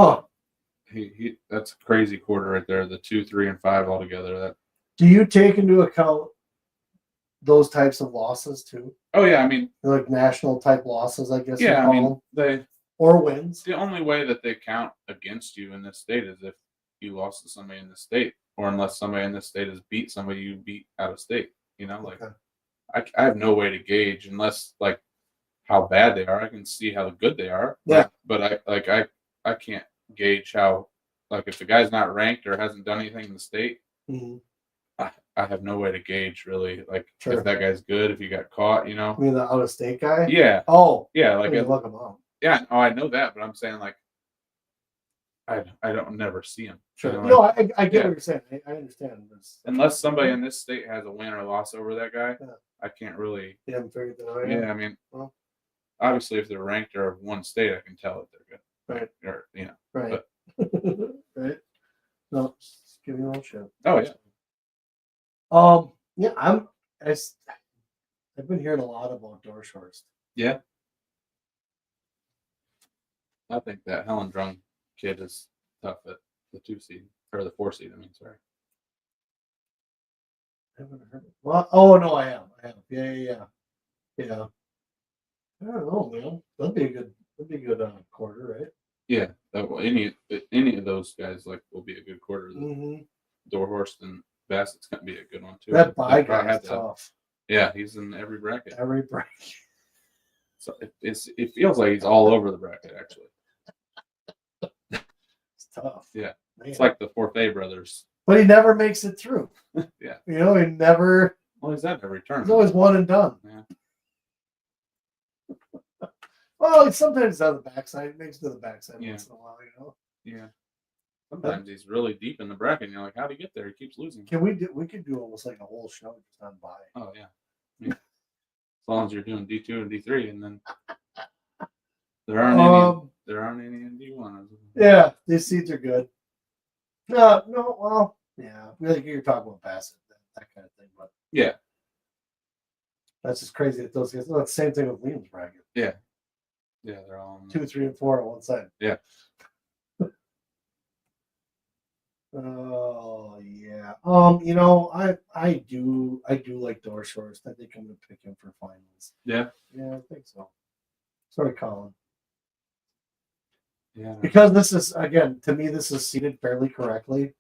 he that's a crazy quarter right there. The 2, 3, and 5 all together. That. Do you take into account those types of losses too? Oh yeah, I mean, like national type losses, I guess. Yeah, I mean or wins. The only way that they count against you in this state is if you lost to somebody in this state, or unless somebody in this state has beat somebody you beat out of state. You know, like I have no way to gauge unless like how bad they are. I can see how good they are. Yeah, but I can't gauge how, like, if the guy's not ranked or hasn't done anything in the state. Mm-hmm. I have no way to gauge really, like if that guy's good, if he got caught, you know. You mean the out of state guy? Yeah. Oh. Yeah, like look him up. Yeah. Oh, I know that, but I'm saying like I don't never see him. Sure. You know, no, I get what you're saying. I understand this. Unless somebody in this state has a win or loss over that guy, I can't really. You haven't figured that out. Yeah, I mean, obviously, if they're ranked or of one state, I can tell that they're good. Right. Or you know. Right. But, right. No, just give me a little shit. Oh yeah. Yeah, I've been hearing a lot about Dorshorst. Yeah. I think that Helen Drung kid is tough at the 2 seed or the 4 seed. I mean, sorry. I haven't heard it. Well, oh no, I am. Yeah. I don't know, man. That'd be a good quarter, right? Yeah. Any of those guys like will be a good quarter. Mm-hmm. Dorhorst and Bassett's gonna be a good one too. That bye guy is tough. Yeah, he's in every bracket. Every bracket. So it feels like he's all over the bracket actually. It's tough. Yeah, man. It's like the Forfait brothers. But he never makes it through. Yeah, you know, he never. Well, he's at every turn. He's always one and done. Yeah. Well, sometimes on the backside, he makes it to the backside once in a while, you know. Yeah. Sometimes he's really deep in the bracket, and you're like, how'd he get there? He keeps losing. We could do almost like a whole show just on bye. Oh yeah. As long as you're doing D2 and D3, and then there aren't any in D1. Yeah, these seeds are good. No, well, yeah. Like you're talking about Bassett, that kind of thing, but yeah. That's just crazy that those guys. No, it's the same thing with Liam's bracket. Yeah. Yeah, they're all 2, 3, and 4 on one side. Yeah. Oh yeah. You know, I do like Dorshorst. I think I'm gonna pick him for finals. Yeah. Yeah, I think so. Sorry, Colin. Yeah. Because this is, again, to me, this is seated fairly correctly.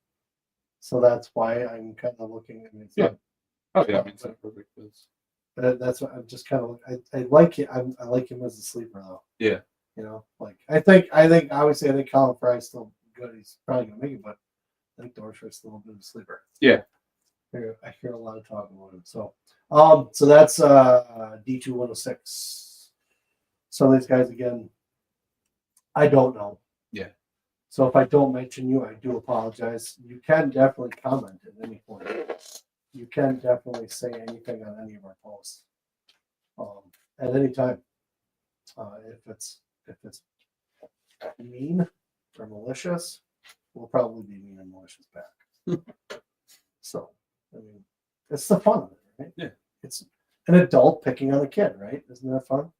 So that's why I'm kind of looking at it. Yeah. I mean, it's not perfect. That's what I'm just kind of. I like it. I like him as a sleeper though. Yeah. You know, like I think obviously I think Colin Fry's still good. He's probably gonna make it, but I think Dorshorst's still a bit of a sleeper. Yeah. I hear a lot of talk about him. So so that's D2 106. Some of these guys again, I don't know. Yeah. So if I don't mention you, I do apologize. You can definitely comment at any point. You can definitely say anything on any of our posts at any time. If it's mean or malicious, we'll probably be mean and malicious back. So, I mean, it's the fun of it, right? Yeah. It's an adult picking on a kid, right? Isn't that fun?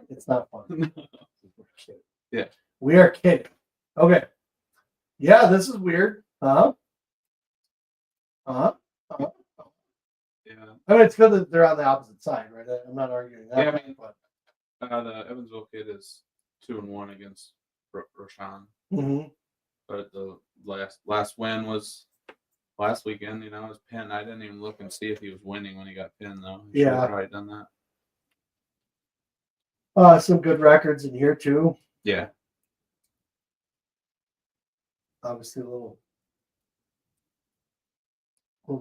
It's not fun. Yeah. We are kidding. Okay. Yeah, this is weird. Yeah. I mean, it's good that they're on the opposite side, right? I'm not arguing that. Yeah, I mean, but the Evansville kid is 2-1 against Roshan. Mm-hmm. But the last win was last weekend. You know, it was Penn. I didn't even look and see if he was winning when he got pinned, though. He should have probably done that. Some good records in here too. Yeah. obviously a little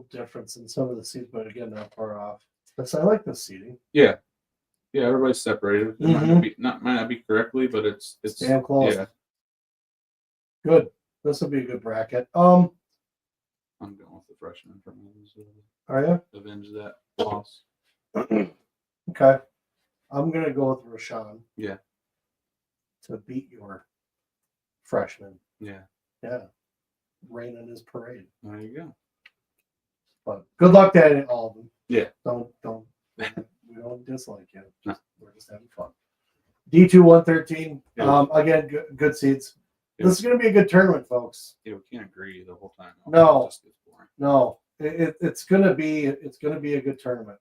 difference in some of the seats, but again, not far off. But I like the seating. Yeah, everybody's separated. It might not be correctly, but it's damn close. Yeah, good. This will be a good bracket. I'm going with the freshman from Are you? avenge that loss. Okay. I'm gonna go with Rashawn. Yeah. To beat your freshman. Yeah. Yeah. Rain in his parade. There you go. But good luck to all of them. Yeah. Don't we don't dislike you. No. We're just having fun. D2 113. Yeah. Again, good seats. Yeah. This is gonna be a good tournament, folks. Yeah, we can't agree the whole time. No. It just gets boring. No. It's gonna be a good tournament.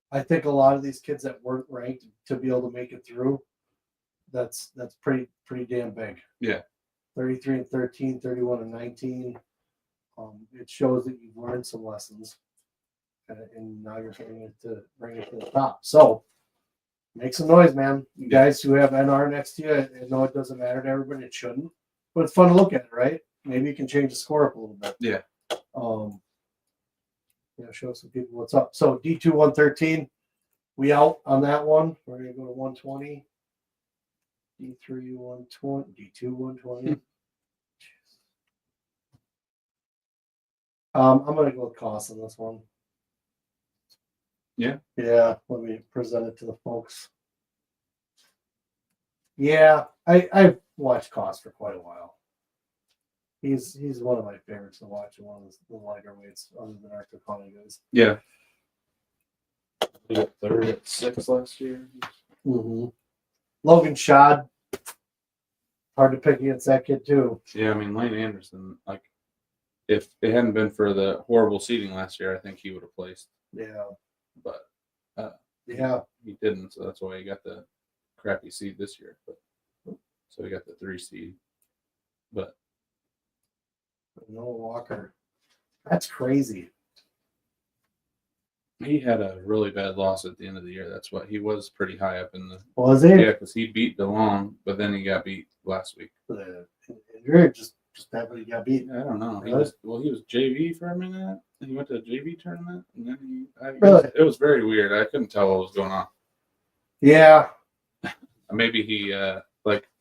I think a lot of these kids that weren't ranked to be able to make it through, that's pretty damn big. Yeah. 33 and 13, 31 and 19. It shows that you've learned some lessons, and now you're bring it to the top. So make some noise, man. You guys who have NR next to you, I know it doesn't matter to everybody. It shouldn't, but it's fun to look at it, right? Maybe you can change the score up a little bit. Yeah. Show some people what's up. So D2 113, we out on that one. We're gonna go to 120. D3 120, D2 120. I'm gonna go with cost on this one. Yeah. Yeah. Let me present it to the folks. Yeah, I've watched Cost for quite a while. He's one of my favorites to watch, and one of the lighter weights other than Arthur Conley guys. Yeah. We got third at 6 last year. Mm-hmm. Logan Schad. Hard to pick against that kid too. Yeah, I mean Lane Anderson, like if it hadn't been for the horrible seating last year, I think he would have placed. Yeah. But yeah. He didn't, so that's why he got the crappy seed this year. But so he got the 3 seed. But Noah Walker. That's crazy. He had a really bad loss at the end of the year. That's what he was pretty high up in the. Was he? Yeah, because he beat DeLong, but then he got beat last week. Injury, just that, but he got beat. I don't know. He was JV for a minute. And he went to a JV tournament, and then it was very weird. I couldn't tell what was going on. Yeah. Maybe he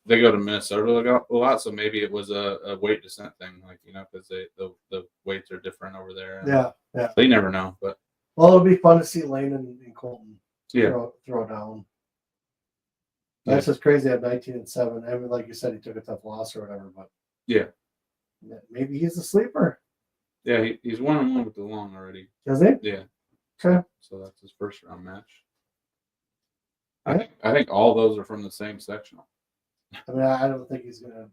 they go to Minnesota a lot, so maybe it was a weight descent thing, because the weights are different over there. Yeah. They never know, but. Well, it'll be fun to see Lane and Colton throw down. That's just crazy at 19-7. I mean, like you said, he took a tough loss or whatever, but maybe he's a sleeper. Yeah, he's 1-1 with DeLong already. Is he? Yeah. Okay. So that's his first round match. I think all those are from the same sectional. I mean, I don't think he's gonna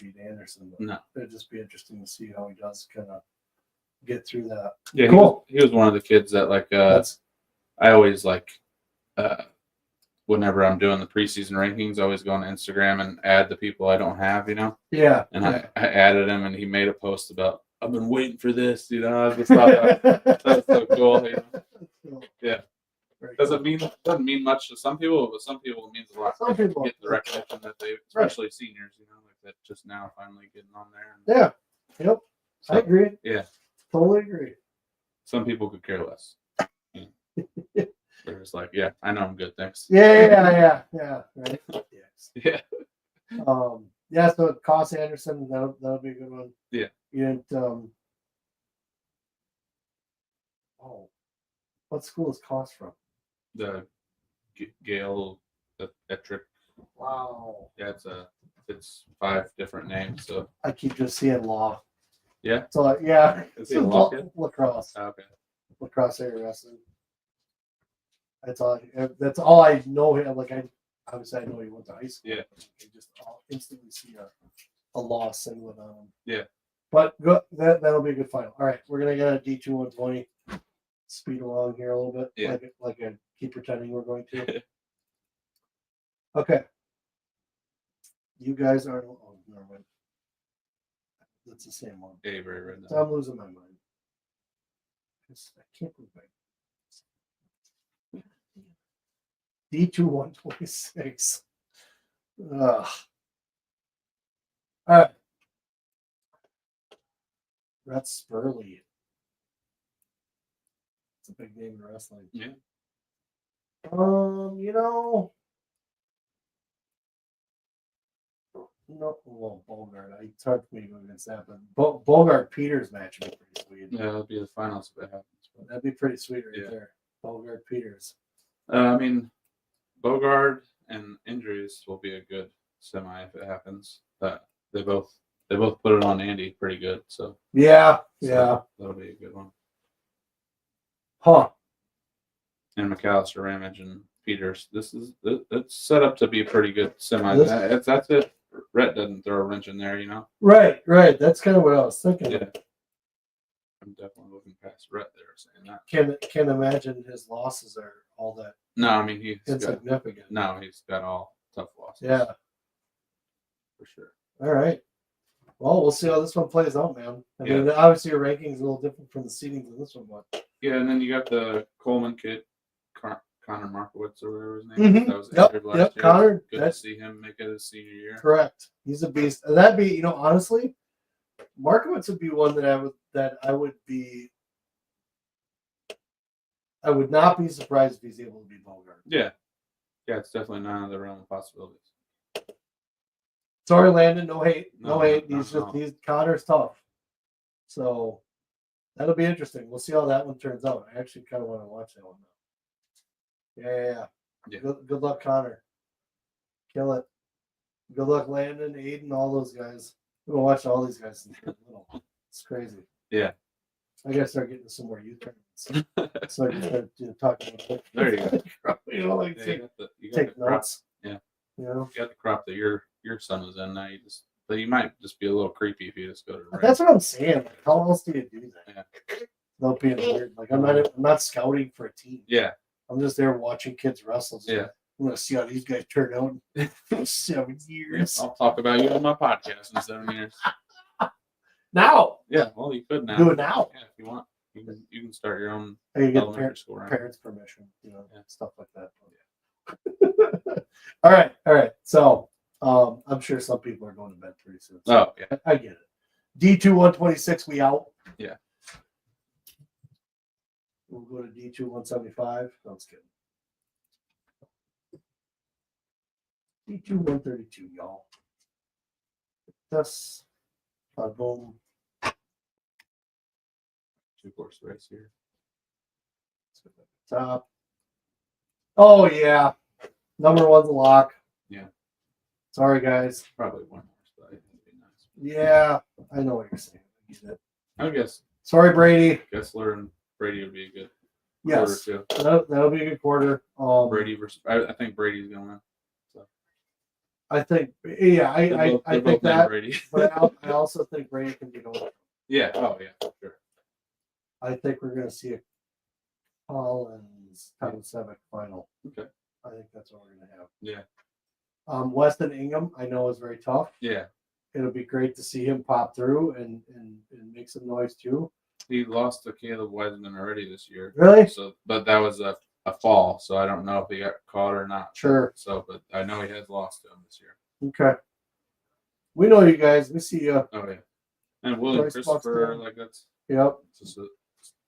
beat Anderson. But no. It'd just be interesting to see how he does kind of get through that. Yeah, cool. He was one of the kids that I always whenever I'm doing the preseason rankings, I always go on Instagram and add the people I don't have, Yeah. And I added him, and he made a post about, I've been waiting for this, I just thought that's so cool, Yeah. Doesn't mean much to some people, but some people it means a lot. Some people get the recognition that they, especially seniors, that just now finally getting on there. Yeah. Yep. So, I agree. Yeah. Totally agree. Some people could care less. They're just like, yeah, I know I'm good, thanks. Yeah. Right. Yeah. So Cost Anderson, that'll be a good one. Yeah. And what school is Cost from? The Gale Etrick. Wow. Yeah, it's 5 different names. So I keep just seeing law. Yeah. So yeah, it's lacrosse. Okay. Lacrosse area wrestling. That's all I know him. Obviously I know he went to high school. Yeah. You just instantly see a law singlet on him. Yeah. But that'll be a good final. All right, we're gonna get a D2 120. Speed along here a little bit. Yeah. Like I keep pretending we're going to. Okay. You guys are. Oh, never mind. That's the same one. Avery right now. So I'm losing my mind. I can't believe D2 126. All right. Brett Spurley. It's a big name in wrestling. Yeah. You know. No, well, Bogart. It's hard for me to go against that, but Bogart Peters match would be pretty sweet. Yeah, that'll be the finals if it happens. That'd be pretty sweet right there. Bogart Peters. I mean, Bogart and injuries will be a good semi if it happens. They both put it on Andy pretty good. So yeah, that'll be a good one. Huh. And McAllister, Ramage, and Peters. It's set up to be a pretty good semi. That's it. Rhett doesn't throw a wrench in there, you know. Right. That's kind of what I was thinking. Yeah. I'm definitely looking past Rhett there saying that. Can't imagine his losses are all that. No, I mean he's insignificant. He's got all tough losses. Yeah. For sure. All right. Well, we'll see how this one plays out, man. I mean, obviously your rankings are a little different from the seedings in this one, but yeah, and then you got the Coleman kid, Connor Markowitz or whatever his name is. That was injured last year. Connor. Good to see him make it his senior year. Correct. He's a beast. That'd be, you know, honestly, Markowitz would be one I would not be surprised if he's able to be Bogart. Yeah. Yeah, it's definitely not out of the realm of possibilities. Sorry, Landon. No hate. No hate. No. He's Connor's tough. So that'll be interesting. We'll see how that one turns out. I actually kind of want to watch that one now. Yeah. Good luck, Connor. Kill it. Good luck, Landon, Aiden, all those guys. We're gonna watch all these guys since they're little. It's crazy. Yeah. I gotta start getting some more youth tournaments. So I can start talking about it. There you go. You know, like you got take the crop. notes. Yeah. You know? You got the crop that your son was in now. But you might just be a little creepy if you just go to the That's what I'm saying. Like, how else do you do that? Yeah. Without being weird. Like I'm not scouting for a team. Yeah. I'm just there watching kids wrestle. So yeah. I'm gonna see how these guys turn out in 7 years. I'll talk about you on my podcast in 7 years. Now. Yeah, well you could now. Do it now. Yeah, if you want. You can start your own you get elementary school, right? Parents' permission, you know, stuff like that. Yeah. All right. So I'm sure some people are going to bed pretty soon. So yeah. I get it. D2 126, we out. Yeah. We'll go to D2 175. No, I'm just kidding. D2 132, y'all. That's boom. 2-course race here. Top. Oh yeah. Number one's a lock. Yeah. Sorry guys. Probably one horse, but I think it'd be nice. Yeah, I know what you're saying. I get it. I guess. Sorry, Brady. Gessler and Brady would be a good yes. quarter too. That'll be a good quarter. Brady versus I think Brady's gonna win. So. I think I think that Brady. but I also think Brady can get over. Yeah, oh yeah, sure. I think we're gonna see a Collins Thomas Sevick final. Okay. I think that's what we're gonna have. Yeah. Weston Ingham, I know is very tough. Yeah. It'll be great to see him pop through and make some noise too. He lost to Caleb Wiseman already this year. Really? So, but that was a fall, so I don't know if he got caught or not. Sure. So, but I know he has lost to him this year. Okay. We know you guys. We see you. Oh yeah. And William Christopher, like that's. Yep. It's just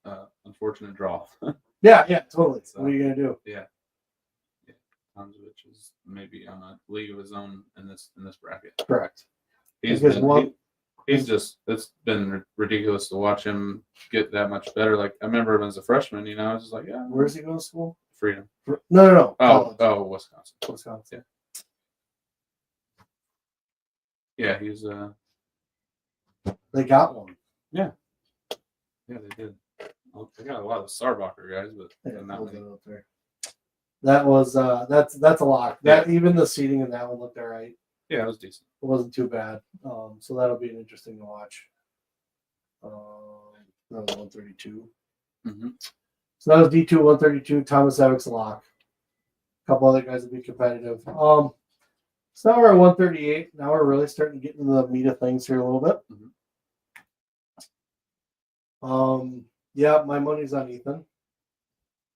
a unfortunate draw. Yeah, totally. So, what are you gonna do? Yeah. Tomzovich is maybe on a league of his own in this bracket. Correct. It's been ridiculous to watch him get that much better. Like I remember him as a freshman, you know, I was just like, yeah. Where's he going to school? Freedom. No. Oh, Wisconsin. Wisconsin. Yeah, he's They got one. Yeah. Yeah, they did. Well, they got a lot of Sarbacher guys, but not many. That was that's a lock. That even the seating in that one looked all right. Yeah, it was decent. It wasn't too bad. So that'll be an interesting to watch. That was 132. Mm-hmm. So that was D2 132. Thomas Sevick's a lock. A couple other guys will be competitive. So now we're at 138. Now we're really starting to get into the meat of things here a little bit. Mm-hmm. Yeah, my money's on Ethan.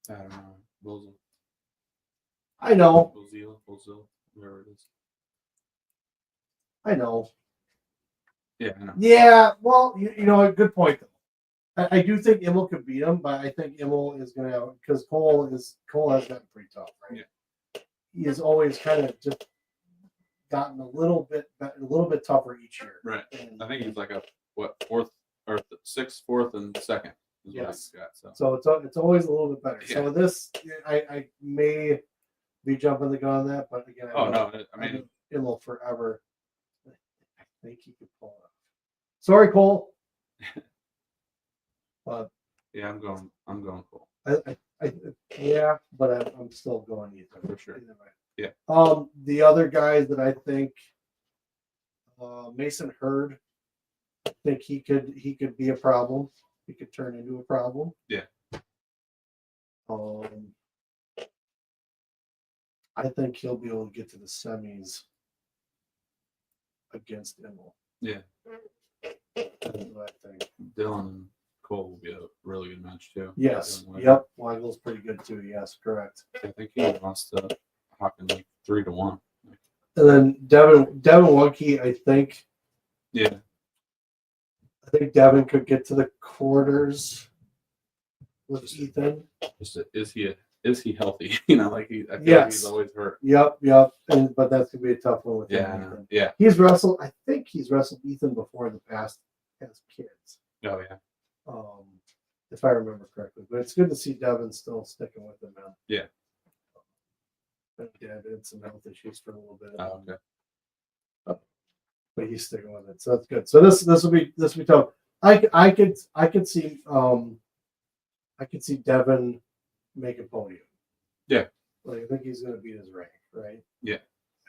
I don't know. Bullseye. I know. Bullseye, whatever it is. I know. Yeah, I know. Yeah, well, you know, a good point though. I do think Immel could beat him, but I think Immel is going to because Cole has gotten pretty tough, right? Yeah. He has always kind of just gotten a little bit tougher each year. Right. And I think he's like a fourth or sixth, fourth, and second. Is yes. What he's got, so it's always a little bit better. Yeah. So this I may be jumping the gun on that, but again, I mean Immel forever. I think he could pull it off. Sorry, Cole. But yeah, I'm going Cole. Yeah, but I'm still going Ethan for sure. Either way. Yeah. The other guys that I think, Mason Hurd, I think he could be a problem. He could turn into a problem. Yeah. I think he'll be able to get to the semis against Immel. Yeah. That's what I think. Dylan and Cole will be a really good match too. Yes. Yep. Weigel's pretty good too. Yes, correct. I think he lost to Hawkins like 3-1. And then Devin Wunke, I think. Yeah. I think Devin could get to the quarters with Ethan. Is he healthy? You know, like I feel Yes. like he's always hurt. Yep. But that's gonna be a tough one with Yeah, him. I know. Yeah. I think he's wrestled Ethan before in the past as kids. Oh yeah. If I remember correctly. But it's good to see Devin still sticking with him, man. Yeah. Dad had some health issues for a little bit. Oh, okay. But he's sticking with it, so that's good. So this will be tough. I could see Devin make a podium. Yeah. Like, I think he's going to beat his rank, right? Yeah.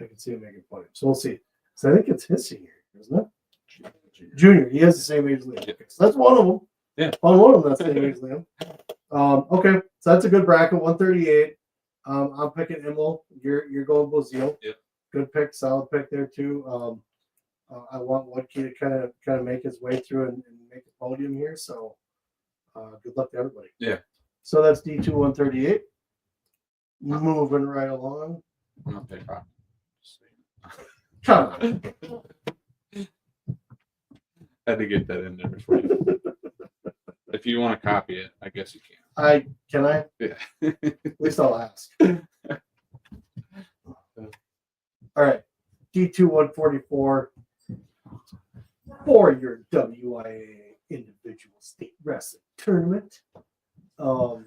I can see him making a podium. So we'll see. So I think it's his senior, isn't it? Junior. He has the same age as Liam. Yeah. So that's one of them. Yeah. On one of them, that's the same age as Liam. Okay, so that's a good bracket. 138. I'm picking Immel. You're going Bozil. Yep. Good pick, solid pick there too. I want Woodkey to kind of make his way through and make a podium here. So good luck to everybody. Yeah. So that's D2 138. Moving right along. I'm gonna pick Rock. Come on. Had to get that in there before you. If you want to copy it, I guess you can. Can I? Yeah. At least I'll ask. All right. D2 144 for your WIAA individual state wrestling tournament.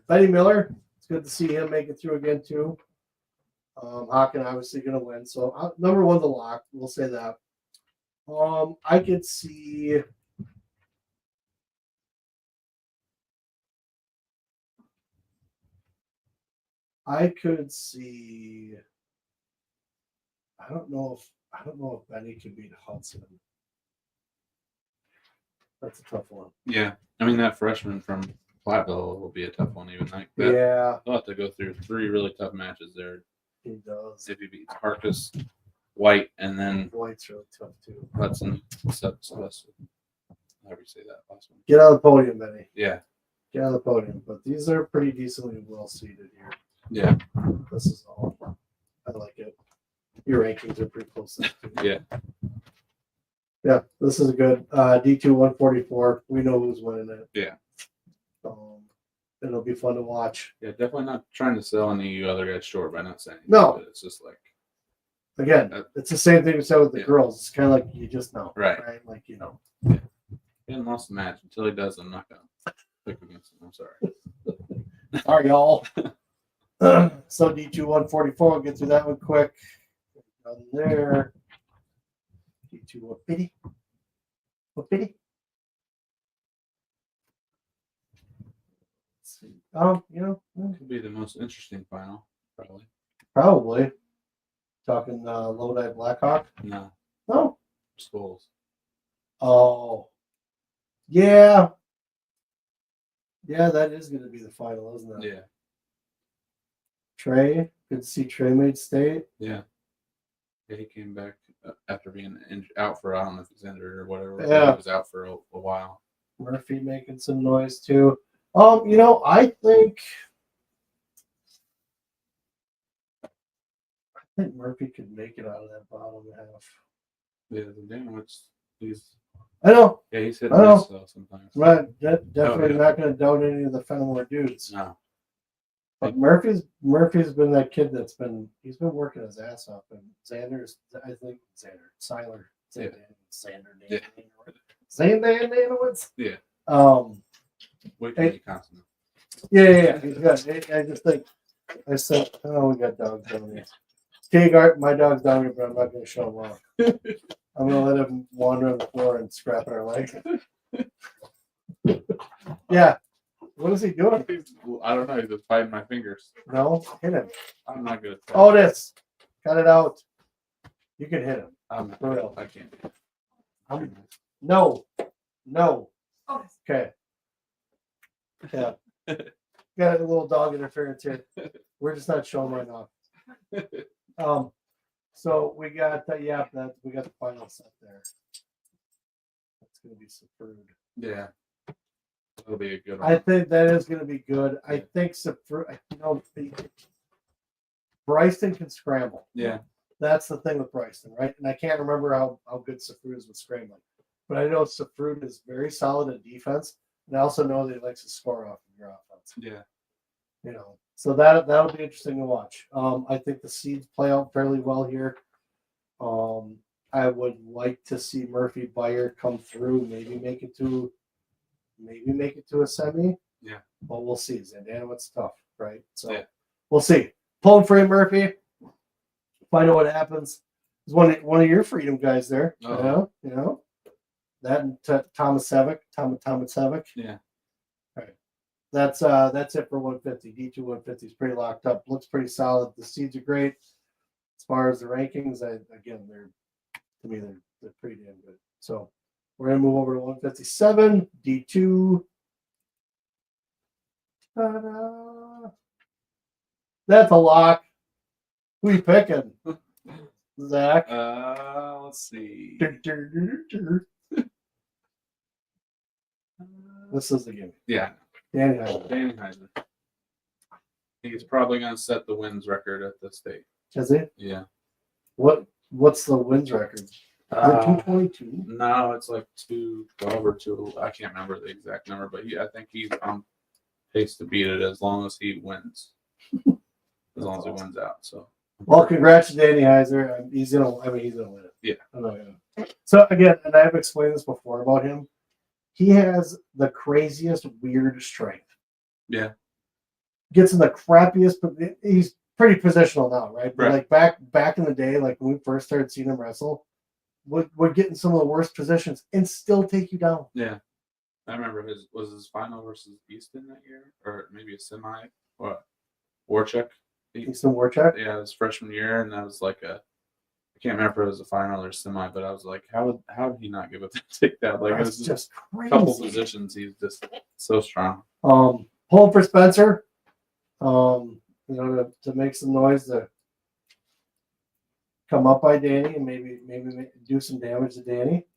Benny Miller, it's good to see him make it through again too. Hawken obviously going to win, so number one's a lock. We'll say that. I could see. I don't know if Benny could beat Hudson. That's a tough one. Yeah, I mean that freshman from Platteville will be a tough one, even like that. Yeah, He'll have to go through 3 really tough matches there. He does. If he beats Harkus, White, and then White's really tough too. Hudson, Sylvester. However you say that last one. Get on the podium, Benny. Yeah. Get on the podium. But these are pretty decently well seated here. Yeah. This is all. I like it. Your rankings are pretty close. Yeah. Yeah, this is a good D2 144. We know who's winning it. Yeah. It'll be fun to watch. Yeah, definitely not trying to sell any other guys short by not saying anything, No. but it's just like again, it's the same thing we said with the Yeah. girls. It's kind of like you just know. Right. Like you know. He hasn't lost a match. Until he does, I'm not gonna pick against him. I'm sorry. All right, y'all. So D2 144, we'll get through that one quick. Down there. D2 what pity? What pity? Let's see. Could be the most interesting final, probably. Probably. Talking Lodi Blackhawk. No. No. Schools. Oh. Yeah. Yeah, that is going to be the final, isn't it? Yeah. Trey. Good to see Trey made state. Yeah. Yeah, he came back after being out for, I don't know if he's injured or whatever. Yeah. He was out for a while. Murphy making some noise too. I think Murphy could make it out of that bottom half. Yeah, the Danowitz, he's I know. Yeah, he's hit I know. miss though sometimes. Right, definitely not going to doubt any of the Fenimore dudes. No. But Murphy's been that kid he's been working his ass off, and Xander's, I think Seiler, Danowitz. Yeah. Wait till Hey, he constant. Yeah. He's good. I just think I said, oh, we got dogs down here. K-Gart, my dog's down here, but I'm not going to show him off. I'm going to let him wander on the floor and scrap at our leg. Yeah. What is he doing? I don't know. He's just biting my fingers. No, hit him. I'm not good at that. Otis, cut it out. You can hit him. I'm not good. I can't. No. Okay. Yeah. Got a little dog interference here. We're just not showing right now. So we got we got the final set there. That's gonna be Safrude. Yeah. That'll be a good one. I think that is gonna be good. I think Safrude, Bryson can scramble. Yeah. That's the thing with Bryson, right? And I can't remember how good Safrude is with scrambling. But I know Safrude is very solid in defense. And I also know that he likes to score off of your offense. Yeah. So that'll be interesting to watch. I think the seeds play out fairly well here. I would like to see Murphy Beyer come through, maybe make it to a semi. Yeah. But we'll see. Zandanowit's tough, right? So yeah. We'll see. Pull free Murphy. Find out what happens. There's one of your freedom guys there. Oh. That and Thomas Savick. Yeah. All right. That's it for 150. D2 150 is pretty locked up. Looks pretty solid. The seeds are great. As far as the rankings, they're pretty damn good. So we're gonna move over to 157. D2. Ta-da. That's a lock. Who you picking? Zach. Let's see. This is the game. Yeah. Danny Heiser. He's probably going to set the wins record at the state. Is he? Yeah. What's the wins record? 222? No, it's like 212 or 2. I can't remember the exact number, but I think he's on pace to beat it as long as he wins. As long as he wins out. So. Well, congrats to Danny Heiser. He's gonna win it. Yeah. So again, and I've explained this before about him. He has the craziest, weird strength. Yeah. Gets in the crappiest, but he's pretty positional now, right? But right. like back in the day, like when we first started seeing him wrestle, would get in some of the worst positions and still take you down. Yeah. I remember his final versus Easton that year, or maybe a semi. What? Warchuk. Easton Warchuk? Yeah, it was freshman year, and that was like I can't remember if it was a final or semi, but I was like, how did he not give it to take that? Like, it's just crazy. A couple positions, he's just so strong. Pulling for Spencer, to make some noise to come up by Danny and maybe do some damage to Danny.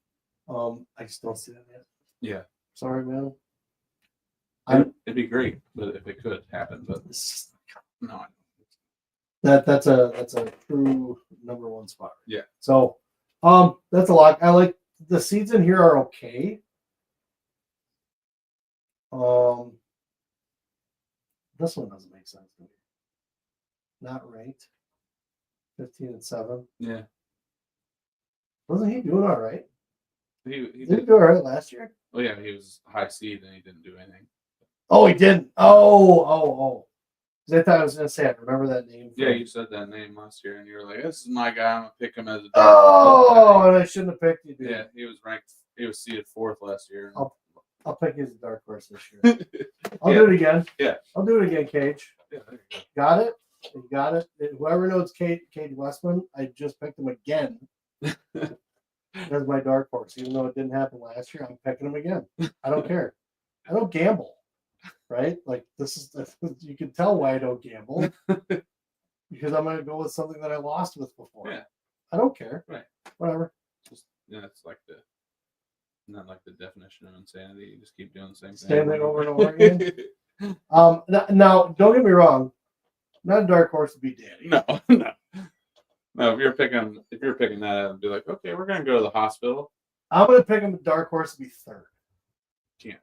I just don't see that yet. Yeah. Sorry, man. It'd be great, but if it could happen, but no. That's a true number one spot. Yeah. So, that's a lot. I like the seeds in here are okay. This one doesn't make sense to me. Not ranked. 15-7. Yeah. Wasn't he doing all right? He did do all right last year. Oh yeah, he was high seed and he didn't do anything. Oh, he didn't. Oh. I thought I was going to say, I remember that name. Yeah, you said that name last year, and you were like, "This is my guy. I'm gonna pick him as a." And I shouldn't have picked you, dude. Yeah, he was ranked. He was seeded 4th last year. I'll pick you as a dark horse this year. I'll do it again. Yeah, I'll do it again, Cage. Yeah, there you go. Got it. You got it. Whoever knows Cage Westman, I just picked him again as my dark horse. Even though it didn't happen last year, I'm picking him again. I don't care. I don't gamble. Right? Like you can tell why I don't gamble because I'm going to go with something that I lost with before. Yeah. I don't care. Right. Whatever. It's like not like the definition of insanity. You just keep doing the same thing over and over again. Now, don't get me wrong. Not a dark horse to beat Danny. No. If you're picking that, I'd be like, okay, we're going to go to the hospital. I'm gonna pick him a dark horse to be third. Can't.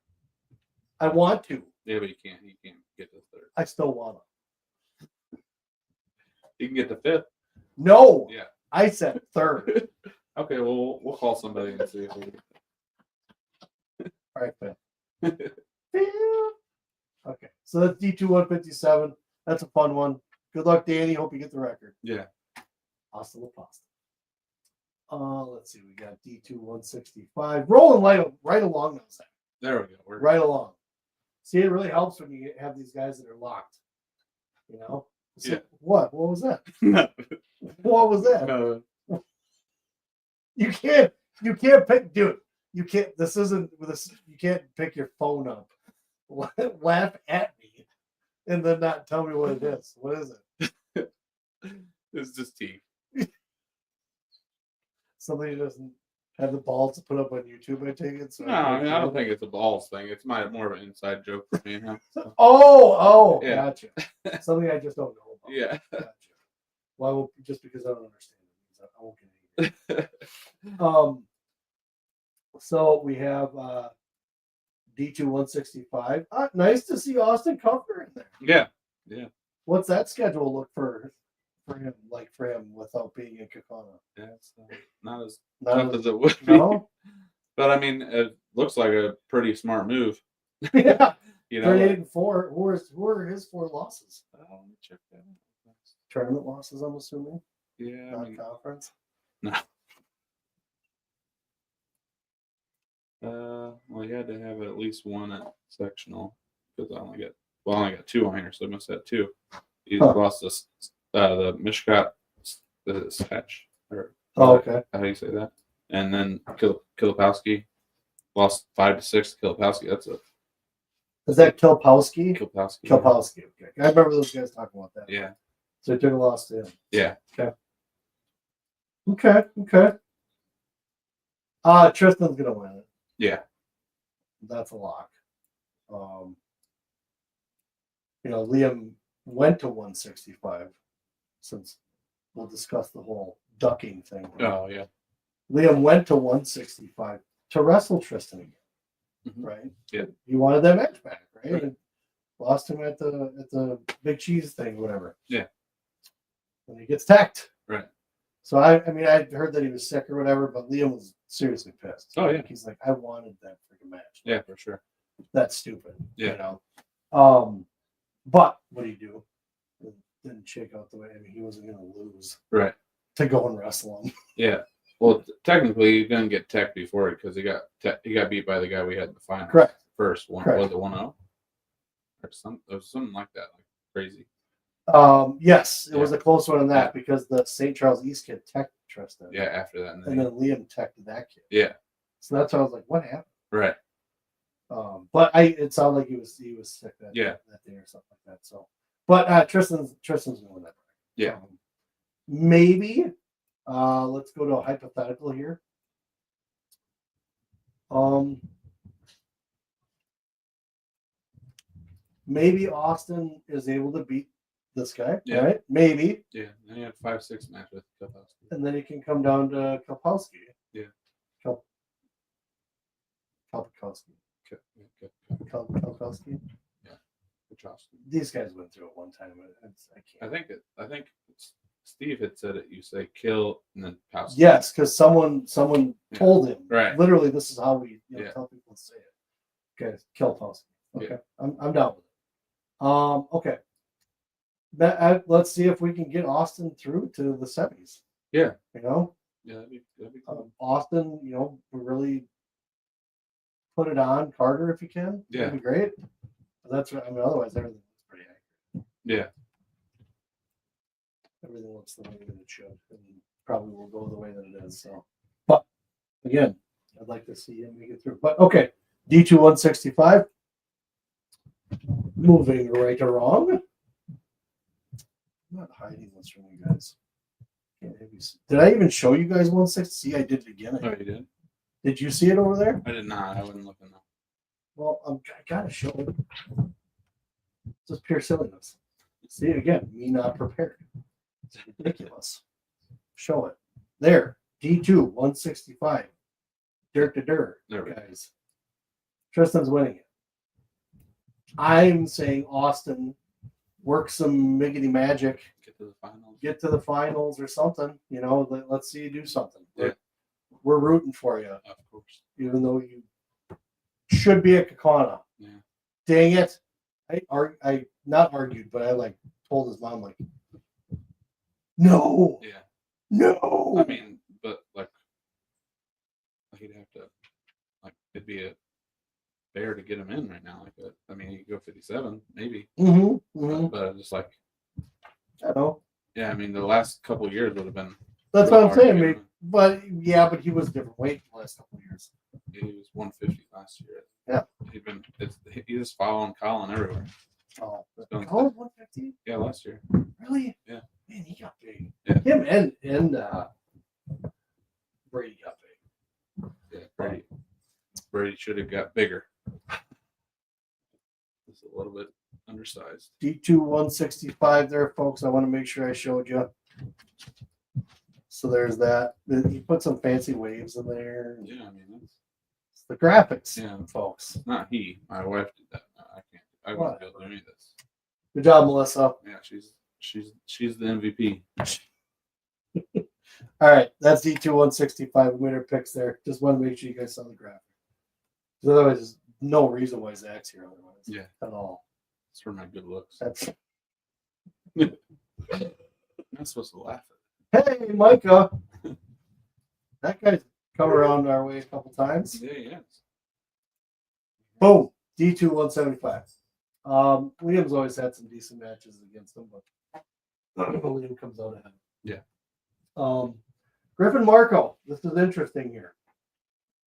I want to. Yeah, but you can't. He can't get to third. I still want him. You can get to fifth. No. Yeah. I said third. Okay, well, we'll call somebody and see if we. All right, fifth. Okay, so that's D2 157. That's a fun one. Good luck, Danny. Hope you get the record. Yeah. Hasta la pasta. Let's see. We got D2 165. Rolling right along those. There we go. We're right along. See, it really helps when you have these guys that are locked. You know? So, yeah. What? What was that? No. What was that? No. You can't pick, dude. You can't. This isn't this. You can't pick your phone up, laugh at me, and then not tell me what it is. What is it? It's just tea. Somebody doesn't have the balls to put up on YouTube. I take it. So No, I mean I don't think it's a balls thing. It's more of an inside joke for me and him. So. Oh, yeah. Gotcha. Something I just don't know about. Yeah. Gotcha. Why won't just because I don't understand it? I won't get it. So we have D2 165. Nice to see Austin Comfort in there. Yeah. Yeah. What's that schedule look for him? Like for him without being in Kakana? Yeah, it's not as tough as it would be. No? But I mean, it looks like a pretty smart move. Yeah. You know, 38-4. Who are his 4 losses? let me check that out. Tournament losses, I'm assuming. Yeah, Not conference. No. Well, you had to have at least one at sectional because I only got 2 on here, so I must have 2. He lost this the Mishkat Hatch. Or okay. How do you say that? And then Kilopowski lost 5-6 to Kilopowski. That's a. Is that Kilpowski? Kilopowski. Kilpowski. Okay. I remember those guys talking about that. Yeah. So he took a loss to him. Yeah. Okay. Tristan's gonna win it. Yeah. That's a lock. Liam went to 165 since we'll discuss the whole ducking thing. Oh yeah. Liam went to 165 to wrestle Tristan again. Mm-hmm. Right? Yeah. He wanted that match back, right? And lost him at the Big Cheese thing, whatever. Yeah. And he gets tacked. Right. So I heard that he was sick or whatever, but Liam was seriously pissed. Oh yeah. He's like, I wanted that freaking match. Yeah, for sure. That's stupid. Yeah. But what do you do? It didn't shake out the way. He wasn't going to lose. Right. To go and wrestle him. Yeah. Well, technically, he didn't get tech before it because he got beat by the guy we had in the final. Correct. First one. Correct. Was it 1-0? Or something like that, like crazy. Yes, it was a close one on that because the St. Charles East kid teched Tristan. Yeah, after that. And then Liam teched that kid. Yeah. So that's why I was like, what happened? Right. But it sounded like he was sick that day or something like that. So, but Tristan's gonna win that. Yeah. Maybe. Let's go to a hypothetical here. Maybe Austin is able to beat this guy, right? Maybe. Yeah, and he had 5-6 match with Kilpowski. And then he can come down to Kilpowski. Yeah. Kilpowski. Kilpowski. Yeah. Kilpowski. These guys went through it one time. I can't. I think Steve had said it. You say kill and then Powski. Yes, because someone told him. Right. Literally, this is how we tell people to say it. Okay, Kilpowski. Okay, yeah. I'm down with it. Okay. Let's see if we can get Austin through to the semis. Yeah. Yeah, that'd be cool. Austin, really put it on Carter if you can. Yeah. That'd be great. That's right. Otherwise everything looks pretty accurate. Yeah. Everything looks the way that it should, and probably will go the way that it is. So, but again, I'd like to see him make it through. But okay, D2 165. Moving right along. I'm not hiding this from you guys. Did I even show you guys 160? See, I did it again. Oh, you did? Did you see it over there? I did not. I wasn't looking though. Well, I gotta show it. It's just pure silliness. See it again. Me not prepared. It's ridiculous. Show it. There. D2 165. Dirt to dirt, There we go. guys. Tristan's winning it. I'm saying Austin work some miggity magic. Get to the finals or something. Let's see you do something. Yeah. We're rooting for you. Of course. Even though you should be at Kakana. Yeah. Dang it. I not argued, but I told his mom no. Yeah. No. I mean, but he'd have to it'd be a fair to get him in right now. He could go 57 maybe. But just I know. Yeah, I mean the last couple of years would have been. That's what I'm saying. But he was different weight the last couple of years. He was 150 last year. Yeah. He's just following Colin everywhere. Oh, Colin 150? Yeah, last year. Really? Yeah. Man, he got big. Yeah. Him and Brady got big. Yeah, Brady should have got bigger. Just a little bit undersized. D2 165 there, folks. I want to make sure I showed you. So there's that. He put some fancy waves in there. Yeah, I mean it's the graphics. Yeah, folks. Not he. My wife did that. No, I can't. I wouldn't be able to do any of this. Good job, Melissa. Yeah, she's the MVP. All right, that's D2 165. We made our picks there. Just want to make sure you guys saw the graphic. Because otherwise, there's no reason why Zach's here otherwise. Yeah. At all. It's for my good looks. That's. I'm not supposed to laugh at it. Hey, Micah. That guy's come around our way a couple times. Yeah, he has. Boom. D2 175. Liam's always had some decent matches against him, but Liam comes out ahead. Yeah. Griffin Marco. This is interesting here.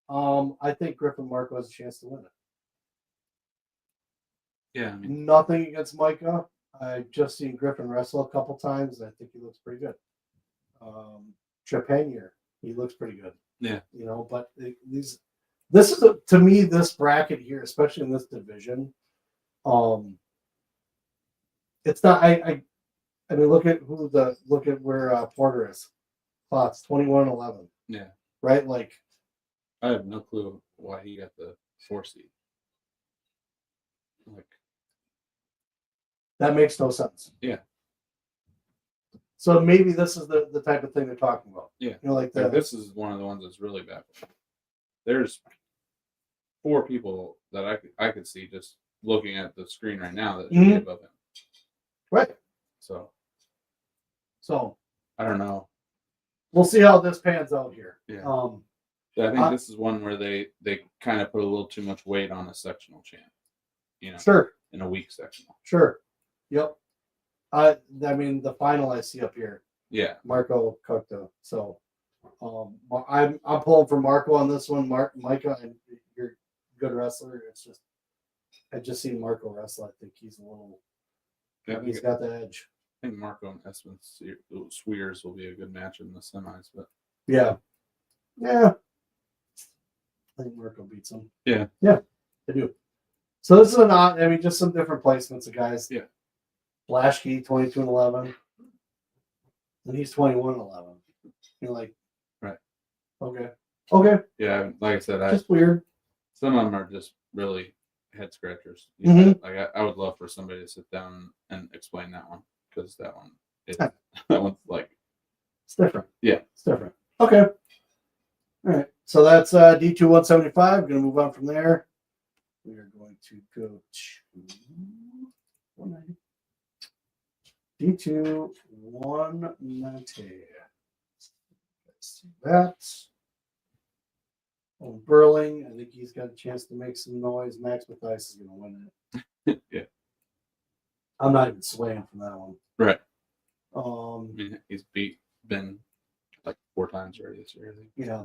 I think Griffin Marco has a chance to win it. Yeah, I mean, nothing against Micah. I've just seen Griffin wrestle a couple times. I think he looks pretty good. Trepanier, he looks pretty good. Yeah. But this is to me, this bracket here, especially in this division, it's not. I mean, look at where Porter is. Klotz 21-11. Yeah. Right. I have no clue why he got the 4 seed. That makes no sense. Yeah. So maybe this is the type of thing they're talking about. Yeah. This is one of the ones that's really bad. There's 4 people that I could see just looking at the screen right now that should be above him. Right. So I don't know. We'll see how this pans out here. Yeah. I think this is one where they kind of put a little too much weight on a sectional champ. Sure. In a weak sectional. Sure. Yep. I mean, the final I see up here. Yeah. Marco Cocteau. So, I'm pulling for Marco on this one. Micah, and you're a good wrestler. It's just I just seen Marco wrestle. I think he's a little. Yeah, he's got the edge. I think Marco and Espen Swears will be a good match in the semis, but yeah. I think Marco beats him. Yeah. Yeah, they do. So this is just some different placements of guys. Yeah. Blashke 22-11. And he's 21-11. You're like, right. Okay. Yeah, like I said, just weird. Some of them are just really head scratchers. I would love for somebody to sit down and explain that one, because that one's it's different. Yeah, it's different. Okay. All right. So that's D2 175. Going to move on from there. We are going to go to 190. D2 190. Let's see that. Oh, Burling, I think he's got a chance to make some noise. Max Mathias is going to win it. Yeah. I'm not even swaying from that one. Right. I mean, he's beat Ben 4 times already this year, I think. Yeah.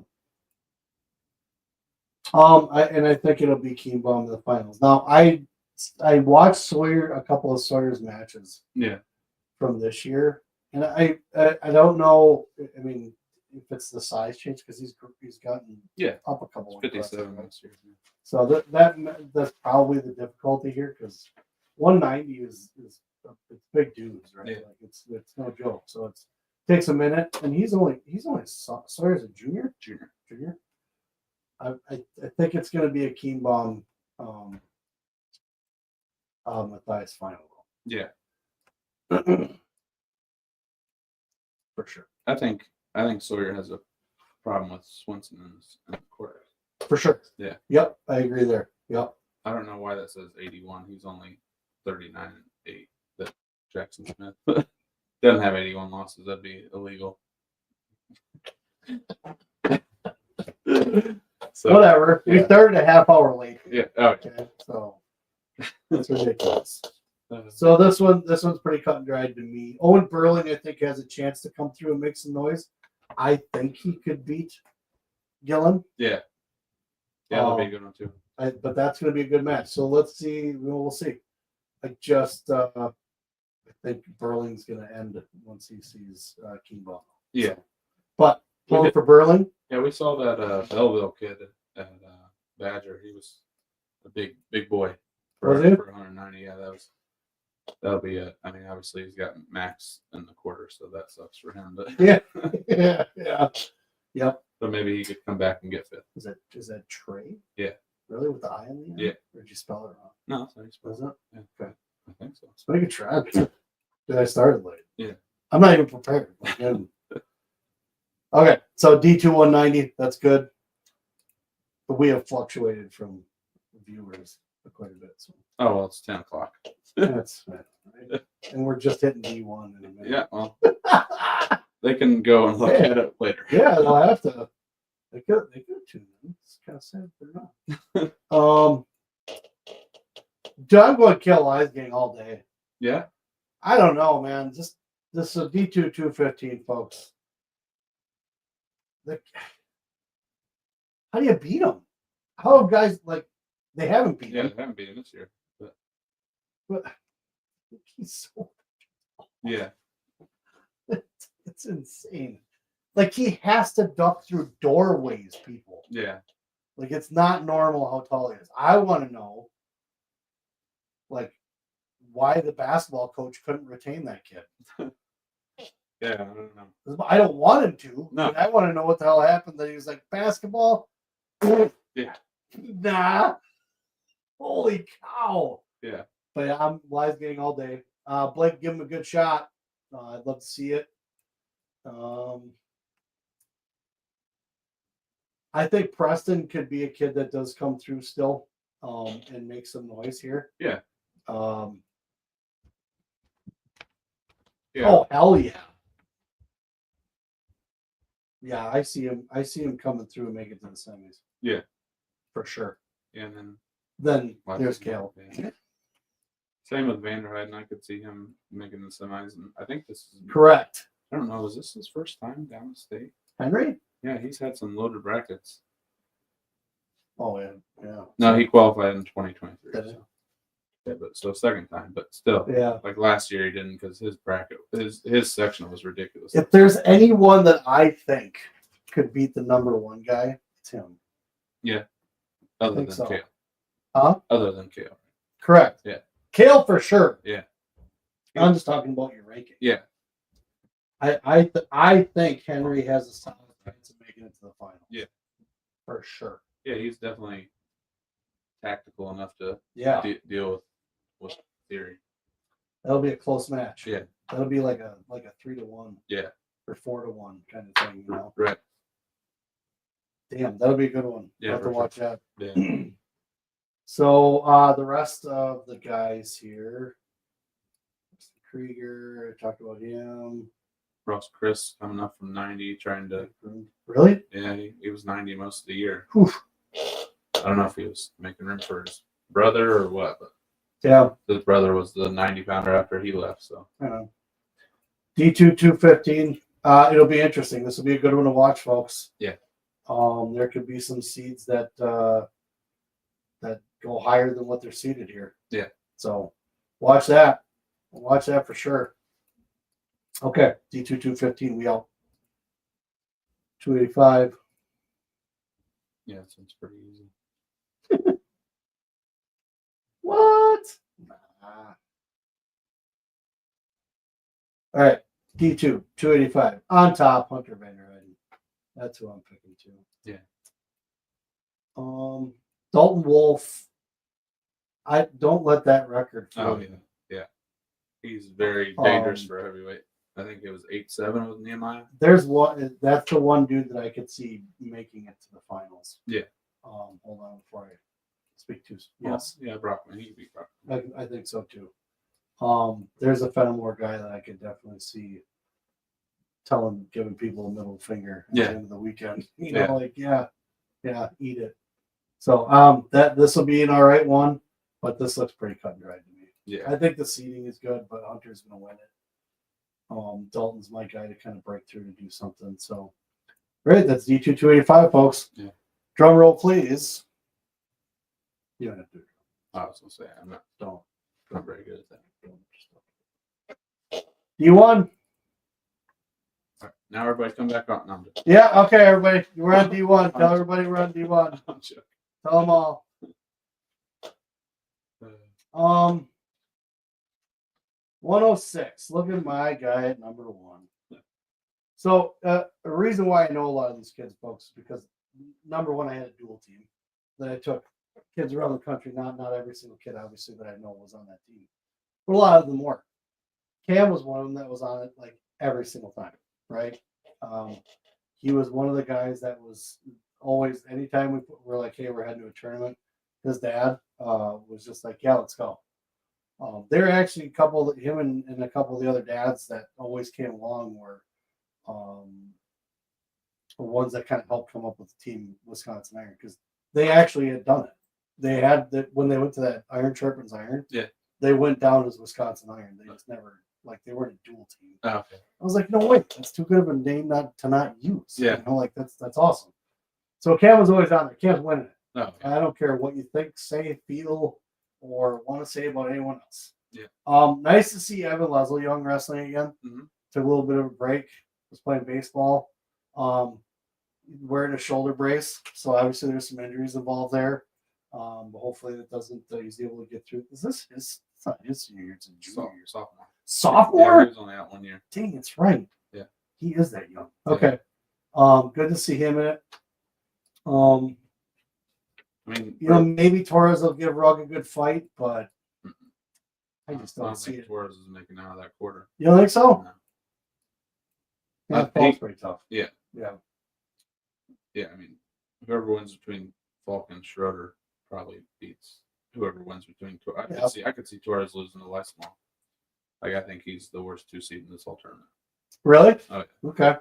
I think it'll be Keembaum in the finals. Now, I watched Sawyer, a couple of Sawyer's matches. Yeah. From this year, and I don't know. I mean, if it's the size change, because he's gotten up a couple. 57 this year. So that's probably the difficulty here, because 190 is it's big dudes, right? Yeah. It's no joke. So it takes a minute, and he's only Sawyer's a junior. I think it's going to be a Keenbaum Matthias final. Yeah. For sure. I think Sawyer has a problem with Swinson in the quarter. For sure. Yeah. Yep, I agree there. Yep. I don't know why that says 81. He's only 39 and 8. That Jackson Smith doesn't have 81 losses. That'd be illegal. So, whatever. We started a half hour late. Yeah. Oh, okay. So that's ridiculous. So this one's pretty cut and dried to me. Owen Burling, I think, has a chance to come through and make some noise. I think he could beat Gillen. Yeah. Yeah, that'll be a good one too. But that's going to be a good match. So let's see. We'll see. I think Burling's going to end once he sees Keenbaum. Yeah. But pulling for Burling. Yeah, we saw that Belleville kid at Badger. He was a big boy for 190. Yeah, that'll be it. I mean, obviously he's got Max in the quarter, so that sucks for him. But yeah. Yep. But maybe he could come back and get fifth. Is that Trey? Yeah. Really, with the I in the end? Yeah. Or did you spell it wrong? No, that's how you spell it. Is it? Yeah. Okay. I think so. Let's make a try. Did I start late? Yeah. I'm not even prepared. Okay, so D2 190, that's good. But we have fluctuated from viewers quite a bit. So. Oh, well, it's 10 o'clock. That's right. And we're just hitting D1 in a minute. Yeah, well, they can go and look at it later. Yeah, they'll have to. They could tune in. It's kind of sad they're not. Dude, I'm going to kill Eyes Gang all day. Yeah? I don't know, man. This is a D2 215, folks. How do you beat them? How have guys, they haven't beat him? Yeah, they haven't beat him this year. But he's so... Yeah. It's insane. He has to duck through doorways, people. Yeah. It's not normal how tall he is. I want to know, why the basketball coach couldn't retain that kid. Yeah, I don't know. I don't want him to. No. But I want to know what the hell happened that he was like, basketball? Yeah. Nah. Holy cow. Yeah. But I'm Wise Gang all day. Blake, give him a good shot. I'd love to see it. I think Preston could be a kid that does come through still and make some noise here. Yeah. Yeah. Oh, hell yeah. Yeah, I see him coming through and making it to the semis. Yeah. For sure. Yeah, and then there's Kale. Yeah. Same with Vanderheiden. I could see him making the semis. And I think this is correct. I don't know. Is this his first time down the state? Henry? Yeah, he's had some loaded brackets. Oh, yeah. Yeah. No, he qualified in 2023. So. Yeah, but so second time, but still. Yeah. Last year he didn't because his bracket, his section was ridiculous. If there's anyone that I think could beat the number one guy, it's him. Yeah. Other than Kale. Huh? Other than Kale. Correct. Yeah. Kale for sure. Yeah. I'm just talking about your ranking. Yeah. I think Henry has a solid chance of making it to the final. Yeah. For sure. Yeah, he's definitely tactical enough to deal with theory. That'll be a close match. Yeah. That'll be like a 3-1. Yeah. Or 4-1 kind of thing, you know. Right. Damn, that'll be a good one. Yeah. Have to watch that. Yeah. So the rest of the guys here. Krieger, I talked about him. Ross Chris coming up from 90, trying to. Really? Yeah, he was 90 most of the year. Oof. I don't know if he was making room for his brother or what, but yeah, his brother was the 90-pounder after he left. So D2 215. It'll be interesting. This will be a good one to watch, folks. Yeah. There could be some seeds that go higher than what they're seeded here. Yeah. So watch that. Watch that for sure. Okay, D2 215. We out. 285. Yeah, so it's pretty easy. What? Nah. All right, D2 285 on top. Hunter Vanderheiden. That's who I'm picking too. Yeah. Dalton Wolf. I don't let that record fool Oh you. yeah. He's very dangerous for heavyweight. I think it was 8-7 with Nehemiah. There's one. That's the one dude that I could see making it to the finals. Yeah. Hold on before I speak too. Yes. Yeah, Brockman. He could beat Brockman. I think so too. There's a Fenimore guy that I could definitely see giving people a middle finger at the end of the weekend. You know, like yeah, eat it. So this will be an all right one, but this looks pretty cut and dried to me. Yeah. I think the seeding is good, but Hunter's gonna win it. Dalton's my guy to kind of break through to do something. So great, that's D2 285, folks. Yeah. Drum roll, please. You don't have to. I was gonna say I'm not very good at that. You won. All right, now everybody come back on. No, I'm just... Yeah, okay, everybody. We're on D1. Tell everybody we're on D1. I'm joking. Tell them all. 106. Look at my guy at number 1. So the reason why I know a lot of these kids, folks, is because number 1, I had a dual team that I took kids around the country. Not every single kid, obviously, that I know was on that team, but a lot of them were. Cam was one of them that was on it like every single time, right? He was one of the guys that was always, anytime we're like, hey, we're heading to a tournament, his dad was just like, yeah, let's go. There are actually a couple, him and a couple of the other dads that always came along were the ones that kind of helped come up with the team Wisconsin Iron, because they actually had done it. They had when they went to that Iron Sharpens Iron, they went down as Wisconsin Iron. They just never, like, they weren't a dual team. Oh, okay. I was like, no way, that's too good of a name not use. Yeah. You know, like that's awesome. So Cam was always on there. Cam's winning it. Oh, okay. I don't care what you think, say, feel, or want to say about anyone else. Yeah. Nice to see Evan Leslie Young wrestling again. Mm-hmm. Took a little bit of a break. Was playing baseball. Wearing a shoulder brace, so obviously there's some injuries involved there. But hopefully that doesn't. He's able to get through. Is this his? It's not his senior year. It's a junior year. Sophomore. Sophomore? Yeah, he was only out 1 year. Dang, it's right. Yeah. He is that young. Okay. Good to see him in it. I mean, maybe Torres will give Rugg a good fight, but I just don't see it. Torres is making out of that quarter. You don't think so? No. Yeah, Falk's pretty tough. Yeah. Yeah. Yeah, I mean, whoever wins between Falk and Schroeder probably beats whoever wins between. I could see Torres losing to Lysmall. Like, I think he's the worst 2 seed in this whole tournament. Really? Oh, yeah. Okay.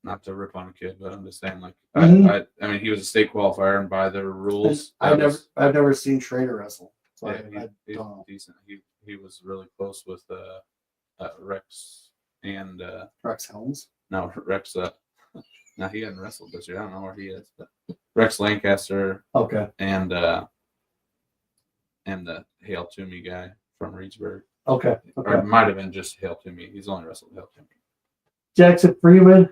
Not to rip on a kid, but I'm just saying, like, Mm-hmm. I mean, he was a state qualifier, and by the rules, I've never seen Schrader wrestle. So yeah, he's decent. He was really close with Rex and Rex Helms. No, Rex. No, he hasn't wrestled this year. I don't know where he is, but Rex Lancaster. Okay. And the Hale Toomey guy from Reedsburg. Okay. Or it might have been just Hale Toomey. He's only wrestled Hale Toomey. Jackson Freeman.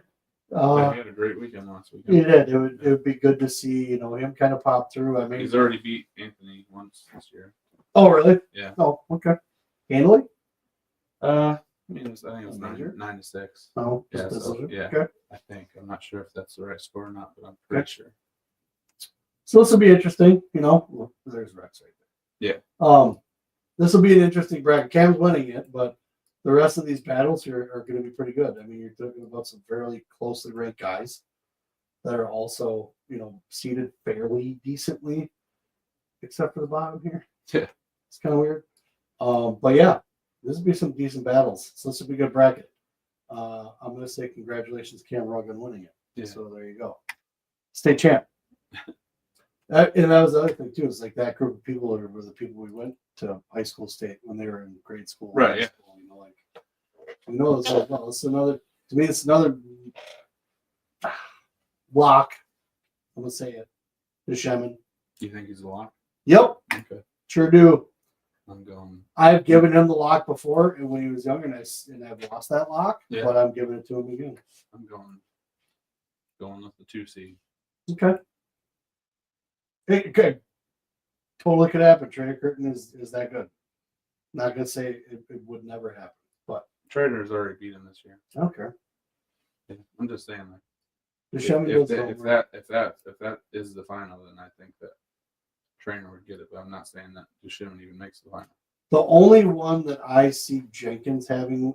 He had a great weekend last weekend. He did. It would be good to see, him kind of pop through. I mean, he's already beat Anthony once this year. Oh, really? Yeah. Oh, okay. Handily? I think it was 9-6. Oh, yeah. Okay. I think I'm not sure if that's the right score or not, but I'm pretty sure. So this will be interesting. There's Rex right there. Yeah. This will be an interesting bracket. Cam's winning it, but the rest of these battles are going to be pretty good. I mean, you're talking about some fairly closely ranked guys that are also, seated fairly decently, except for the bottom here. Yeah. It's kind of weird. But yeah, this will be some decent battles. So this will be a good bracket. I'm going to say congratulations, Cam Rugg, on winning it. Yeah. So there you go. State champ. And that was the other thing, too. It's like that group of people were the people we went to high school state when they were in grade school. Right, yeah. School, it's like, well, it's another, to me, it's another lock. I'm going to say it. Shemin. You think he's a lock? Yep. Okay. Sure do. I've given him the lock before, and when he was young, and I've lost that lock, but I'm giving it to him again. I'm going with the 2 seed. Okay. It could totally could happen. Trader Curtin is that good. Not gonna say it would never happen, but Trader's already beat him this year. Okay. Yeah, I'm just saying, like, If that is the final, then I think that Trainer would get it. But I'm not saying that Duchenne even makes the final. The only one that I see Jenkins having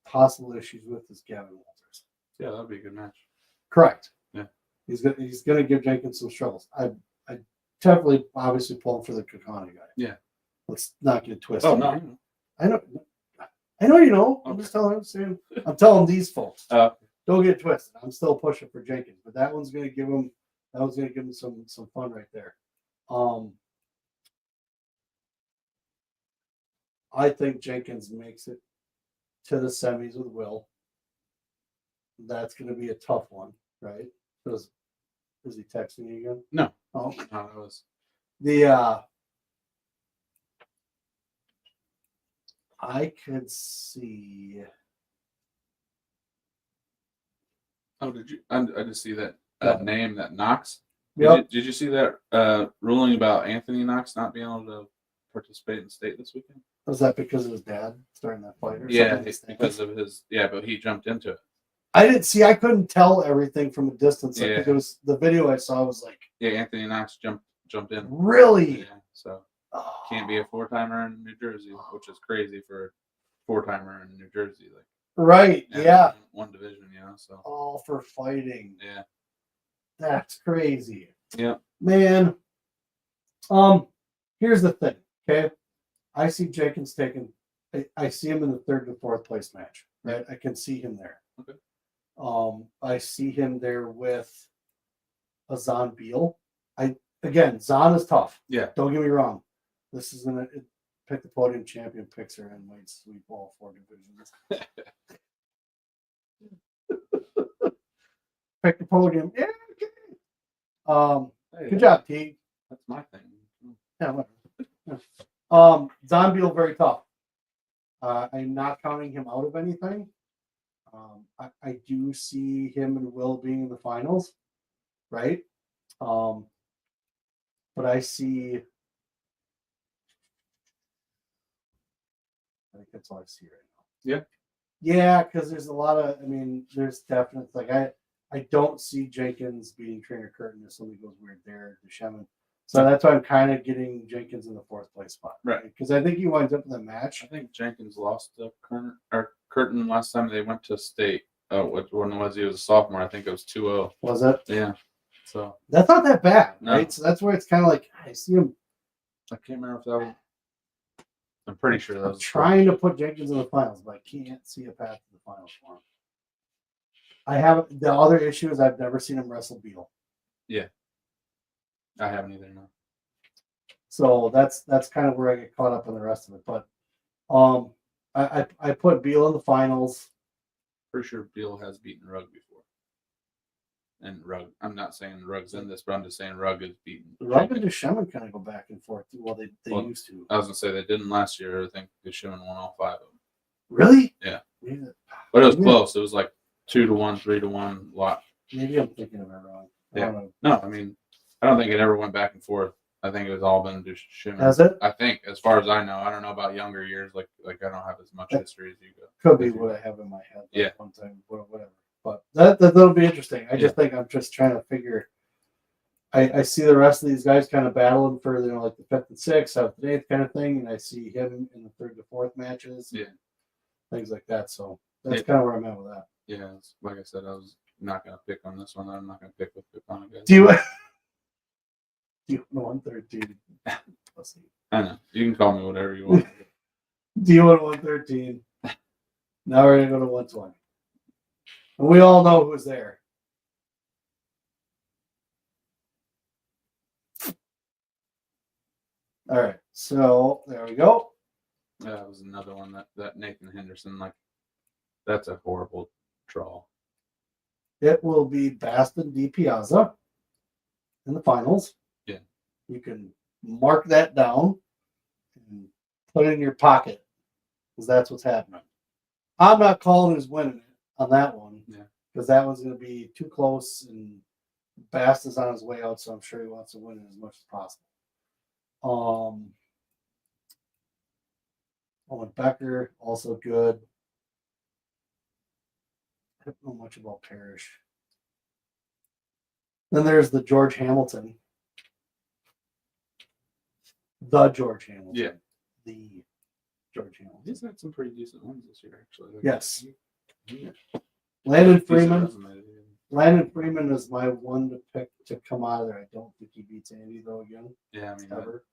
possible issues with is Gavin Walters. Yeah, that'd be a good match. Correct. Yeah. He's gonna give Jenkins some struggles. I definitely obviously pull for the Kakana guy. Yeah. Let's not get twisted. Oh no. I know you know. I'm just telling him. I'm telling these folks. Don't get twisted. I'm still pushing for Jenkins, but that one's gonna give him some fun right there. I think Jenkins makes it to the semis with Will. That's going to be a tough one, right? Because is he texting you again? No. Oh, no, that was I could see. Oh, did you? I just see that name, that Knox. Yep. Did you see that ruling about Anthony Knox not being able to participate in state this weekend? Was that because of his dad starting that fight? Yeah, because of his. Yeah, but he jumped into it. I didn't see. I couldn't tell everything from a distance. Yeah. I think it was the video I saw was like. Yeah, Anthony Knox jumped in. Really? Yeah. So can't be a 4-timer in New Jersey, which is crazy for a 4-timer in New Jersey. Like. Right. Yeah. One division, So. All for fighting. Yeah. That's crazy. Yeah. Man. Here's the thing. Okay. I see Jenkins taking. I see him in the 3rd to 4th place match. Right. I can see him there. Okay. I see him there with a Zahn Beal. Zahn is tough. Yeah. Don't get me wrong. This is gonna pick the podium champion, picks her, and might sweep all 4 divisions. Pick the podium. Yeah. Okay. Hey, good job, Teague. That's my thing. Yeah. Zahn Beal very tough. I'm not counting him out of anything. I do see him and Will being in the finals, right? But I see. I think that's all I see right now. Yeah. Yeah, because there's a lot of. I mean, there's definitely I don't see Jenkins beating Trainer Curtin if something goes weird there. Duchenne. So that's why I'm kind of getting Jenkins in the 4th place spot, right? Because I think he winds up in the match. I think Jenkins lost to Curtin last time they went to state. Oh, when was he? Was a sophomore. I think it was 2-0. Was it? Yeah. So that's not that bad, no. right? So that's where it's kind of like I see him. I can't remember if that was. I'm pretty sure that was. I'm trying to put Jenkins in the finals, but I can't see a path to the finals for him. I haven't. The other issue is I've never seen him wrestle Beal. Yeah. I haven't either. No. So that's kind of where I get caught up in the rest of it. But I put Beal in the finals. Pretty sure Beal has beaten Rugg before. And Rugg, I'm not saying Rugg's in this, but I'm just saying Rugg has beaten. Rugg and Duchenne kind of go back and forth. Well, they used to. I was gonna say they didn't last year. I think Duchenne won all 5 of them. Really? Yeah. But it was close. It was like 2-1, 3-1, lot. Maybe I'm thinking of it wrong. Yeah. No, I mean, I don't think it ever went back and forth. I think it was all been Duchenne. Has it? I think, as far as I know. I don't know about younger years. Like I don't have as much history as you go. Could be what I have in my head. Yeah. One time, whatever. But that'll be interesting. I just think I'm just trying to figure. I see the rest of these guys kind of battling for like the 5th and 6th, 7th and 8th kind of thing, and I see him in the 3rd to 4th matches. Yeah. Things like that. So that's kind of where I'm at with that. Yeah. Like I said, I was not gonna pick on this one. I'm not gonna pick with Kakana guys. Do you want 113? Let's see. I know. You can call me whatever you want. Do you want 113? Now we're gonna go to 120. And we all know who's there. All right, so there we go. That was another one that Nathan Henderson, that's a horrible draw. It will be Baston D. Piazza in the finals. Yeah. You can mark that down and put it in your pocket because that's what's happening. I'm not calling who's winning it on that one. Yeah. Because that one's going to be too close and Bast is on his way out, so I'm sure he wants to win it as much as possible. Owen Becker, also good. I don't know much about Parrish. Then there's the George Hamilton. The George Hamilton. Yeah. The George Hamilton. He's had some pretty decent ones this year, actually. Like, yes. Yeah. Landon Freeman. Landon Freeman is my one to pick to come out of there. I don't think he beats Andy though again. Yeah, I mean, ever.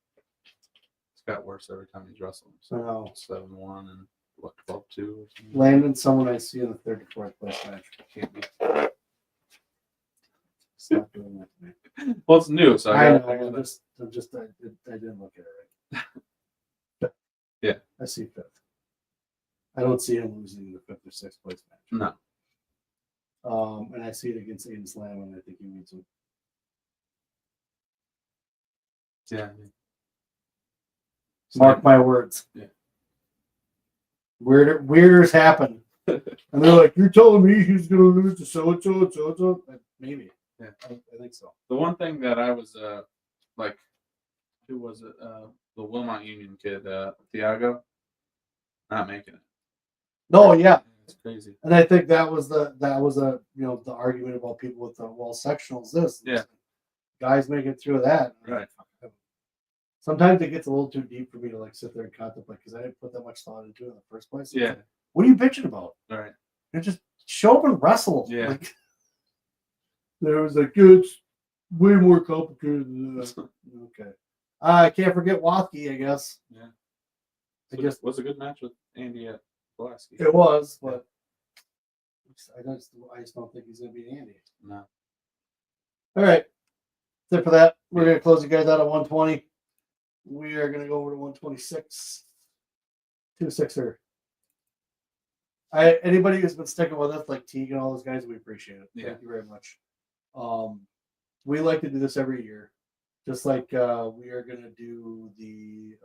It's got worse every time he's wrestling. So I know. 7-1 and what 12-2. Landon, someone I see in the third to fourth place match. Can't be. Stop doing that to me. Well, it's new, so I didn't look at it right. Yeah. I see fifth. I don't see him losing the fifth or sixth place match. No. And I see it against Aiden Slam, and I think he needs him. Yeah. Mark my words. Yeah. Weirders happen. And they're like, you're telling me he's going to lose to so-and-so and so-and-so? Maybe. Yeah. I think so. The one thing that I was, like, who was it? The Wilmot Union kid, Thiago, not making it. No, yeah. It's crazy. And I think that was the argument about people with the sectionals. Yeah. Guys make it through that. Right. Sometimes it gets a little too deep for me to like sit there and contemplate because I didn't put that much thought into it in the first place. Yeah. What are you bitching about? All right. You just show up and wrestle. Yeah. Like, there was like, it's way more complicated than that. Okay. I can't forget Wathke, I guess. Yeah. I guess it was a good match with Andy at Pulaski. It was, but I just don't think he's going to beat Andy. No. All right. That's it for that. We're going to close you guys out at 120. We are going to go over to 126. 2-6er. Anybody who's been sticking with us, like Teague and all those guys, we appreciate it. Yeah. Thank you very much. We like to do this every year. Just like we are going to do the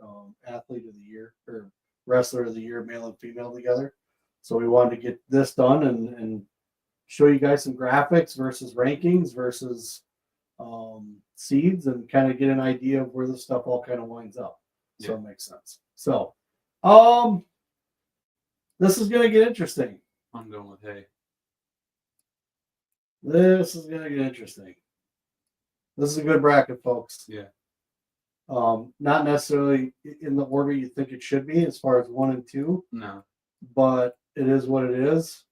athlete of the year or wrestler of the year, male and female together. So we wanted to get this done and show you guys some graphics versus rankings versus seeds and kind of get an idea of where this stuff all kind of winds up. So Yeah. it makes sense. So this is going to get interesting. I'm going with hay. This is going to get interesting. This is a good bracket, folks. Yeah. Not necessarily in the order you think it should be as far as 1 and 2. No. But it is what it is.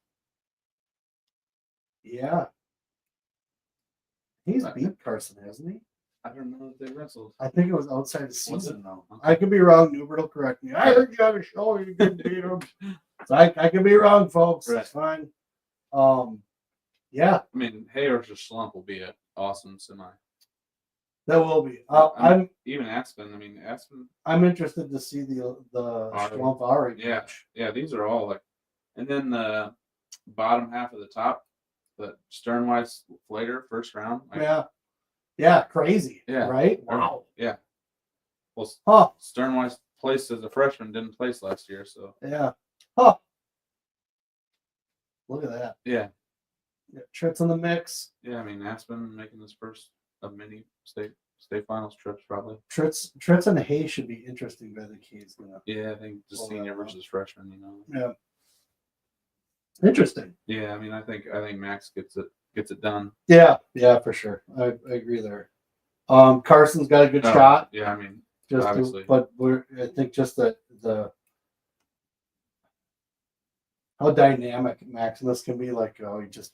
Yeah. He's beat Carson, hasn't he? I don't know if they wrestled. I think it was outside the season, though. Okay. I could be wrong. Newbert will correct me. I heard you on a show. You didn't beat him. So I could be wrong, folks. Right. It's fine. Yeah. I mean, hay or just slump will be an awesome semi. That will be. Even Aspen. I mean, Aspen. I'm interested to see the Schwamp Ari match. Yeah, these are all like, and then the bottom half of the top, the Sternweiss Flater first round. Like, yeah, crazy. Yeah, right. Wow. Yeah. Well, Sternweiss placed as a freshman, didn't place last year, so yeah. Look at that. Yeah. Trips in the mix. Yeah, I mean Aspen making his first of many state finals trips probably. Trits and Hayes should be interesting. I think he's gonna. Yeah, I think just senior versus freshman. You know. Yeah. Interesting. Yeah, I mean, I think Max gets it done. Yeah, for sure. I agree there. Carson's got a good shot. Yeah, I mean, just obviously. I think just the how dynamic Maximus can be. Like, he just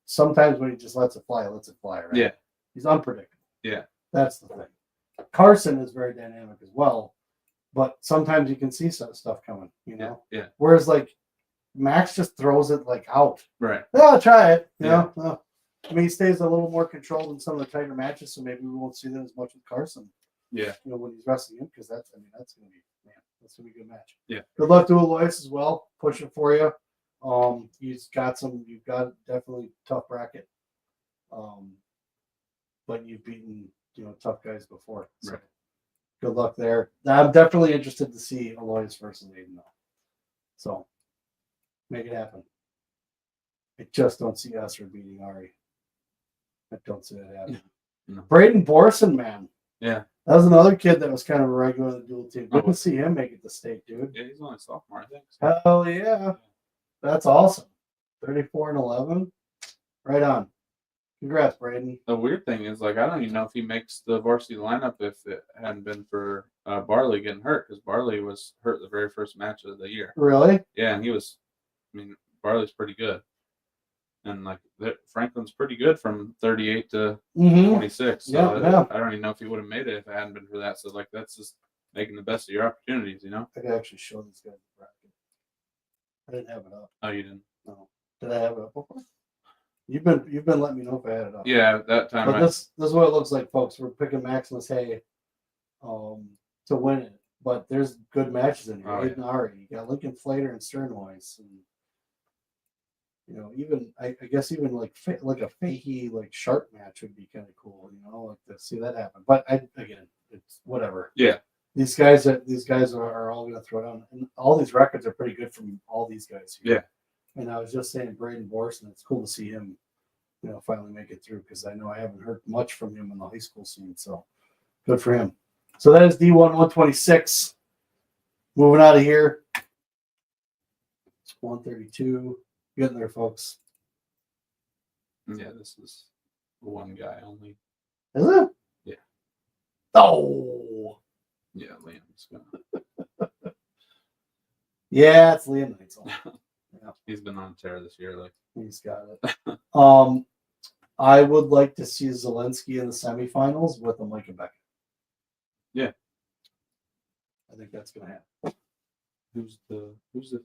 sometimes when he just lets it fly, right? Yeah. He's unpredictable. Yeah. That's the thing. Carson is very dynamic as well, but sometimes you can see some stuff coming, you know? Yeah. Whereas, like, Max just throws it, like, out. Right. Yeah, I'll try it. You know? I mean, he stays a little more controlled in some of the tighter matches, so maybe we won't see that as much with Carson. Yeah. You know, when he's wrestling him, because that's going to be a good match. Yeah. Good luck to Alois as well. Pushing for you. You've got definitely tough bracket. But you've beaten, tough guys before. So right. Good luck there. I'm definitely interested to see Alois versus Aiden though. So make it happen. I just don't see Esser beating Ari. I don't see that happening. No. Braden Borson, man. Yeah. That was another kid that was kind of a regular on the dual team. Good to see him make it to state, dude. Yeah, he's only a sophomore, I think. So. Hell yeah. That's awesome. 34-11. Right on. Congrats, Braden. The weird thing is, like, I don't even know if he makes the varsity lineup if it hadn't been for Barley getting hurt, because Barley was hurt the very first match of the year. Really? Yeah, and he was. I mean, Barley's pretty good, and like Franklin's pretty good from 38 to 26. So yeah. I don't even know if he would have made it if it hadn't been for that. So like, that's just making the best of your opportunities, you know. I could actually show these guys the bracket. I didn't have it up. Oh, you didn't? No. Did I have it up before? You've been letting me know if I had it up. Yeah, that time. But this is what it looks like, folks. We're picking Maximus Hay to win it. But there's good matches in here. Aiden Ari, you got Lincoln Flater and Sternweiss, and you know, even I guess even like a Fahey like Sharp match would be kind of cool. You know, like to see that happen. But again, it's whatever. Yeah. These guys are all going to throw down, and all these records are pretty good from all these guys here. Yeah. And I was just saying, Braden Borson, it's cool to see him, you know, finally make it through, because I know I haven't heard much from him in the high school scene. So good for him. So that is D1 126. Moving out of here. It's 132. Getting there, folks. Yeah, this is one guy only. Is it? Yeah. Oh. Yeah, Liam's gonna. Yeah, it's Liam Neitzel. Yeah. He's been on tear this year. Like, he's got it. I would like to see Zelensky in the semifinals with a Micah Beckett. Yeah. I think that's gonna happen. Who's the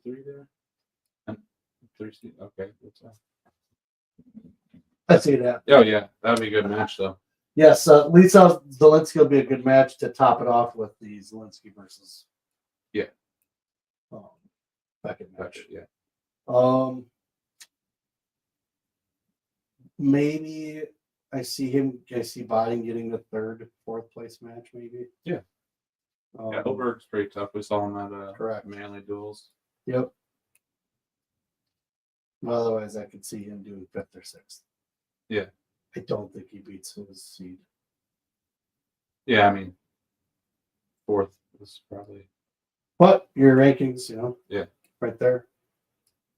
three there? Three seed. Okay, that's all. I see that. Oh yeah, that'd be a good match though. Yes, Lisa Zelensky will be a good match to top it off with the Zelensky versus Beckett match. Yeah. Maybe I see Biden getting the third, fourth place match. Maybe. Yeah. Yeah, Hilberg's pretty tough. We saw him at correct Manly duels. Yep. Well, otherwise, I could see him doing fifth or sixth. Yeah. I don't think he beats his seed. Yeah, I mean, fourth is probably. But your rankings, you know. Yeah. Right there.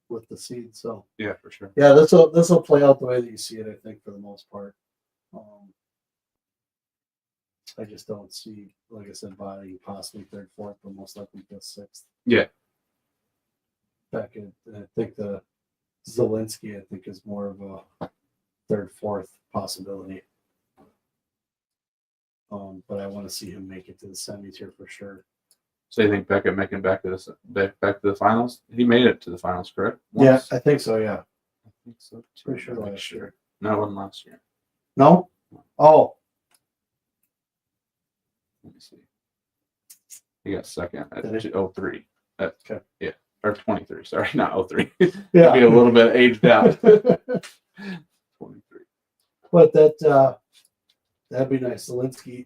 With the seed, so. Yeah, for sure. Yeah, this will play out the way that you see it. I think for the most part. I just don't see, like I said, Body possibly third, fourth, but most likely fifth, sixth. Yeah. Back in, I think the Zelensky, I think, is more of a third, fourth possibility. But I want to see him make it to the semis here for sure. So you think Beckett making back to the finals? He made it to the finals, correct? Once? Yeah, I think so. Yeah, I think so too. pretty sure last year. No, it wasn't last year. No. Oh. Let me see. He got second at 03. Okay. Yeah. Or 23. Sorry, not 03. Yeah. Be a little bit aged out. 23. But that'd be nice. Zelensky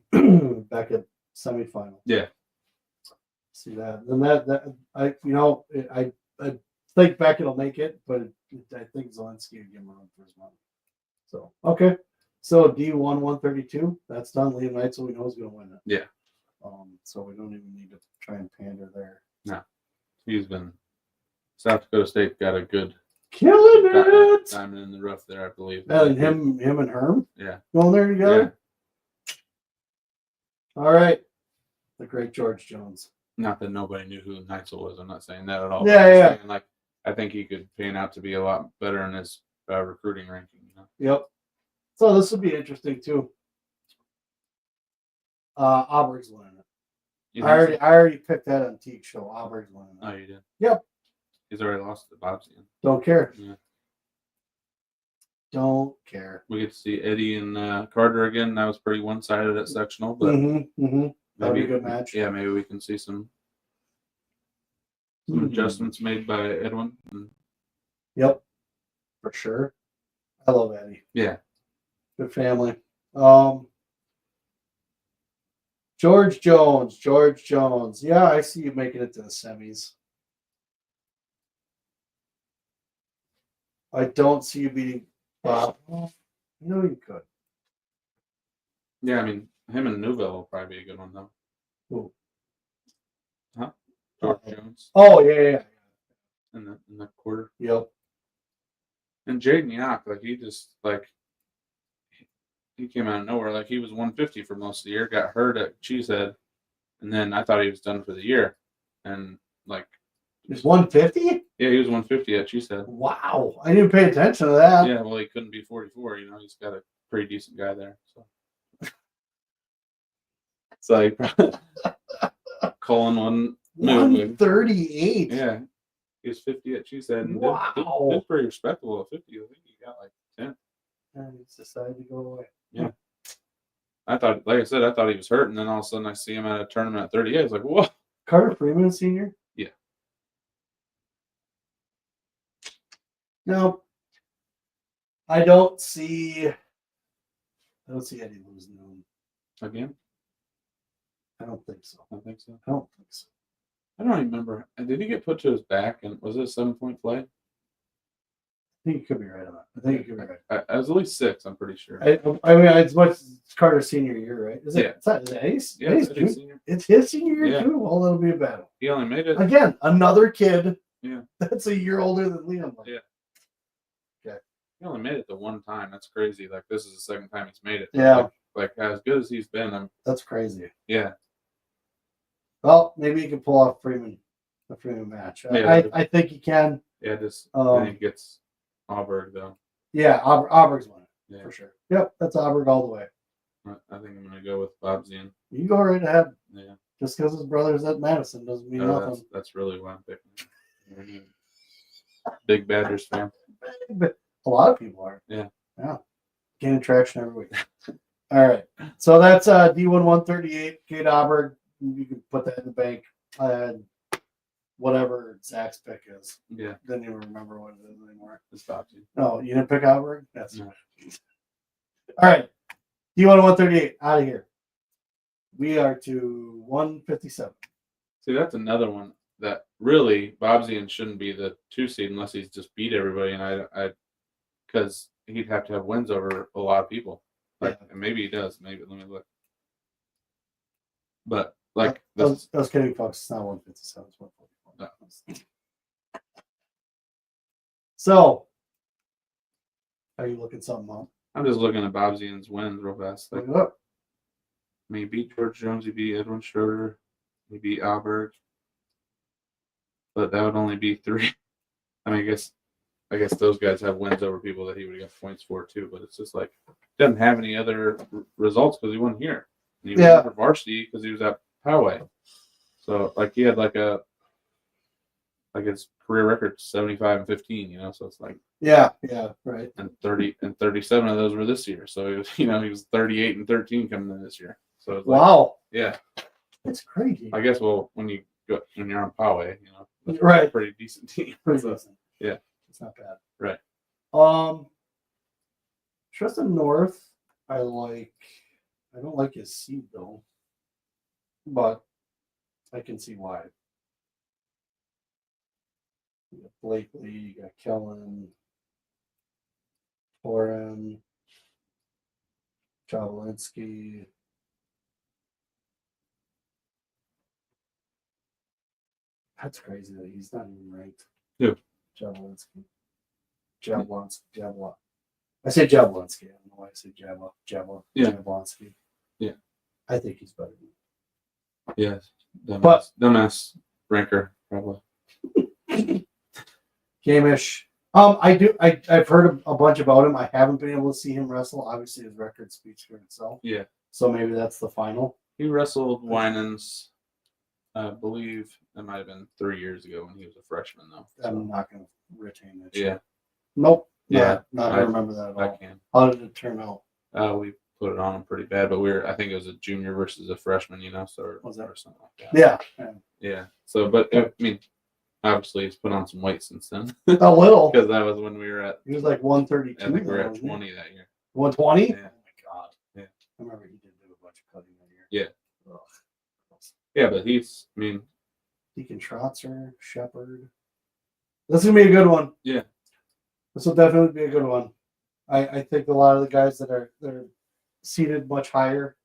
back at semifinal. Yeah. See that? Then I think Beckett will make it, but I think Zelensky will give him a run for his money. So okay. So D1 132, that's done. Liam Neitzel, we know is going to win it. Yeah. So we don't even need to try and pander there. No. He's been South Dakota State got a good killing it. diamond in the rough there, I believe. And him and Herm. Yeah. Going there together. Yeah. All right. The great George Jones. Not that nobody knew who Neitzel was. I'm not saying that at all. Yeah. Saying, like, I think he could pan out to be a lot better in his recruiting ranking. You know? Yep. So this would be interesting too. Auburn's winning it. I already picked that on Teague show. Auburn's winning it. Oh, you did? Yep. He's already lost to Bob's again. Don't care. Yeah. Don't care. We get to see Eddie and Carter again. That was pretty one-sided at sectional, but that would be a good match. Yeah, maybe we can see some adjustments made by Edwin. Yep, for sure. I love Eddie. Yeah, good family. George Jones. Yeah, I see you making it to the semis. I don't see you beating Bob. No, you could. Yeah, I mean, him and Newville will probably be a good one, though. Who? Huh? George Jones. Oh, yeah. In the quarter. Yep. And Jaden Yock, like, he just, like, he came out of nowhere. Like he was 150 for most of the year, got hurt at Cheesehead, and then I thought he was done for the year. And like He's 150? Yeah, he was 150 at Cheesehead. Wow. I didn't pay attention to that. Yeah, well he couldn't be 44, he's got a pretty decent guy there. So he probably Colin one 138. Yeah. He was 50 at Cheesehead and Wow. did pretty respectable at 50. I think he got like 10. And he's decided to go away. Yeah. I thought, like I said, I thought he was hurt, and then all of a sudden I see him at a tournament at 38. I was like, whoa. Carter Freeman, senior? Yeah. No. I don't see Eddie losing him. Again? I don't think so. I think so. I don't think so. I don't even remember. Did he get put to his back, and was it a 7-point play? I think you could be right on that. I think you could be right. I was at least 6, I'm pretty sure. I mean, as much as it's Carter's senior year, right? Is it? Yeah. Is it Eddie's? Yeah, Eddie's Eddie's senior. It's his senior year Yeah. too. Well, that'll be a battle. He only made it. Again, another kid. Yeah. That's a year older than Liam. Yeah. Okay. He only made it the one time. That's crazy. Like this is the second time he's made it. Yeah. Like as good as he's been, That's crazy. Yeah. Well, maybe he can pull off a Freeman match. Yeah. I think he can. Yeah, then he gets Auburg though. Yeah, Auburn's winning for sure. Yep, that's Auburn all the way. I think I'm gonna go with Bob Zien. You go right ahead. Yeah. Just because his brother's at Madison doesn't mean nothing. That's really why I'm picking. Big Badgers fan. A lot of people are. Yeah. Yeah. Gaining traction every week. All right. So that's D1 138, Kate Auburn. You can put that in the bank. Whatever Zach's pick is. Yeah. Didn't even remember what it is anymore. It's Bob Zien. No, you didn't pick Auburn? That's no. All right. D1 138, out of here. We are to 157. See, that's another one that really Bob Zien shouldn't be the 2 seed unless he's just beat everybody, and I because he'd have to have wins over a lot of people. Like, and maybe he does. Maybe let me look. But like I was kidding, folks. It's not 157. It's 144. No. So, are you looking something up? I'm just looking at Bob Zien's wins real fast. Like, Look it up. I mean, he beat George Jones, he beat Edwin Schroeder, he beat Auberg. But that would only be 3. I mean, I guess those guys have wins over people that he would have got points for too. But it's just like doesn't have any other results because he wasn't here. And he was for varsity because he was at Poway. So like he had like his career record 75-15. So it's like yeah, right. And 37 of those were this year. So he was he was 38-13 coming in this year. So it's like, wow, yeah, it's crazy. I guess when you're on Poway, that's right, a pretty decent team. Pretty decent. Yeah, it's not bad. Right. Tristan North, I don't like his seed though, but I can see why. You got Blakely, you got Kellen, Torin, Javolinsky. That's crazy that he's not even ranked. Who? Javolinsky. Jablonski. I say Jablonski. I don't know why I say Jablonski. Yeah. Jablonski. Yeah. I think he's better than Yes. Dumbass ranker, probably. Gamish. I've heard a bunch about him. I haven't been able to see him wrestle. Obviously, his record speaks for itself. Yeah. So maybe that's the final. He wrestled Winans, I believe it might have been 3 years ago when he was a freshman, though. So. I'm not going to retain that. Yeah. Nope. Yeah. I remember that at all. I can. How did it turn out? We put it on him pretty bad, but I think it was a junior versus a freshman, so was that or something like that. Yeah. So, but I mean, obviously, he's put on some weight since then. A little. Because that was when we were at. He was like 132. I think we were at 20 that year. 120? Yeah. Oh my God. Yeah. I remember he did do a bunch of cutting that year. Yeah. Ugh. Yeah, but Deacon Trotzer, Shepard. This is going to be a good one. Yeah. This will definitely be a good one. I think a lot of the guys that are seated much higher,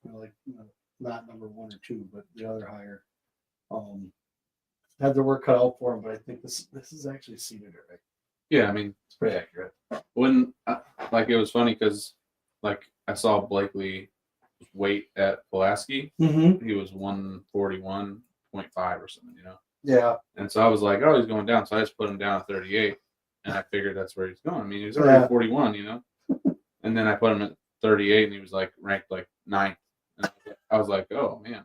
not number 1 or 2, but the other higher, had their work cut out for them. But I think this is actually seated right. Yeah, I mean, it's pretty accurate. When it was funny because like I saw Blakely weight at Pulaski. Mm-hmm. He was 141.5 or something, Yeah. And so I was like, oh, he's going down. So I just put him down at 38, and I figured that's where he's going. I mean, he was already 41, And then I put him at 38, and he was like ranked like 9th. And I was like, oh man,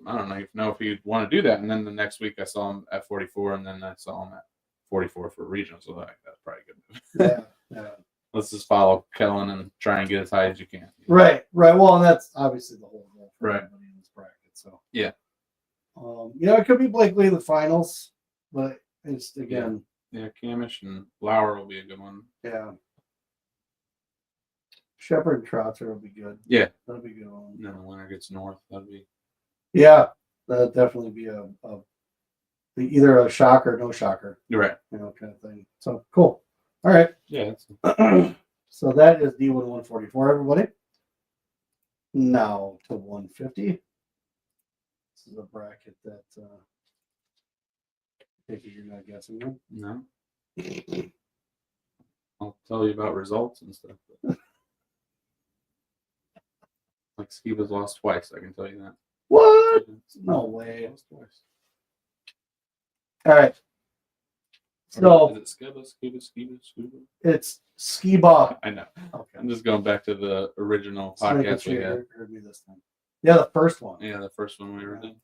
I don't know if he'd want to do that. And then the next week I saw him at 44, and then I saw him at 44 for regional. So that's probably good. Yeah. Let's just follow Kellen and try and get as high as you can. Right. Well, and that's obviously the whole goal for everybody in this bracket. So yeah. It could be Blakely in the finals, but it's again. Yeah, Camish and Lauer will be a good one. Yeah. Shepherd and Trotzer will be good. Yeah. That'll be a good one. And then the winner gets north. That'd be. Yeah, that'd definitely be either a shocker or no shocker. You're right. Kind of thing. So cool. All right. Yeah. So that is D1 144, everybody. Now to 150. This is a bracket that I think you're not guessing with. No. I'll tell you about results and stuff. Like Skiba's lost twice, I can tell you that. What? No way. Lost twice. All right. So is it Skiba? It's Skiba. I know. Okay. I'm just going back to the original podcast we had. Heard me this time. Yeah, the first one. Yeah, the first one we ever did.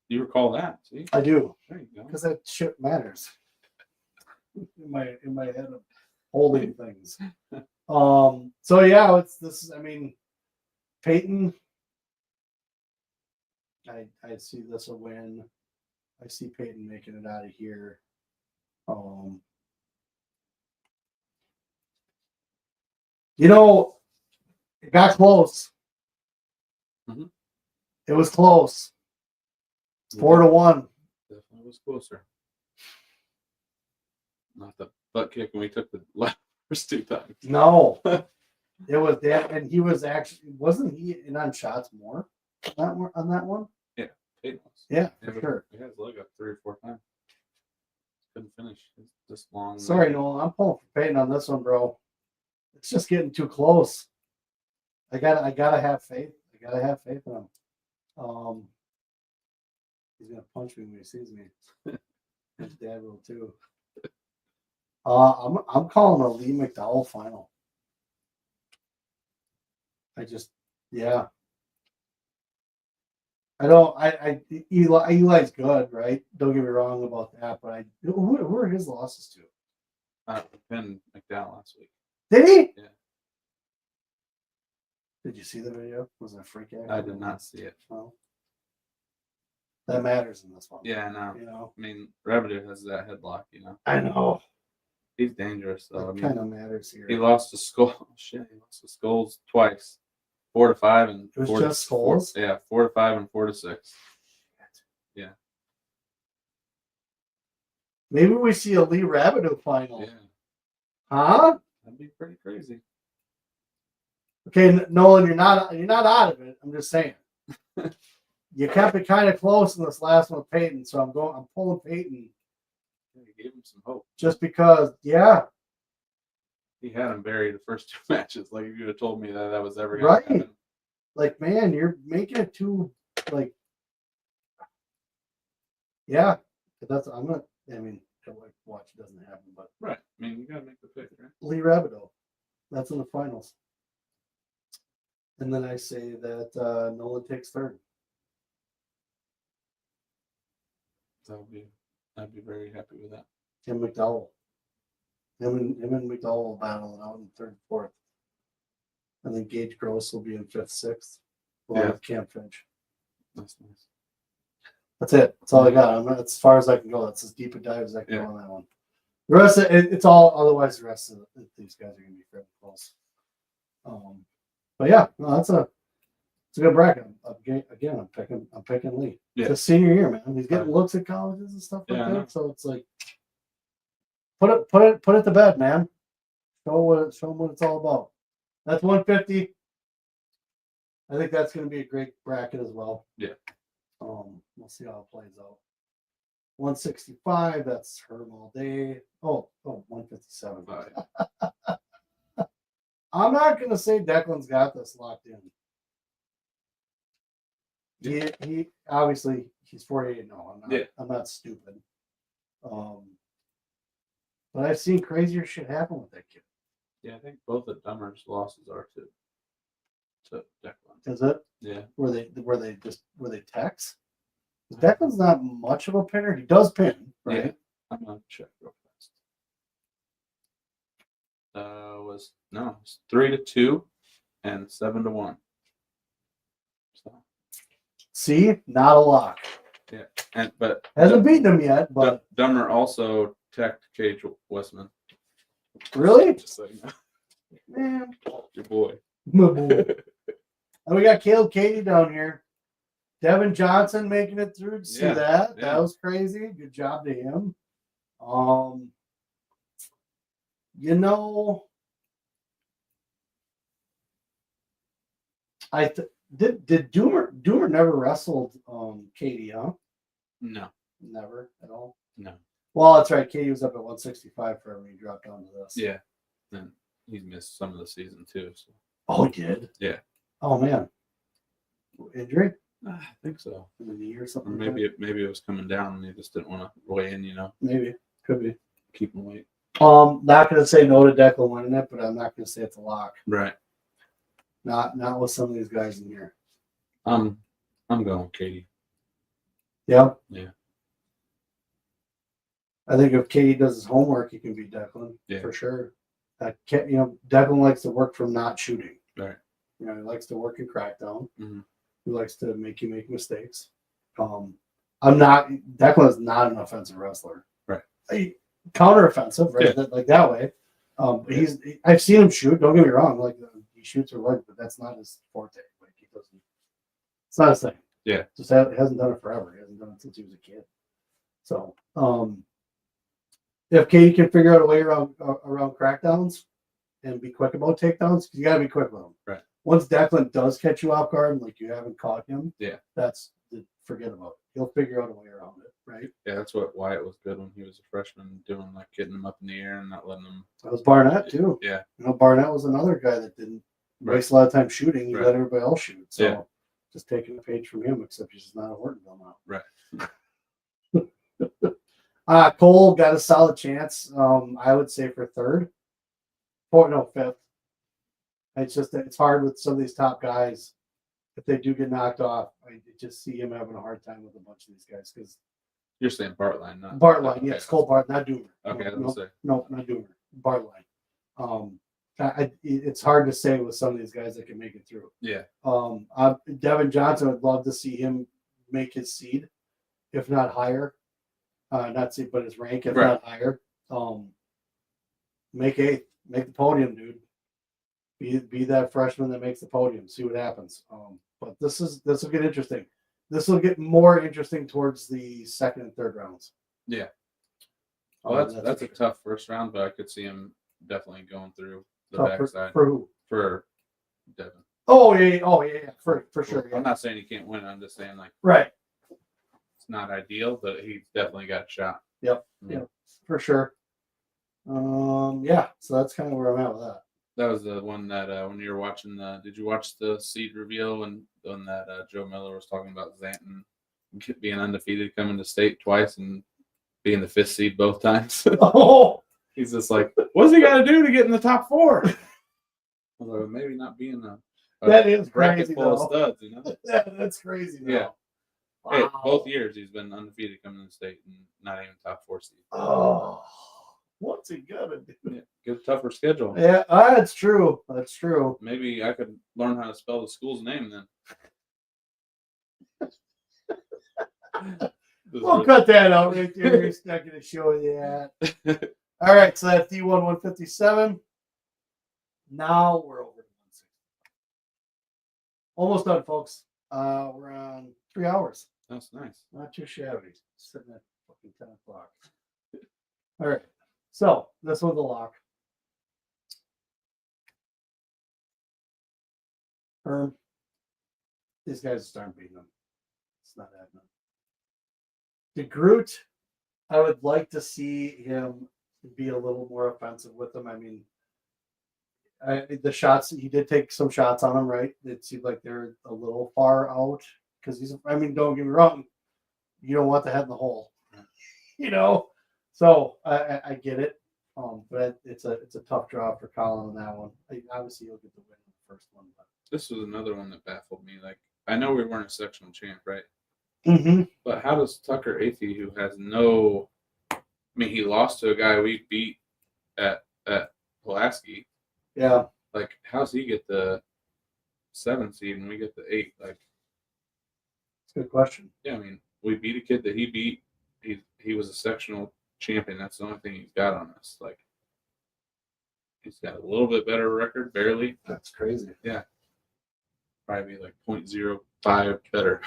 You recall that? See? I do. There you go. Because that shit matters. In my head of holding things. So yeah, Peyton. I see this a win. I see Peyton making it out of here. It got close. Mm-hmm. It was close. 4-1. Definitely was closer. Not the butt kick when we took the first 2 times. No. It was that, and he was wasn't he in on shots more on that one? Yeah, Peyton was. Yeah, for sure. He had his leg up 3 or 4 times. Couldn't finish. It's this long. Sorry, Nolan. I'm pulling for Peyton on this one, bro. It's just getting too close. I gotta have faith. I gotta have faith in him. He's gonna punch me when he sees me. His dad will too. I'm calling a Lee McDowell final. Eli's good, right? Don't get me wrong about that, but who are his losses to? Penn McDowell last week. Did he? Yeah. Did you see the video? Was it a freak out? I did not see it. Oh. That matters in this one. Yeah, I know. I mean, Revenue has that headlock, I know. He's dangerous, though. It kind of matters here. He lost to Skull. Shit, he lost to Skulls twice. 4-5 and it was just Skulls? 4-5 and 4-6. Yeah. Maybe we see a Lee Rabideau final. Yeah. Huh? That'd be pretty crazy. Okay, Nolan, you're not out of it. I'm just saying. You kept it kind of close in this last one with Peyton, so I'm pulling Peyton. You gave him some hope. Just because, yeah. He had him buried the first 2 matches. Like, if you had told me that was ever going to happen. Like, man, you're making it too, like, yeah. Watch it doesn't happen, but. Right. I mean, you got to make the pick, right? Lee Rabideau. That's in the finals. And then I say that Nolan takes 3rd. I'd be very happy with that. Tim McDowell. Him and McDowell will battle it out in 3rd and 4th. And then Gage Gross will be in 5th, 6th. With Cam Finch. That's nice. That's it. That's all I got. As far as I can go. That's as deep a dive as I can go on that one. The rest of it's all. Otherwise, the rest of these guys are going to be fairly close. But yeah, no, it's a good bracket. Again, I'm picking Lee. Yeah. It's a senior year, man. He's getting looks at colleges and stuff like that. So it's like put it to bed, man. Show him what it's all about. That's 150. I think that's going to be a great bracket as well. Yeah. We'll see how it plays out. 165. That's Herm all day. 157. I'm not gonna say Declan's got this locked in. He obviously he's 48. No, I'm not stupid. But I've seen crazier shit happen with that kid. Yeah, I think both of Dummer's losses are to Declan. Is it? Yeah. Were they text? Declan's not much of a pinner. He does pin, right? Yeah. I'm gonna check real fast. It's 3-2 and 7-1. So. See, not a lock. Yeah, but hasn't beaten him yet. But Dummer also teched Cage Westman. Really? Just so you know. Man, your boy. My boy. And we got Caleb Katie down here. Devin Johnson making it through. See that? Yeah. That was crazy. Good job to him. Did Doomer never wrestled Katie, huh? No. Never at all? No. Well, that's right. Katie was up at 165 for when he dropped down to this. Yeah. And he's missed some of the season too. So. Oh, he did? Yeah. Oh man. Injury? I think so. In the knee or something. Or maybe it was coming down and he just didn't want to weigh in, Maybe. Could be. Keep him weight. Not gonna say no to Declan winning it, but I'm not gonna say it's a lock. Right. Not with some of these guys in here. I'm going with Katie. Yeah. Yeah. I think if Katie does his homework, he can beat Declan. Yeah. For sure. Declan likes to work from not shooting. Right. He likes to work in crackdown. Mm-hmm. He likes to make you make mistakes. Declan is not an offensive wrestler. Right. Counter offensive, right? Yeah. Like that way. I've seen him shoot. Don't get me wrong. Like he shoots or what, but that's not his forte. Like he doesn't. It's not his thing. Yeah. Just hasn't done it forever. He hasn't done it since he was a kid. So, if Katie can figure out a way around crackdowns and be quick about takedowns, you got to be quick with them. Right. Once Declan does catch you off guard, like you haven't caught him, forget about it. He'll figure out a way around it, right? Yeah, that's what Wyatt was good when he was a freshman, doing like getting him up in the air and not letting him. That was Barnett too. Yeah. Barnett was another guy that didn't waste a lot of time shooting. He let everybody else shoot. So just taking a page from him, except he's just not a Hortonville now. Right. Cole got a solid chance. I would say for fifth. It's hard with some of these top guys. If they do get knocked off, I just see him having a hard time with a bunch of these guys because you're saying Bartline, not Bartline. Yes, Cole Bart, not Doomer. Okay, no, not Doomer. Bartline. It's hard to say with some of these guys that can make it through. Yeah. Devin Johnson, would love to see him make his seed, if not higher. Not seed, but his rank, if not higher. Make eighth, make the podium, dude. Be that freshman that makes the podium. See what happens. But this will get interesting. This will get more interesting towards the second and third rounds. Yeah. Well, that's a tough first round, but I could see him definitely going through the backside. For who? For Devin. Oh yeah. For sure. Yeah. I'm not saying he can't win. I'm just saying right. It's not ideal, but he's definitely got a shot. Yep. Yeah. For sure. Yeah. So that's kind of where I'm at with that. That was the one that when you were watching did you watch the seed reveal when that Joe Miller was talking about Xanton being undefeated coming to state twice and being the fifth seed both times? Oh, he's just like, what's he got to do to get in the top four? Although maybe not being that is bracket crazy, full though. of studs, Yeah, that's crazy. Though. Yeah. Wow. Hey, both years he's been undefeated coming to state and not even top four seed. Oh. What's he gonna do? Yeah, get a tougher schedule. Yeah, that's true. That's true. Maybe I could learn how to spell the school's name then. We'll cut that out right there. He's not gonna show you that. All right, so that's D1 157. Now we're over to 160. Almost done, folks. We're on 3 hours. That's nice. Not too shabby. Sitting at fucking 10 o'clock. All right. So this one's a lock. These guys start beating them. It's not happening. DeGroot, I would like to see him be a little more offensive with them. I mean, The shots, he did take some shots on him, right? It seemed like they're a little far out because don't get me wrong, you don't want the head in the hole, So I get it, but it's a tough draw for Colin on that one. Obviously, he'll get the win in the first one. But. This was another one that baffled me. Like, I know we weren't a sectional champ, right? Mm-hmm. But how does Tucker Athey, who has no, he lost to a guy we beat at Pulaski. Yeah. Like, how's he get the 7 seed and we get the 8? Like, it's a good question. Yeah, we beat a kid that he beat. He was a sectional champion. That's the only thing he's got on us. Like, he's got a little bit better record, barely. That's crazy. Yeah. Probably like 0.05 better.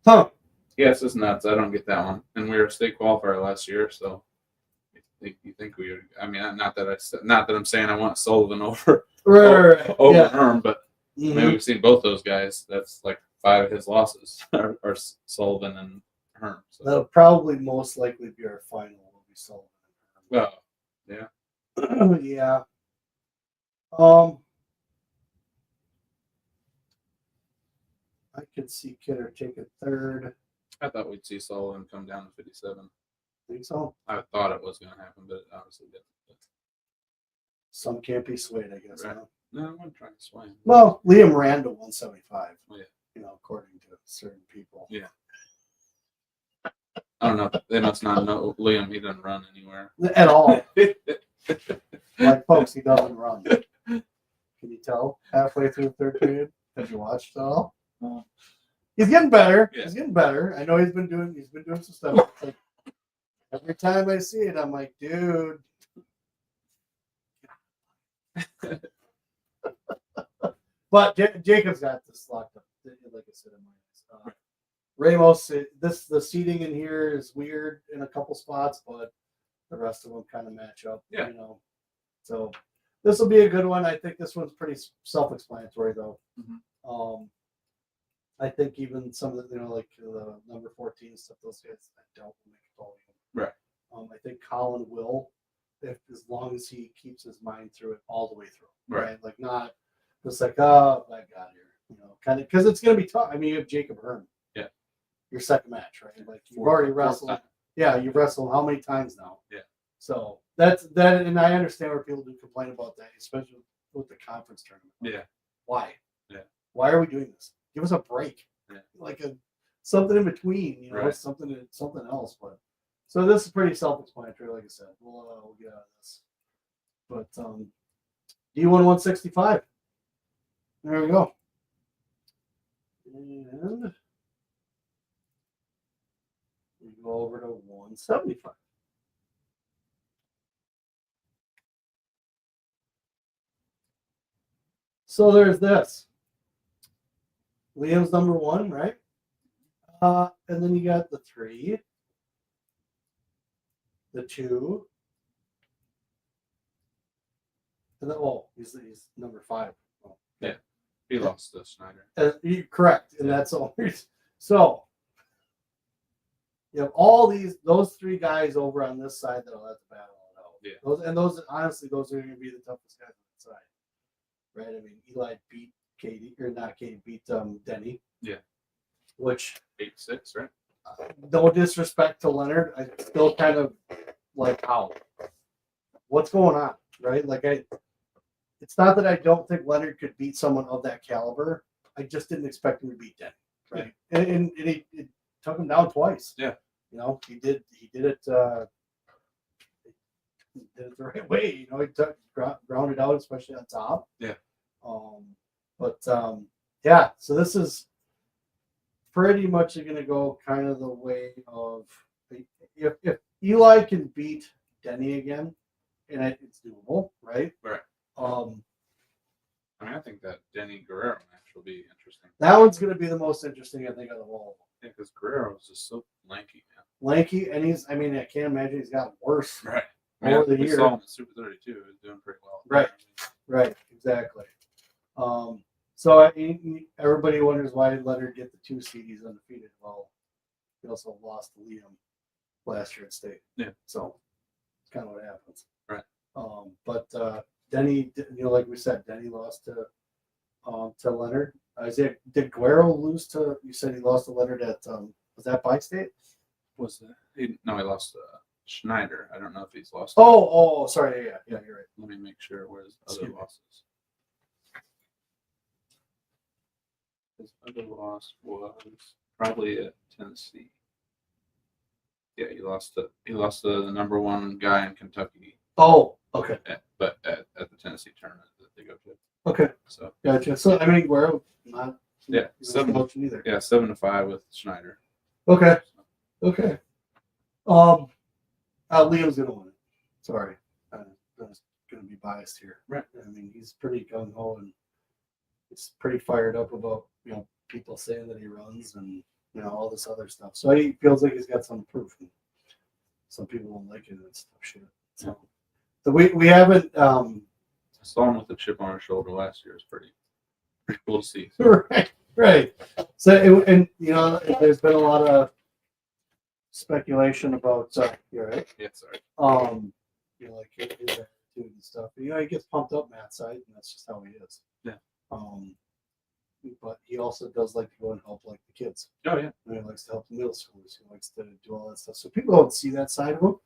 Huh. Yeah, it's just nuts. I don't get that one. And we were a state qualifier last year, so you think we would. Not that I'm saying I want Sullivan over Herm, but we've seen both those guys. That's like 5 of his losses are Sullivan and Herm. So. That'll probably most likely be our final. Will be Sullivan and Herm. Well, yeah. Yeah. I could see Kidder take a third. I thought we'd see Sullivan come down to 57. Think so? I thought it was going to happen, but it obviously didn't. Some can't be swayed, I guess. Right. Huh? No, I wasn't trying to sway him. Well, Liam ran to 175. Oh, yeah. According to certain people. Yeah. I don't know. They must not know Liam. He doesn't run anywhere at all. Like, folks, he doesn't run. Can you tell halfway through the third period? Have you watched it all? He's getting better. Yeah. He's getting better. I know he's been doing some stuff. Like, every time I see it, I'm like, dude. But Jacob's got this locked up. Like I said, in my Ramos. The seating in here is weird in a couple spots, but the rest of them kind of match up. Yeah. So this will be a good one. I think this one's pretty self-explanatory, though. Mm-hmm. I think even some of the, like the number 14 stuff, those guys, I don't make a volume. Right. I think Colin will, as long as he keeps his mind through it all the way through. Right. Like, not just like, oh, I got here. Kind of, because it's going to be tough. You have Jacob Herm. Yeah. Your second match, right? Like, you've already wrestled. Yeah, you've wrestled how many times now? Yeah. So that, and I understand where people do complain about that, especially with the conference tournament. Yeah. Why? Yeah. Why are we doing this? Give us a break. Yeah. Like something in between, right. something else. But so this is pretty self-explanatory, like I said. We'll get out of this. But D1 165. There we go. And we go over to 175. So there's this. Liam's number 1, right? And then you got the 3, the 2, and then he's number 5. Oh, yeah, he lost to Snyder. Correct, and that's all. So you have all those 3 guys over on this side that'll have to battle it out. Yeah, those honestly, those are going to be the toughest guys on that side, right? Eli beat Katie, or not Katie, beat Denny. Yeah. Which 8-6, right? No disrespect to Leonard, I still kind of like how. What's going on, right? Like it's not that I don't think Leonard could beat someone of that caliber. I just didn't expect him to beat Denny, right? Yeah. And it took him down twice. Yeah. He did it. He did it the right way. He grounded out, especially on top. Yeah. Yeah, so this is pretty much going to go kind of the way of if Eli can beat Denny again, and it's doable, right? Right. I think that Denny Guerrero match will be interesting. That one's going to be the most interesting, I think, of the whole. Yeah, because Guerrero is just so lanky, man. Lanky, and I can't imagine he's gotten worse. Right. Over the year. We saw him at Super 32. He was doing pretty well. Right. Exactly. So everybody wonders why did Leonard get the 2 seed? He's undefeated. Well, he also lost to Liam last year at state. Yeah. So it's kind of what happens. Right. But Denny, like we said, Denny lost to Leonard. Isaiah, did Guerrero lose to? You said he lost to Leonard at was that Bike State? Was that? He lost to Schneider. I don't know if he's lost. Oh, sorry. Yeah, you're right. Let me make sure where his other losses. His other loss was probably at Tennessee. Yeah, he lost to the number one guy in Kentucky. Oh, okay. At the Tennessee tournament that they go to. Okay. So gotcha. So I mean, Guerrero not 7 either. Yeah, 7-5 with Schneider. Okay. Okay. Liam's gonna win it. Sorry, I'm gonna be biased here. Right. I mean, he's pretty gung ho and he's pretty fired up about people saying that he runs and all this other stuff. So he feels like he's got some proof. And some people won't like it and stuff. Shit. So we haven't. I saw him with a chip on his shoulder last year. It's pretty cool to see. So. Right. So there's been a lot of speculation about. You're right. Yeah, sorry. Like his attitude and stuff. He gets pumped up Matt's side, and that's just how he is. Yeah. But he also does like to go and help like the kids. Oh yeah. And he likes to help the middle schoolers. He likes to do all that stuff. So people don't see that side of him,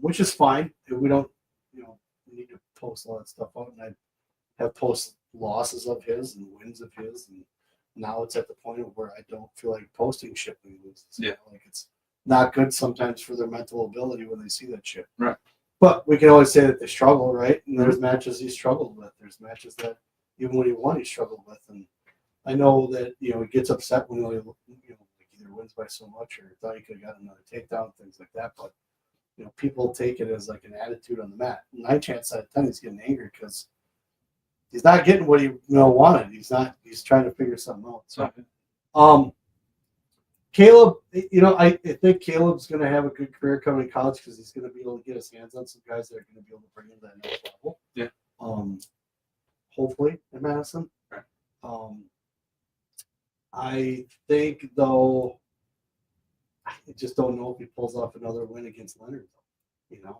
which is fine. We don't, we need to post all that stuff out. And I have post losses of his and wins of his, and now it's at the point of where I don't feel like posting shit when he loses. Yeah. Like it's not good sometimes for their mental ability when they see that shit. Right. But we can always say that they struggle, right? And there's matches he struggled with. There's matches that even when he won, he struggled with. And I know that he gets upset when he like either wins by so much or thought he could have got another takedown, things like that. But people take it as like an attitude on the mat. 9 chances out of 10, he's getting angry because he's not getting what he wanted. He's trying to figure something out. So, Caleb, I think Caleb's going to have a good career coming to college because he's going to be able to get his hands on some guys that are going to be able to bring him to that next level. Yeah. Hopefully in Madison. Right. I think though, I just don't know if he pulls off another win against Leonard. Yeah.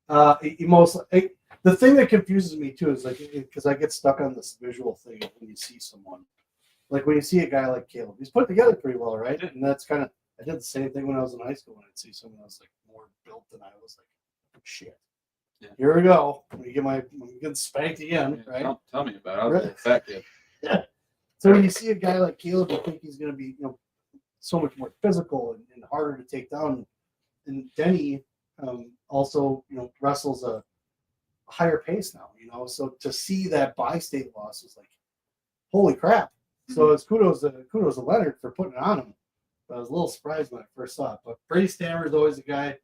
The thing that confuses me too is like because I get stuck on this visual thing when you see someone. Like when you see a guy like Caleb, he's put together pretty well, right? And that's kind of, I did the same thing when I was in high school when I'd see someone that was like more built than I was. Like, oh, shit. Yeah. Here we go. I'm getting spanked again, right? Tell me about it. I was a fat kid. Yeah. So when you see a guy like Caleb, you think he's going to be, so much more physical and harder to take down. And Denny also, wrestles a higher pace now, So to see that bi-state loss is like, holy crap. So it's kudos to Leonard for putting it on him. But I was a little surprised when I first saw it. But Brady Stammer is always a guy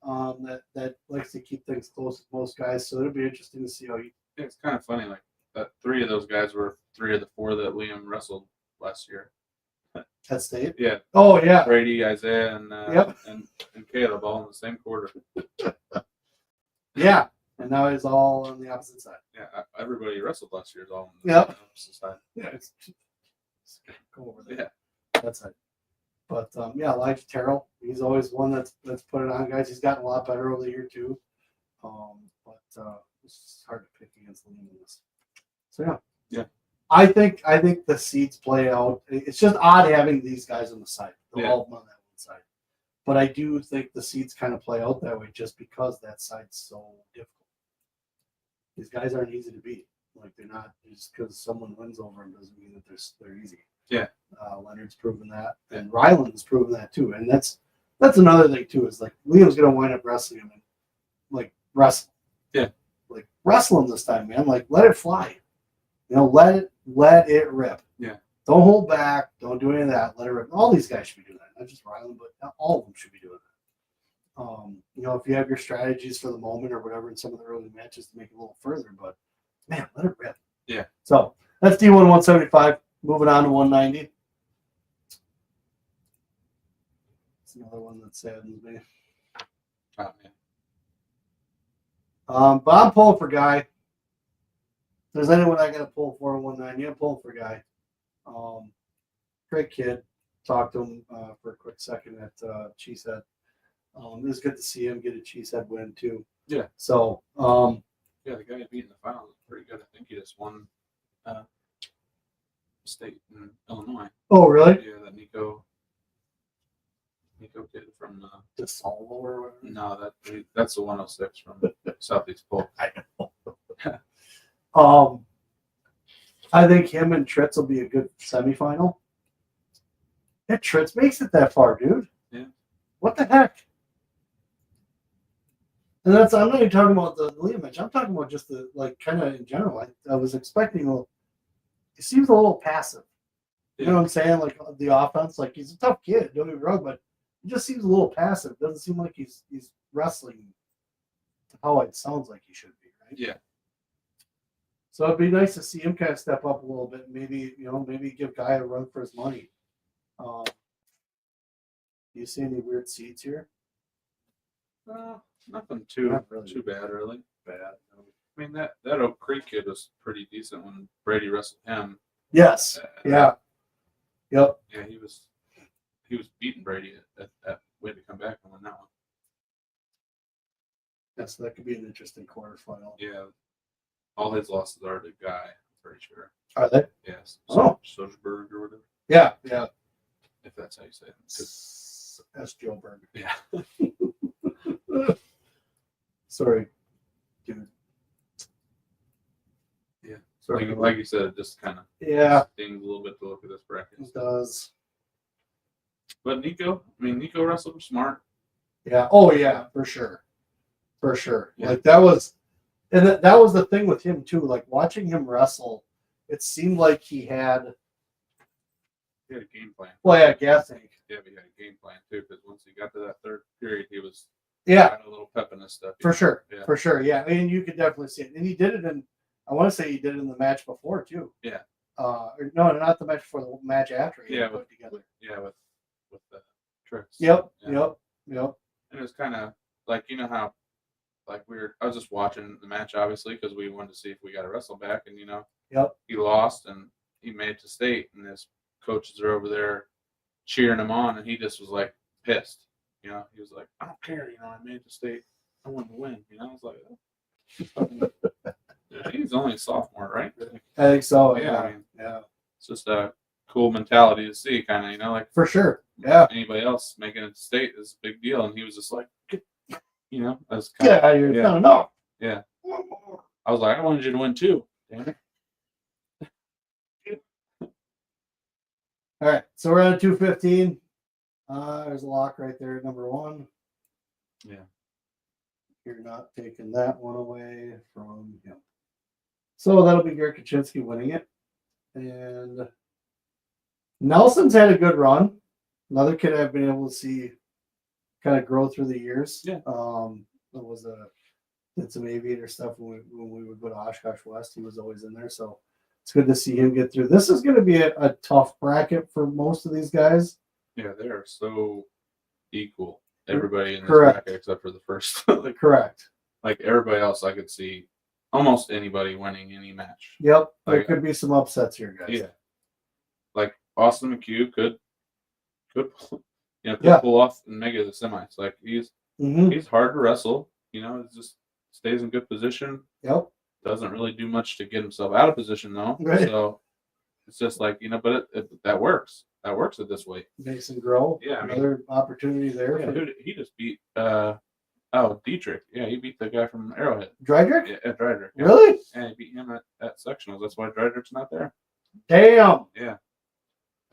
that likes to keep things close with most guys. So it'll be interesting to see how he. Yeah, it's kind of funny, like that. 3 of those guys were 3 of the 4 that Liam wrestled last year. At state. Yeah. Oh yeah. Brady, Isaiah, and Caleb all in the same quarter. Yeah. And now he's all on the opposite side. Yeah, everybody wrestled last year is all on the opposite side. Yeah. Go over there. Yeah. That's it. But Elijah Terrell, he's always one that's put it on, guys. He's gotten a lot better over the year too. But it's hard to pick against Liam in this. So yeah. I think the seeds play out. It's just odd having these guys on the side. They're all on that one side. But I do think the seeds kind of play out that way just because that side's so difficult. These guys aren't easy to beat. Like they're not just because someone wins over them doesn't mean that they're easy. Yeah. Leonard's proven that, and Ryland's proven that too. And that's another thing too. Is like Liam's gonna wind up wrestling him and like wrestle. Yeah. Like wrestle him this time, man. Like let it fly. Let it rip. Yeah. Don't hold back. Don't do any of that. Let it rip. All these guys should be doing that. Not just Ryland, but all of them should be doing that. If you have your strategies for the moment or whatever in some of the early matches to make it a little further, but man, let it rip. Yeah. So that's D1 175. Moving on to 190. It's another one that saddens me. Oh, man. But I'm pulling for Guy. If there's anyone I got to pull for in 190, I'm pulling for Guy. Great kid. Talked to him for a quick second at Cheesehead. It was good to see him get a cheesehead win too. Yeah. So, yeah, the guy beating the finals was pretty good. I think he just won state in Illinois. Oh, really? Yeah, that Nico kid from DeSalvo or whatever. No, that's the 106 from Southeast Polk. I know. I think him and Tritz will be a good semifinal. Yeah, Tritz makes it that far, dude. Yeah. What the heck? And I'm not even talking about the Liam match. I'm talking about just the kind of in general. I was expecting he seems a little passive. You know what I'm saying? Like the offense, like he's a tough kid, don't get me wrong, but he just seems a little passive. Doesn't seem like he's wrestling how it sounds like he should be, right? Yeah. So it'd be nice to see him kind of step up a little bit. Maybe give Guy a run for his money. Do you see any weird seats here? Nothing too really too bad, really. Bad. No. I mean that Oak Creek kid was pretty decent when Brady wrestled him. Yes. Yeah. Yep. Yeah, he was beating Brady at way to come back and win that one. Yeah, so that could be an interesting quarterfinal. Yeah. All his losses are to Guy, I'm pretty sure. Are they? Yes. Soderberg or whatever. Yeah, yeah. If that's how you say it. That's Joe Berg. Yeah. Sorry, dude. Yeah. Sorry. Like you said, it just kind of stings a little bit to look at this bracket. It does. But Nico wrestled smart. Yeah. Oh yeah, for sure. For sure. Yeah. Like that was the thing with him too. Like watching him wrestle, it seemed like he had a game plan. Well, yeah, guessing. Yeah, he had a game plan too, because once he got to that third period, he was got a little pep in his stuff. For sure. Yeah. For sure. Yeah. I mean, you could definitely see it. And he did it I want to say he did it in the match before too. Yeah. No, not the match before, the match after. He put together. Yeah, with the tricks. Yep. Yeah. Yep. And it was kind of like, you know how, like I was just watching the match obviously because we wanted to see if we got to wrestle back, and he lost and he made it to state, and his coaches are over there cheering him on, and he just was like pissed. He was like, I don't care. I made it to state. I want to win. I was like, oh. He's only a sophomore, right? I think so. Yeah. I mean, it's just a cool mentality to see, kind of, like for sure. Yeah. Anybody else making it to state is a big deal, and he was just like, that's kind of not enough. Yeah. I was like, I wanted you to win too. Damn it. All right, so we're at 215. There's a lock right there at number 1. Yeah. You're not taking that one away from him. So that'll be Garrett Kaczynski winning it. And Nelson's had a good run. Another kid I've been able to see kind of grow through the years. Yeah. Did some aviator stuff when we would go to Oshkosh West. He was always in there. So it's good to see him get through. This is going to be a tough bracket for most of these guys. Yeah, they are so equal. Everybody in this Correct. bracket except for the first. Correct. Like everybody else, I could see almost anybody winning any match. Yep. There could be some upsets here, guys. Yeah. Like Austin McHugh could pull off and make it the semis. Like he's hard to wrestle. He just stays in good position. Yep. Doesn't really do much to get himself out of position though. Right. So it's just like, but that works. That works at this weight. Mason Grow. Yeah. Another opportunity there. Yeah, he just beat Dietrich. Yeah, he beat the guy from Arrowhead. Dredrick? Yeah, Dredrick. Yeah. Really? Yeah, he beat him at sectionals. That's why Dredrick's not there. Damn. Yeah.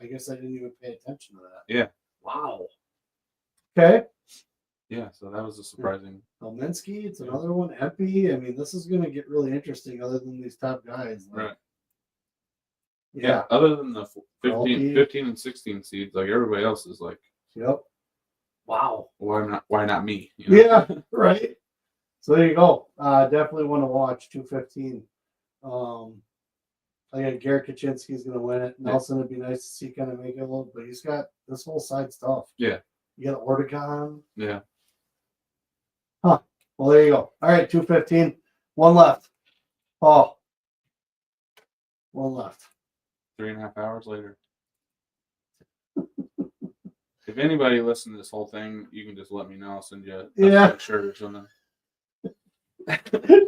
I guess I didn't even pay attention to that. Yeah. Wow. Okay. Yeah, so that was a surprising. Elminski, it's another one. Epi. I mean, this is going to get really interesting other than these top guys. Right. Yeah. Other than the 15 and 16 seeds, like everybody else is like. Yep. Wow. Why not me? Yeah, right. So there you go. Definitely want to watch 215. Again, Garrett Kaczynski is going to win it. Nelson would be nice to see kind of make it a little, but he's got this whole side stuff. Yeah. You got Ortegon. Yeah. Huh. Well, there you go. All right, 215. One left. Oh. One left. 3.5 hours later. If anybody listens to this whole thing, you can just let me know. I'll send you Yeah. a shirt or something.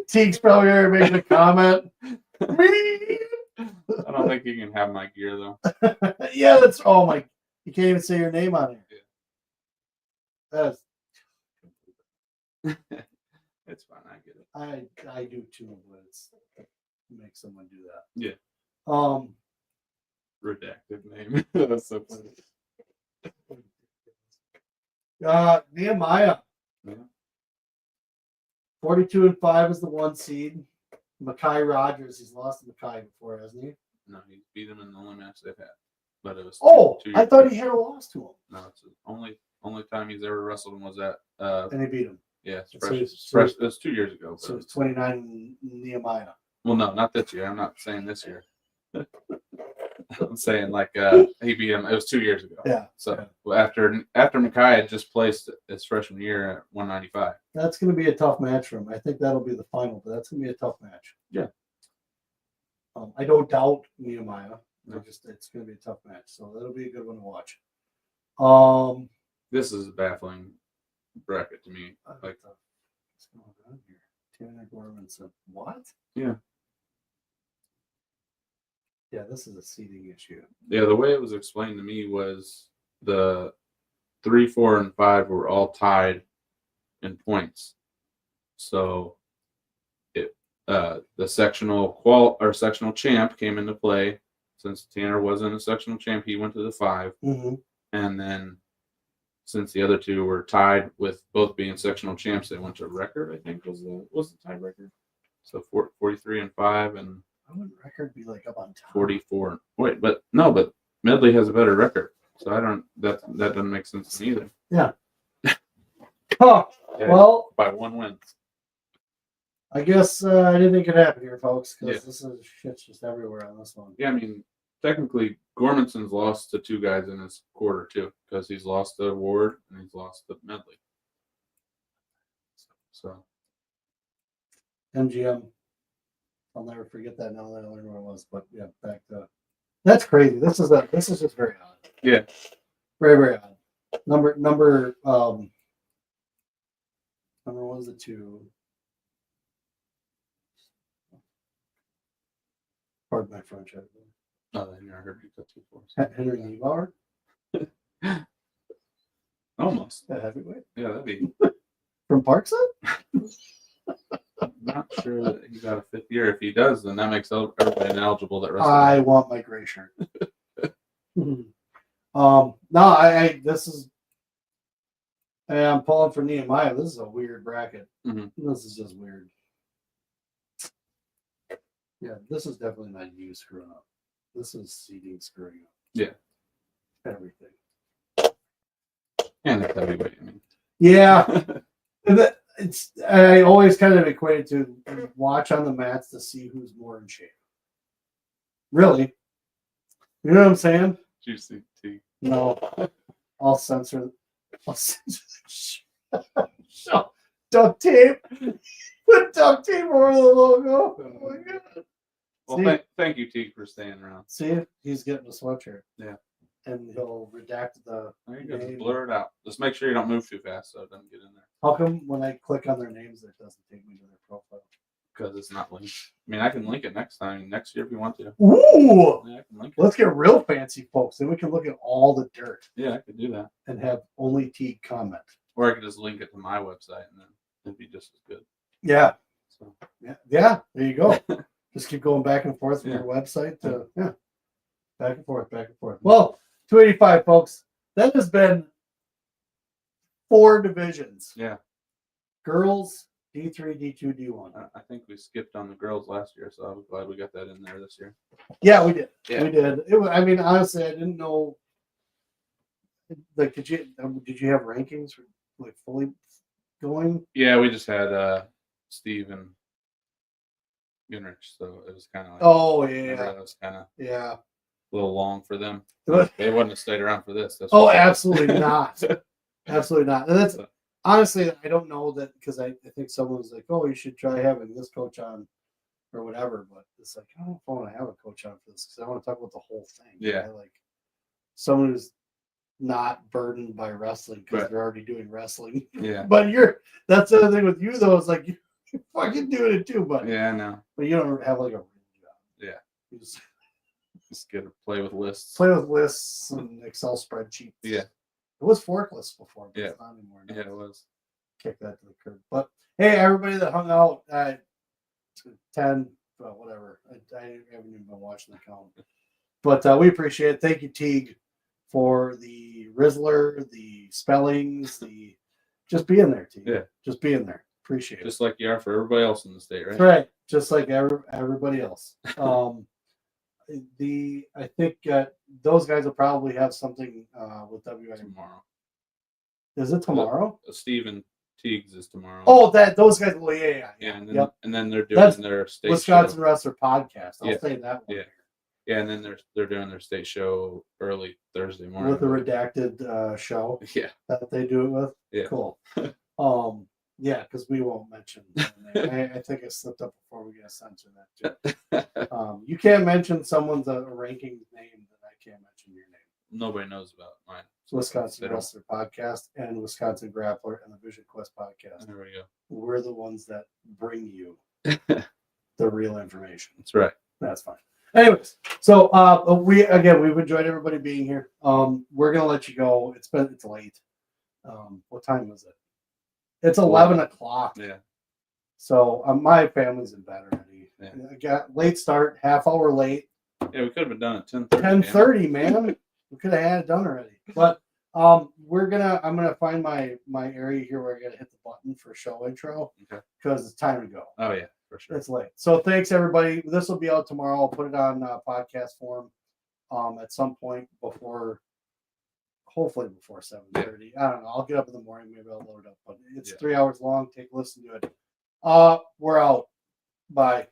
Teague's probably already making a comment. I don't think you can have my gear though. Yeah, that's my. You can't even say your name on it. Yeah. It's fine. I get it. I do too, but it's make someone do that. Yeah. Redacted name. That's so funny. Nehemiah. Yeah. 42-5 is the 1 seed. Mackay Rogers. He's lost to Mackay before, hasn't he? No, he beat him in the only match they've had. But it was two I thought he had a loss to him. No, it's the only time he's ever wrestled him was at and he beat him. Yeah, it was 2 years ago. So it's 29 Nehemiah. Well, no, not this year. I'm not saying this year. I'm saying like he beat him. It was 2 years ago. Yeah. So after Mackay had just placed his freshman year at 195. That's going to be a tough match for him. I think that'll be the final, but that's going to be a tough match. Yeah. I don't doubt Nehemiah. No. It's going to be a tough match, so that'll be a good one to watch. This is a baffling bracket to me. Like, what's going on here? Tanner Gorman said, "What?" Yeah. Yeah, this is a seeding issue. Yeah, the way it was explained to me was the 3, 4, and 5 were all tied in points. So the sectional champ came into play. Since Tanner wasn't a sectional champ, he went to the 5. Mm-hmm. And then since the other two were tied with both being sectional champs, they went to record, I think was the tiebreaker. So 43 and 5 and How would record be like up on top? 44. Wait, but Medley has a better record. So that doesn't make sense to me either. Yeah. Huh. Yeah, well, by 1 win. I guess anything could happen here, folks, because Yeah. this is shit's just everywhere on this one. Yeah, I mean, technically, Gormanson's lost to 2 guys in his quarter too, because he's lost to Ward and he's lost to Medley. So MGM. I'll never forget that now that I learned what it was. But yeah, back to that's crazy. This is just very odd. Yeah. Very, very odd. Number 1 is the 2. Pardon my French. Oh, then I heard you got 2 fours. Henry Niebauer. Almost. At heavyweight. Yeah, that'd be From Parkside? I'm not sure that he got a 5th year. If he does, then that makes everybody ineligible that wrestles. I want my gray shirt. No, I'm pulling for Nehemiah. This is a weird bracket. Mm-hmm. This is just weird. Yeah, this is definitely not you screwing up. This is seeding screwing up. Yeah. Everything. And it's heavyweight, I mean. Yeah. I always kind of equate it to watch on the mats to see who's more in shape. Really. You know what I'm saying? Juicy tea. No. I'll censor duct tape. Put duct tape over the logo. Oh my god. Well, thank you, Teague, for staying around. See, he's getting a sweatshirt. Yeah. And he'll redact the There you go. Just blur it out. Just make sure you don't move too fast so it doesn't get in there. How come when I click on their names, it doesn't take me to their profile? Because it's not linked. I mean, I can link it next year if you want to. Ooh! Yeah, I can link it. Let's get real fancy, folks. Then we can look at all the dirt. Yeah, I could do that. And have only Teague comment. Or I could just link it to my website and then it'd be just as good. Yeah. So. Yeah. There you go. Just keep going back and forth from Yeah. your website to back and forth. Well, 285, folks. That has been 4 divisions. Yeah. Girls, D3, D2, D1. I think we skipped on the girls last year, so I was glad we got that in there this year. Yeah, we did. Yeah. We did. I mean, honestly, I didn't know. Like, did you have rankings like fully going? Yeah, we just had Steve and Gunrich, so it was kind of like. Oh yeah. It was kind of a little long for them. But, they wouldn't have stayed around for this. Absolutely not. Absolutely not. And that's honestly, I don't know that because I think someone was like, "Oh, you should try having this coach on." Or whatever, but it's like I don't know if I want to have a coach on for this because I want to talk about the whole thing. Yeah, like someone who's not burdened by wrestling because Right. they're already doing wrestling. Yeah. But that's the other thing with you though, is like you're fucking doing it too, but Yeah, I know. But you don't have like a real job. Yeah. You just Just get to play with lists. play with lists and Excel spreadsheets. Yeah. It was forkless before, but it's not anymore. Yeah, it was. Kick that to the curb. But hey, everybody that hung out at 10, well, whatever. I haven't even been watching the count. But we appreciate it. Thank you, Teague, for the Rizzler, the spellings, the just being there, Teague. Yeah. Just being there. Appreciate it. Just like you are for everybody else in the state, right? That's right. Just like everybody else. I think those guys will probably have something with WIAA tomorrow. Is it tomorrow? Stephen Teague's is tomorrow. Oh, those guys. Well, yeah. And then they're doing their state Wisconsin show. Wrestler podcast. I'll say that one. Yeah, and then they're doing their state show early Thursday morning with the redacted show. Yeah, that they do it with. Yeah, cool. Yeah, because we won't mention. I think I slipped up before we get censored that too. You can't mention someone's a ranking name that I can't mention your name. Nobody knows about mine. It's Wisconsin Wrestler Podcast and Wisconsin Grappler and the Vision Quest Podcast. There we go. We're the ones that bring you the real information. That's right. That's fine. Anyways, so we've enjoyed everybody being here. We're gonna let you go. It's late. What time is it? It's 11 o'clock. Yeah. So my family's in bed already. Yeah. I got late start, half hour late. Yeah, we could have been done at 10:30. 10:30, man. We could have had it done already. But I'm gonna find my area here where I gotta hit the button for show intro. Okay. Because it's time to go. Oh yeah, for sure. It's late. So thanks everybody. This will be out tomorrow. I'll put it on podcast form at some point hopefully before 7:30. I don't know. I'll get up in the morning, maybe I'll load it up. But it's 3 hours long. Take a listen to it. We're out. Bye.